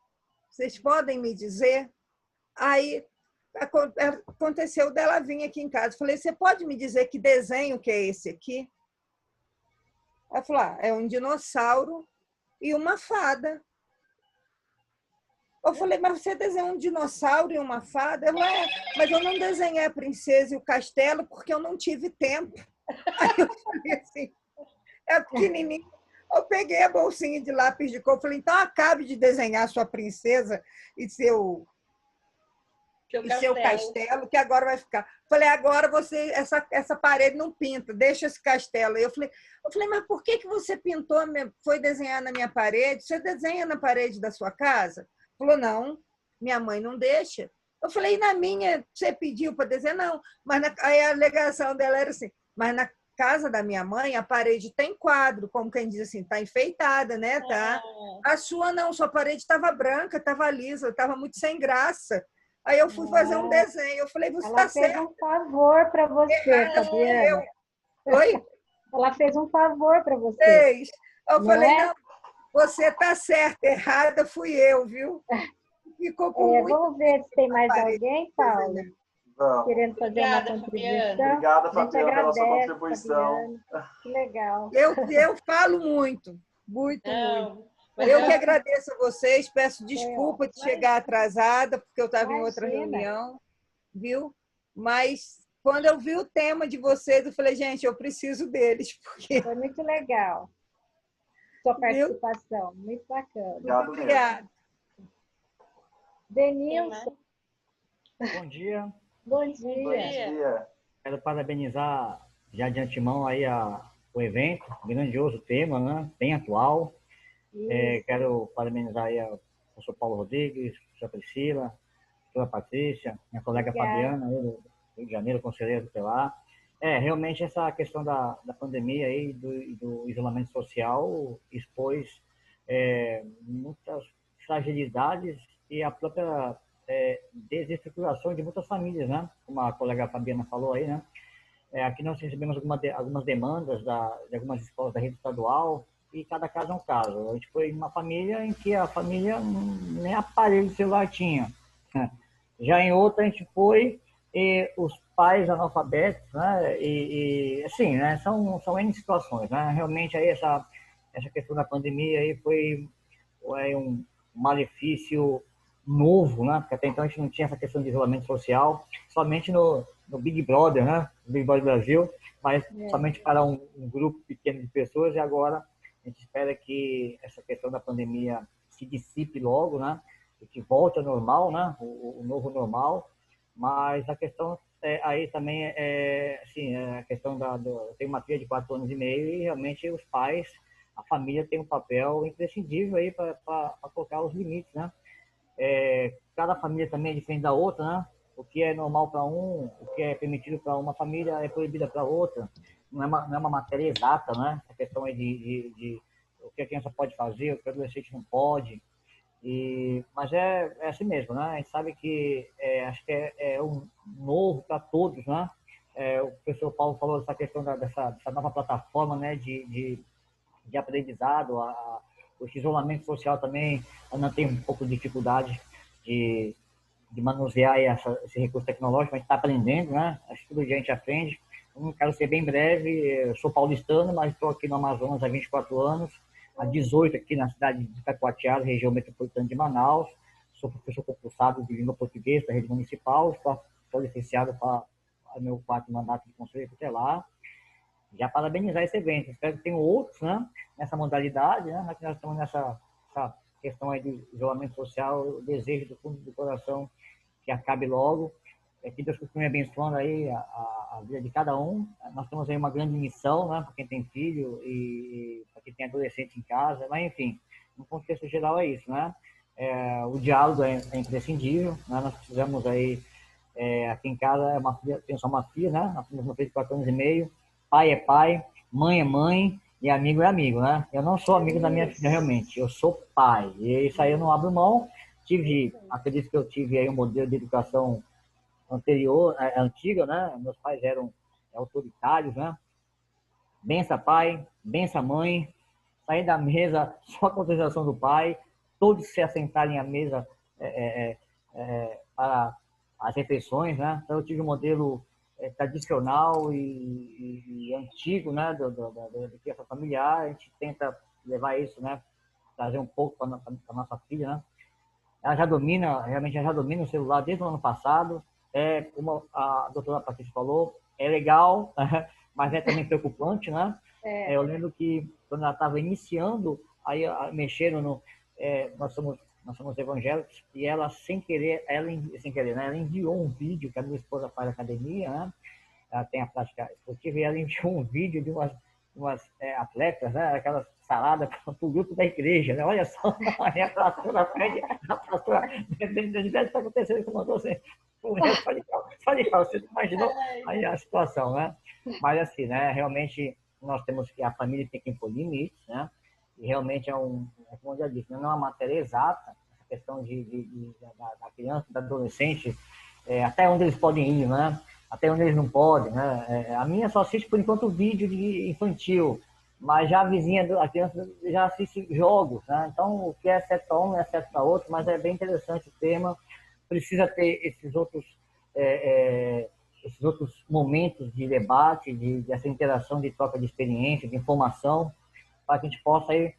Vocês podem me dizer? Aí aconteceu dela vir aqui em casa. Eu falei, você pode me dizer que desenho que é esse aqui? Ela falou, é um dinossauro e uma fada. Eu falei, mas você desenhou um dinossauro e uma fada? Ela, mas eu não desenhei a princesa e o castelo porque eu não tive tempo. Aí eu falei assim, é pequenininho. Eu peguei a bolsinha de lápis de cor, falei, então acabe de desenhar sua princesa e seu castelo, que agora vai ficar. Falei, agora você, essa parede não pinta, deixa esse castelo. Eu falei, mas por que você pintou, foi desenhar na minha parede? Você desenha na parede da sua casa? Falou, não, minha mãe não deixa. Eu falei, e na minha, você pediu para desenhar? Não, mas aí a alegação dela era assim, mas na casa da minha mãe, a parede tem quadro, como quem diz assim, está enfeitada, né? Tá? A sua não, sua parede estava branca, estava lisa, estava muito sem graça. Aí eu fui fazer um desenho. Eu falei, você está certo. Ela fez um favor para você, Fabiana. Oi? Ela fez um favor para você. Fez. Eu não falei, é? não, você está certa, errada fui eu, viu? Ficou com muito... Vamos ver se tem mais alguém, Paulo, querendo fazer uma contribuição. Obrigada, Fabiana, pela sua contribuição. Fabiana. Que legal. Eu falo muito, muito. Eu que agradeço a vocês, peço desculpa de chegar atrasada, porque eu estava em outra reunião, viu? Mas quando eu vi o tema de vocês, eu falei, gente, eu preciso deles. Porque... Foi muito legal sua participação, muito bacana. Muito obrigada. Denilson. Bom dia. Bom dia. Quero parabenizar já de antemão aí o evento, grandioso tema, né? Bem atual. Quero parabenizar aí o professor Paulo Rodrigues, a professora Priscila, a professora Patrícia, minha colega Fabiana, aí do Rio de Janeiro, conselheira tutelar. Realmente essa questão da pandemia aí, do isolamento social, expôs muitas fragilidades e a própria desestruturação de muitas famílias, né? Como a colega Fabiana falou aí, né? Aqui nós recebemos algumas demandas de algumas escolas da rede estadual, e cada caso é um caso. A gente foi em uma família em que a família nem aparelho de celular tinha. Já em outra a gente foi e os pais analfabetos, né? E assim, né? São N situações, né? Realmente aí essa questão da pandemia aí foi um malefício novo, né? Porque até então a gente não tinha essa questão de isolamento social, somente no Big Brother, né? Big Brother Brasil, mas somente para um grupo pequeno de pessoas, e agora a gente espera que essa questão da pandemia se dissipe logo, né? E que volte ao normal, né? O novo normal. Mas a questão aí também assim, a questão eu tenho uma filha de 4 anos e meio e realmente os pais, a família tem um papel imprescindível aí para colocar os limites, né? Cada família também é diferente da outra, né? O que é normal para um, o que é permitido para uma família é proibido para outra. Não é uma matéria exata, né? A questão é de o que a criança pode fazer, o que o adolescente não pode. Mas é assim mesmo, né? A gente sabe que acho que é um novo para todos, né? O professor Paulo falou dessa questão dessa nova plataforma, né? De aprendizado, o isolamento social também ainda tem um pouco de dificuldade de manusear esse recurso tecnológico, a gente está aprendendo, né? Acho que todo dia a gente aprende. Eu quero ser bem breve, eu sou paulistano, mas estou aqui no Amazonas há 24 anos, há 18 aqui na cidade de Itacoatiara, região metropolitana de Manaus. Sou professor concursado de língua portuguesa da rede municipal, estou licenciado para o meu 4º mandato de conselheiro tutelar. Já parabenizar esse evento. Espero que tenham outros, né, nessa modalidade, né, que nós estamos nessa questão aí de isolamento social. Eu desejo do fundo do coração que acabe logo. Que Deus continue abençoando aí a vida de cada um. Nós temos aí uma grande missão, né, para quem tem filho e para quem tem adolescente em casa, mas enfim, no contexto geral é isso, né? O diálogo é imprescindível, né? Nós precisamos aí, aqui em casa, tenho só uma filha, né? Nós temos uma filha de 4 anos e meio, pai é pai, mãe é mãe e amigo é amigo, né? Eu não sou amigo da minha filha realmente, eu sou pai, e isso aí eu não abro mão. Acredito que eu tive aí um modelo de educação antiga, né? Meus pais eram autoritários, né? Bença pai, bença mãe, sair da mesa só com a autorização do pai, todos se assentarem à mesa para as refeições, né? Então eu tive um modelo tradicional e antigo, né? Da criação familiar. A gente tenta levar isso, né? Trazer um pouco para a nossa filha, né? Ela realmente já domina o celular desde o ano passado. Como a doutora Patrícia falou, é legal, mas é também preocupante, né? É. Eu lembro que quando ela estava iniciando, aí mexeram no... nós somos evangélicos, e ela, sem querer, né? Ela enviou um vídeo, que a minha esposa faz academia, né? Ela tem a prática esportiva, e ela enviou um vídeo de umas atletas, né? Aquelas saladas para o grupo da igreja, né? Olha só, a pastora na frente, a pastora, deve estar acontecendo isso, mandou assim, só de calma, você imaginou aí a situação, né? Mas assim, né? Realmente, nós temos que, a família tem que impor limites, né? E realmente como eu já disse, não é uma matéria exata, essa questão da criança, da adolescente, até onde eles podem ir, né? Até onde eles não podem, né? A minha só assiste, por enquanto, vídeo de infantil, mas já a vizinha, a criança já assiste jogos, né? Então, o que é certo para um, é certo para outro, mas é bem interessante o tema. Precisa ter esses outros momentos de debate, dessa interação, de troca de experiência, de informação, para que a gente possa aí,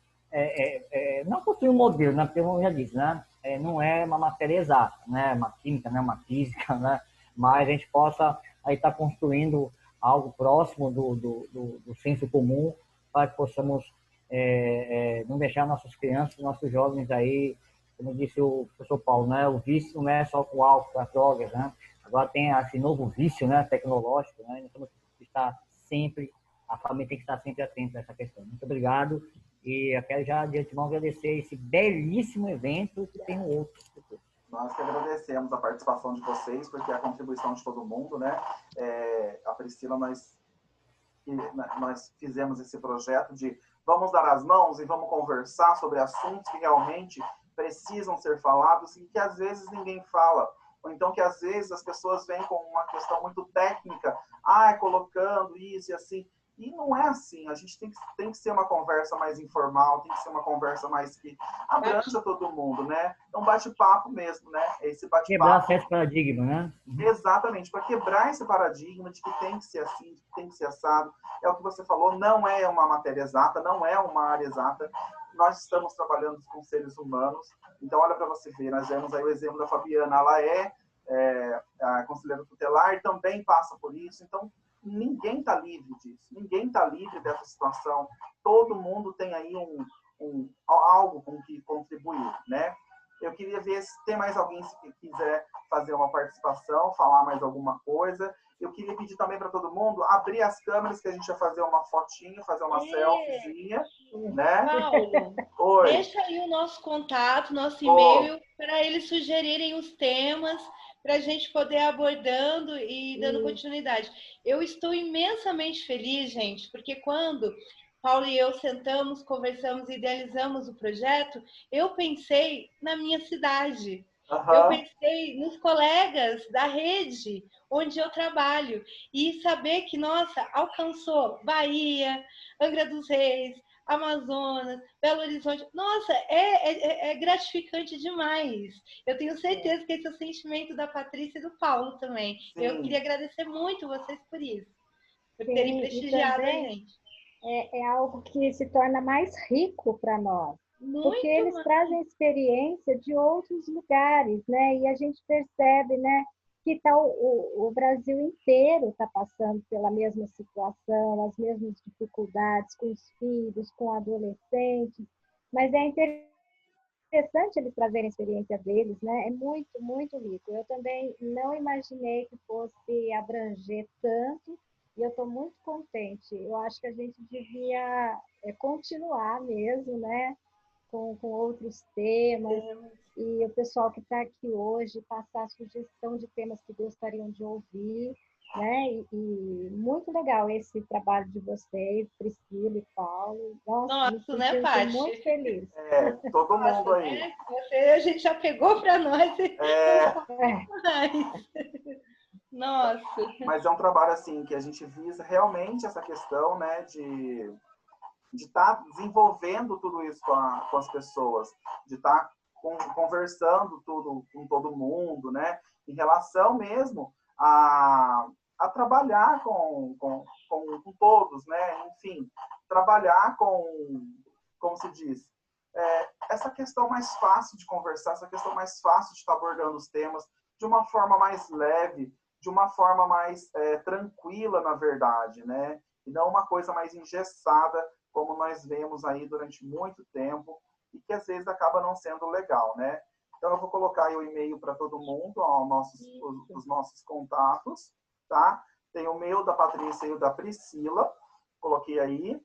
não construir um modelo, né? Porque, como eu já disse, né? Não é uma matéria exata, né? Uma química, né? Uma física, né? Mas a gente possa aí estar construindo algo próximo do senso comum, para que possamos não deixar nossas crianças, nossos jovens aí, como disse o professor Paulo, né? O vício não é só com o álcool, as drogas, né? Agora tem esse novo vício, né? Tecnológico, né? Nós temos que estar sempre, a família tem que estar sempre atenta a essa questão. Muito obrigado. E eu quero já de antemão agradecer esse belíssimo evento que tem um outro. Nós que agradecemos a participação de vocês, porque é a contribuição de todo mundo, né? A Priscila, nós fizemos esse projeto de vamos dar as mãos e vamos conversar sobre assuntos que realmente precisam ser falados e que às vezes ninguém fala. Ou então que às vezes as pessoas vêm com uma questão muito técnica, colocando isso e assim. E não é assim, a gente tem que ser uma conversa mais informal, tem que ser uma conversa mais que abranja todo mundo, né? É um bate-papo mesmo, né? Esse bate-papo. Quebrar certo paradigma, né? Exatamente, para quebrar esse paradigma de que tem que ser assim, de que tem que ser assado. É o que você falou, não é uma matéria exata, não é uma área exata. Nós estamos trabalhando com seres humanos. Então, olha para você ver, nós vemos aí o exemplo da Fabiana, ela é a conselheira tutelar e também passa por isso. Então, ninguém está livre disso, ninguém está livre dessa situação. Todo mundo tem aí algo com que contribuir, né? Eu queria ver se tem mais alguém que quiser fazer uma participação, falar mais alguma coisa. Eu queria pedir também para todo mundo abrir as câmeras, que a gente vai fazer uma fotinha, fazer uma selfiezinha, né? Paulo, Oi. Deixa aí o nosso contato, nosso e-mail, para eles sugerirem os temas, para a gente poder abordando e dando continuidade. Eu estou imensamente feliz, gente, porque quando Paulo e eu sentamos, conversamos, idealizamos o projeto, eu pensei na minha cidade. Eu pensei nos colegas da rede onde eu trabalho e saber que, nossa, alcançou Bahia, Angra dos Reis, Amazonas, Belo Horizonte. Nossa, é gratificante demais. Eu tenho certeza que esse é o sentimento da Patrícia e do Paulo também. Sim. Eu queria agradecer muito vocês por isso, por terem prestigiado a gente. É algo que se torna mais rico para nós. Muito porque eles mais. trazem experiência de outros lugares, né? E a gente percebe, né, que tá o Brasil inteiro está passando pela mesma situação, as mesmas dificuldades com os filhos, com adolescentes, mas é interessante eles trazerem a experiência deles, né? É muito, muito rico. Eu também não imaginei que fosse abranger tanto, e eu estou muito contente. Eu acho que a gente devia continuar mesmo, né? Com outros temas, e o pessoal que está aqui hoje passar sugestão de temas que gostariam de ouvir, né? E muito legal esse trabalho de vocês, Priscila e Paulo. Nossa, né, Paty? Muito feliz. Todo mundo Nossa, aí. Né? A gente já pegou para nós. Nossa. Mas é um trabalho assim que a gente visa realmente essa questão, né, de estar desenvolvendo tudo isso com as pessoas, de estar conversando tudo com todo mundo, né, em relação mesmo a trabalhar com todos, né, enfim, trabalhar como se diz, essa questão mais fácil de conversar, essa questão mais fácil de estar abordando os temas de uma forma mais leve, de uma forma mais tranquila, na verdade, né? E não uma coisa mais engessada, como nós vemos aí durante muito tempo, e que às vezes acaba não sendo legal, né? Então, eu vou colocar aí o e-mail para todo mundo, ó, os nossos contatos, tá? Tem o meu, da Patrícia e o da Priscila, coloquei aí.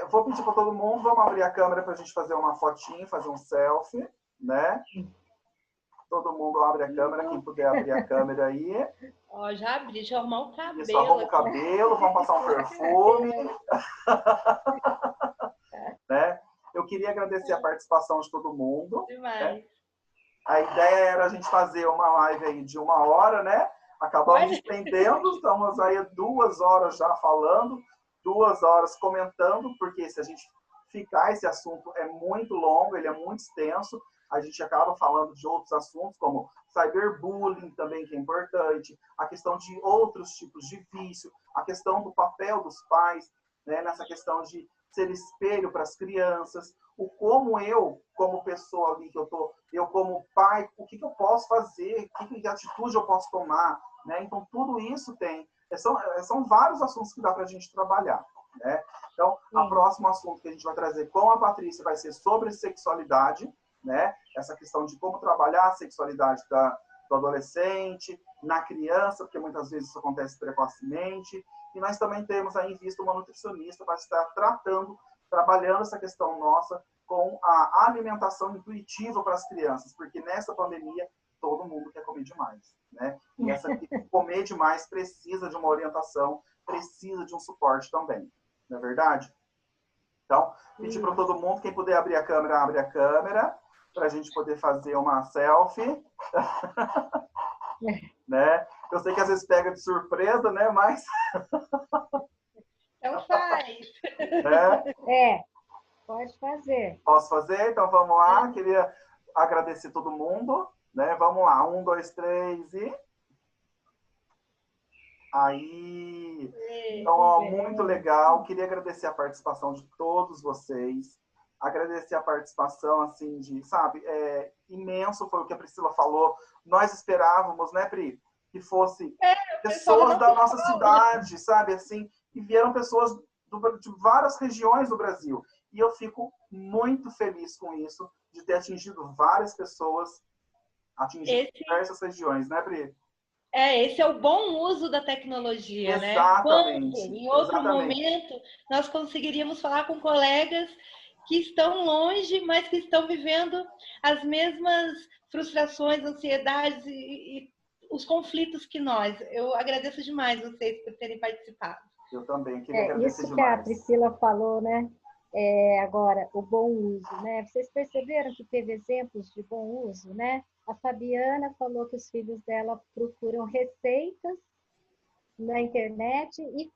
Vou pedir para todo mundo, vamos abrir a câmera para a gente fazer uma fotinha, fazer um selfie, né? Todo mundo abre a câmera, quem puder abrir a câmera aí. Ó, já abri, deixa eu arrumar o cabelo. Só arruma o cabelo, vamos passar um perfume. Né? Eu queria agradecer a participação de todo mundo. Demais. Né? A ideia era a gente fazer uma live aí de 1 hora, né? Acabamos estendendo, estamos aí 2 horas já falando, 2 horas comentando, porque se a gente ficar, esse assunto é muito longo, ele é muito extenso, a gente acaba falando de outros assuntos, como cyberbullying também, que é importante, a questão de outros tipos de vício, a questão do papel dos pais, né, nessa questão de ser espelho para as crianças, o como eu, como pessoa ali, eu como pai, o que eu posso fazer, que atitude eu posso tomar, né? Então, tudo isso são vários assuntos que dá para a gente trabalhar, né? Então, o próximo assunto que a gente vai trazer com a Patrícia vai ser sobre sexualidade, né? Essa questão de como trabalhar a sexualidade do adolescente, na criança, porque muitas vezes isso acontece precocemente. E nós também temos aí em vista uma nutricionista para estar trabalhando essa questão nossa com a alimentação intuitiva para as crianças, porque nessa pandemia todo mundo quer comer demais, né? E comer demais precisa de uma orientação, precisa de um suporte também, não é verdade? Então, pedir para todo mundo, quem puder abrir a câmera, abre a câmera, para a gente poder fazer uma selfie. Né? Eu sei que às vezes pega de surpresa, né? Mas... Então faz. Pode fazer. Posso fazer? Então vamos lá. Queria agradecer todo mundo, né? Vamos lá. 1, 2, 3 e... Aí... Então, ó, muito legal. Queria agradecer a participação de todos vocês. Agradecer a participação, assim, sabe, imenso, foi o que a Priscila falou. Nós esperávamos, né, Pri, que fosse pessoas da nossa cidade, sabe, assim, e vieram pessoas de várias regiões do Brasil. E eu fico muito feliz com isso, de ter atingido várias pessoas, atingido diversas regiões, né, Pri? Esse é o bom uso da tecnologia, exatamente, né? Quando, em outro momento, nós conseguiríamos falar com colegas que estão longe, mas que estão vivendo as mesmas frustrações, ansiedades e os conflitos que nós. Eu agradeço demais vocês por terem participado. Eu também queria agradecer isso demais. Que a Priscila falou, né? Agora, o bom uso, né? Vocês perceberam que teve exemplos de bom uso, né? A Fabiana falou que os filhos dela procuram receitas na internet e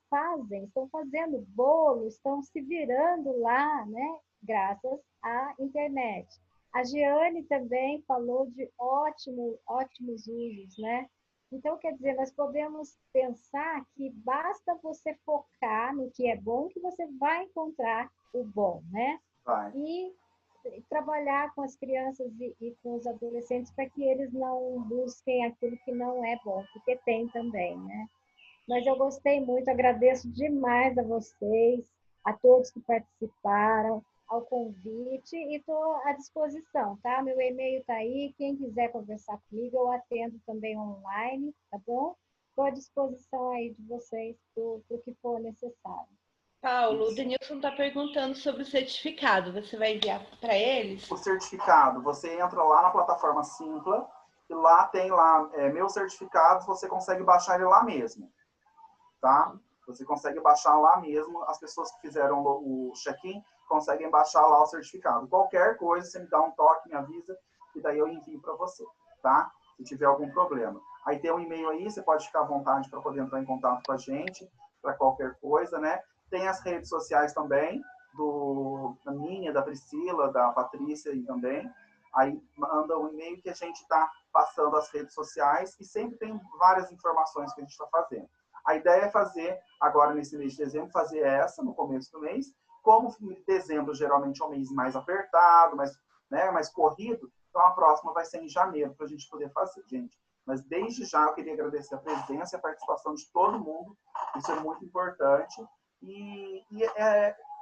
estão fazendo bolos, estão se virando lá, né? Graças à internet. A Giane também falou de ótimos usos, né? Então, quer dizer, nós podemos pensar que basta você focar no que é bom, que você vai encontrar o bom, né? Vai. E trabalhar com as crianças e com os adolescentes para que eles não busquem aquilo que não é bom, porque tem também, né? Mas eu gostei muito, agradeço demais a vocês, a todos que participaram, ao convite e estou à disposição, tá? Meu e-mail está aí, quem quiser conversar comigo, eu atendo também online, tá bom? Estou à disposição aí de vocês para o que for necessário. Paulo, o Denilson está perguntando sobre o certificado, você vai enviar para eles? O certificado, você entra lá na plataforma Simpla, e lá tem meus certificados, você consegue baixar ele lá mesmo, tá? Você consegue baixar lá mesmo, as pessoas que fizeram o check-in conseguem baixar lá o certificado. Qualquer coisa, você me dá um toque, me avisa, e daí eu envio para você, tá? Se tiver algum problema. Aí tem um e-mail aí, você pode ficar à vontade para poder entrar em contato com a gente, para qualquer coisa, né? Tem as redes sociais também, da minha, da Priscila, da Patrícia e também. Aí manda um e-mail que a gente está passando as redes sociais e sempre tem várias informações que a gente está fazendo. A ideia é fazer, agora nesse mês de dezembro, fazer essa no começo do mês. Como dezembro geralmente é um mês mais apertado, mais corrido, Então, a próxima vai ser em janeiro, para a gente poder fazer, gente. Mas, desde já, eu queria agradecer a presença e a participação de todo mundo. Isso é muito importante. E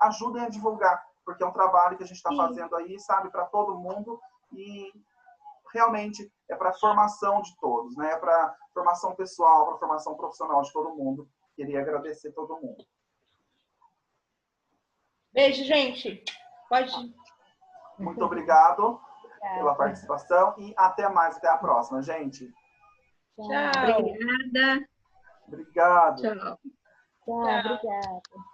ajudem a divulgar, porque é um trabalho que a gente está fazendo aí, sabe, para todo mundo. E realmente é para a formação de todos, né? É para formação pessoal, para formação profissional de todo mundo. Queria agradecer todo mundo. Beijo, gente. Pode. Muito obrigado pela participação e até mais, até a próxima, gente. Tchau. Obrigada. Obrigado. Tchau. Tchau, obrigada.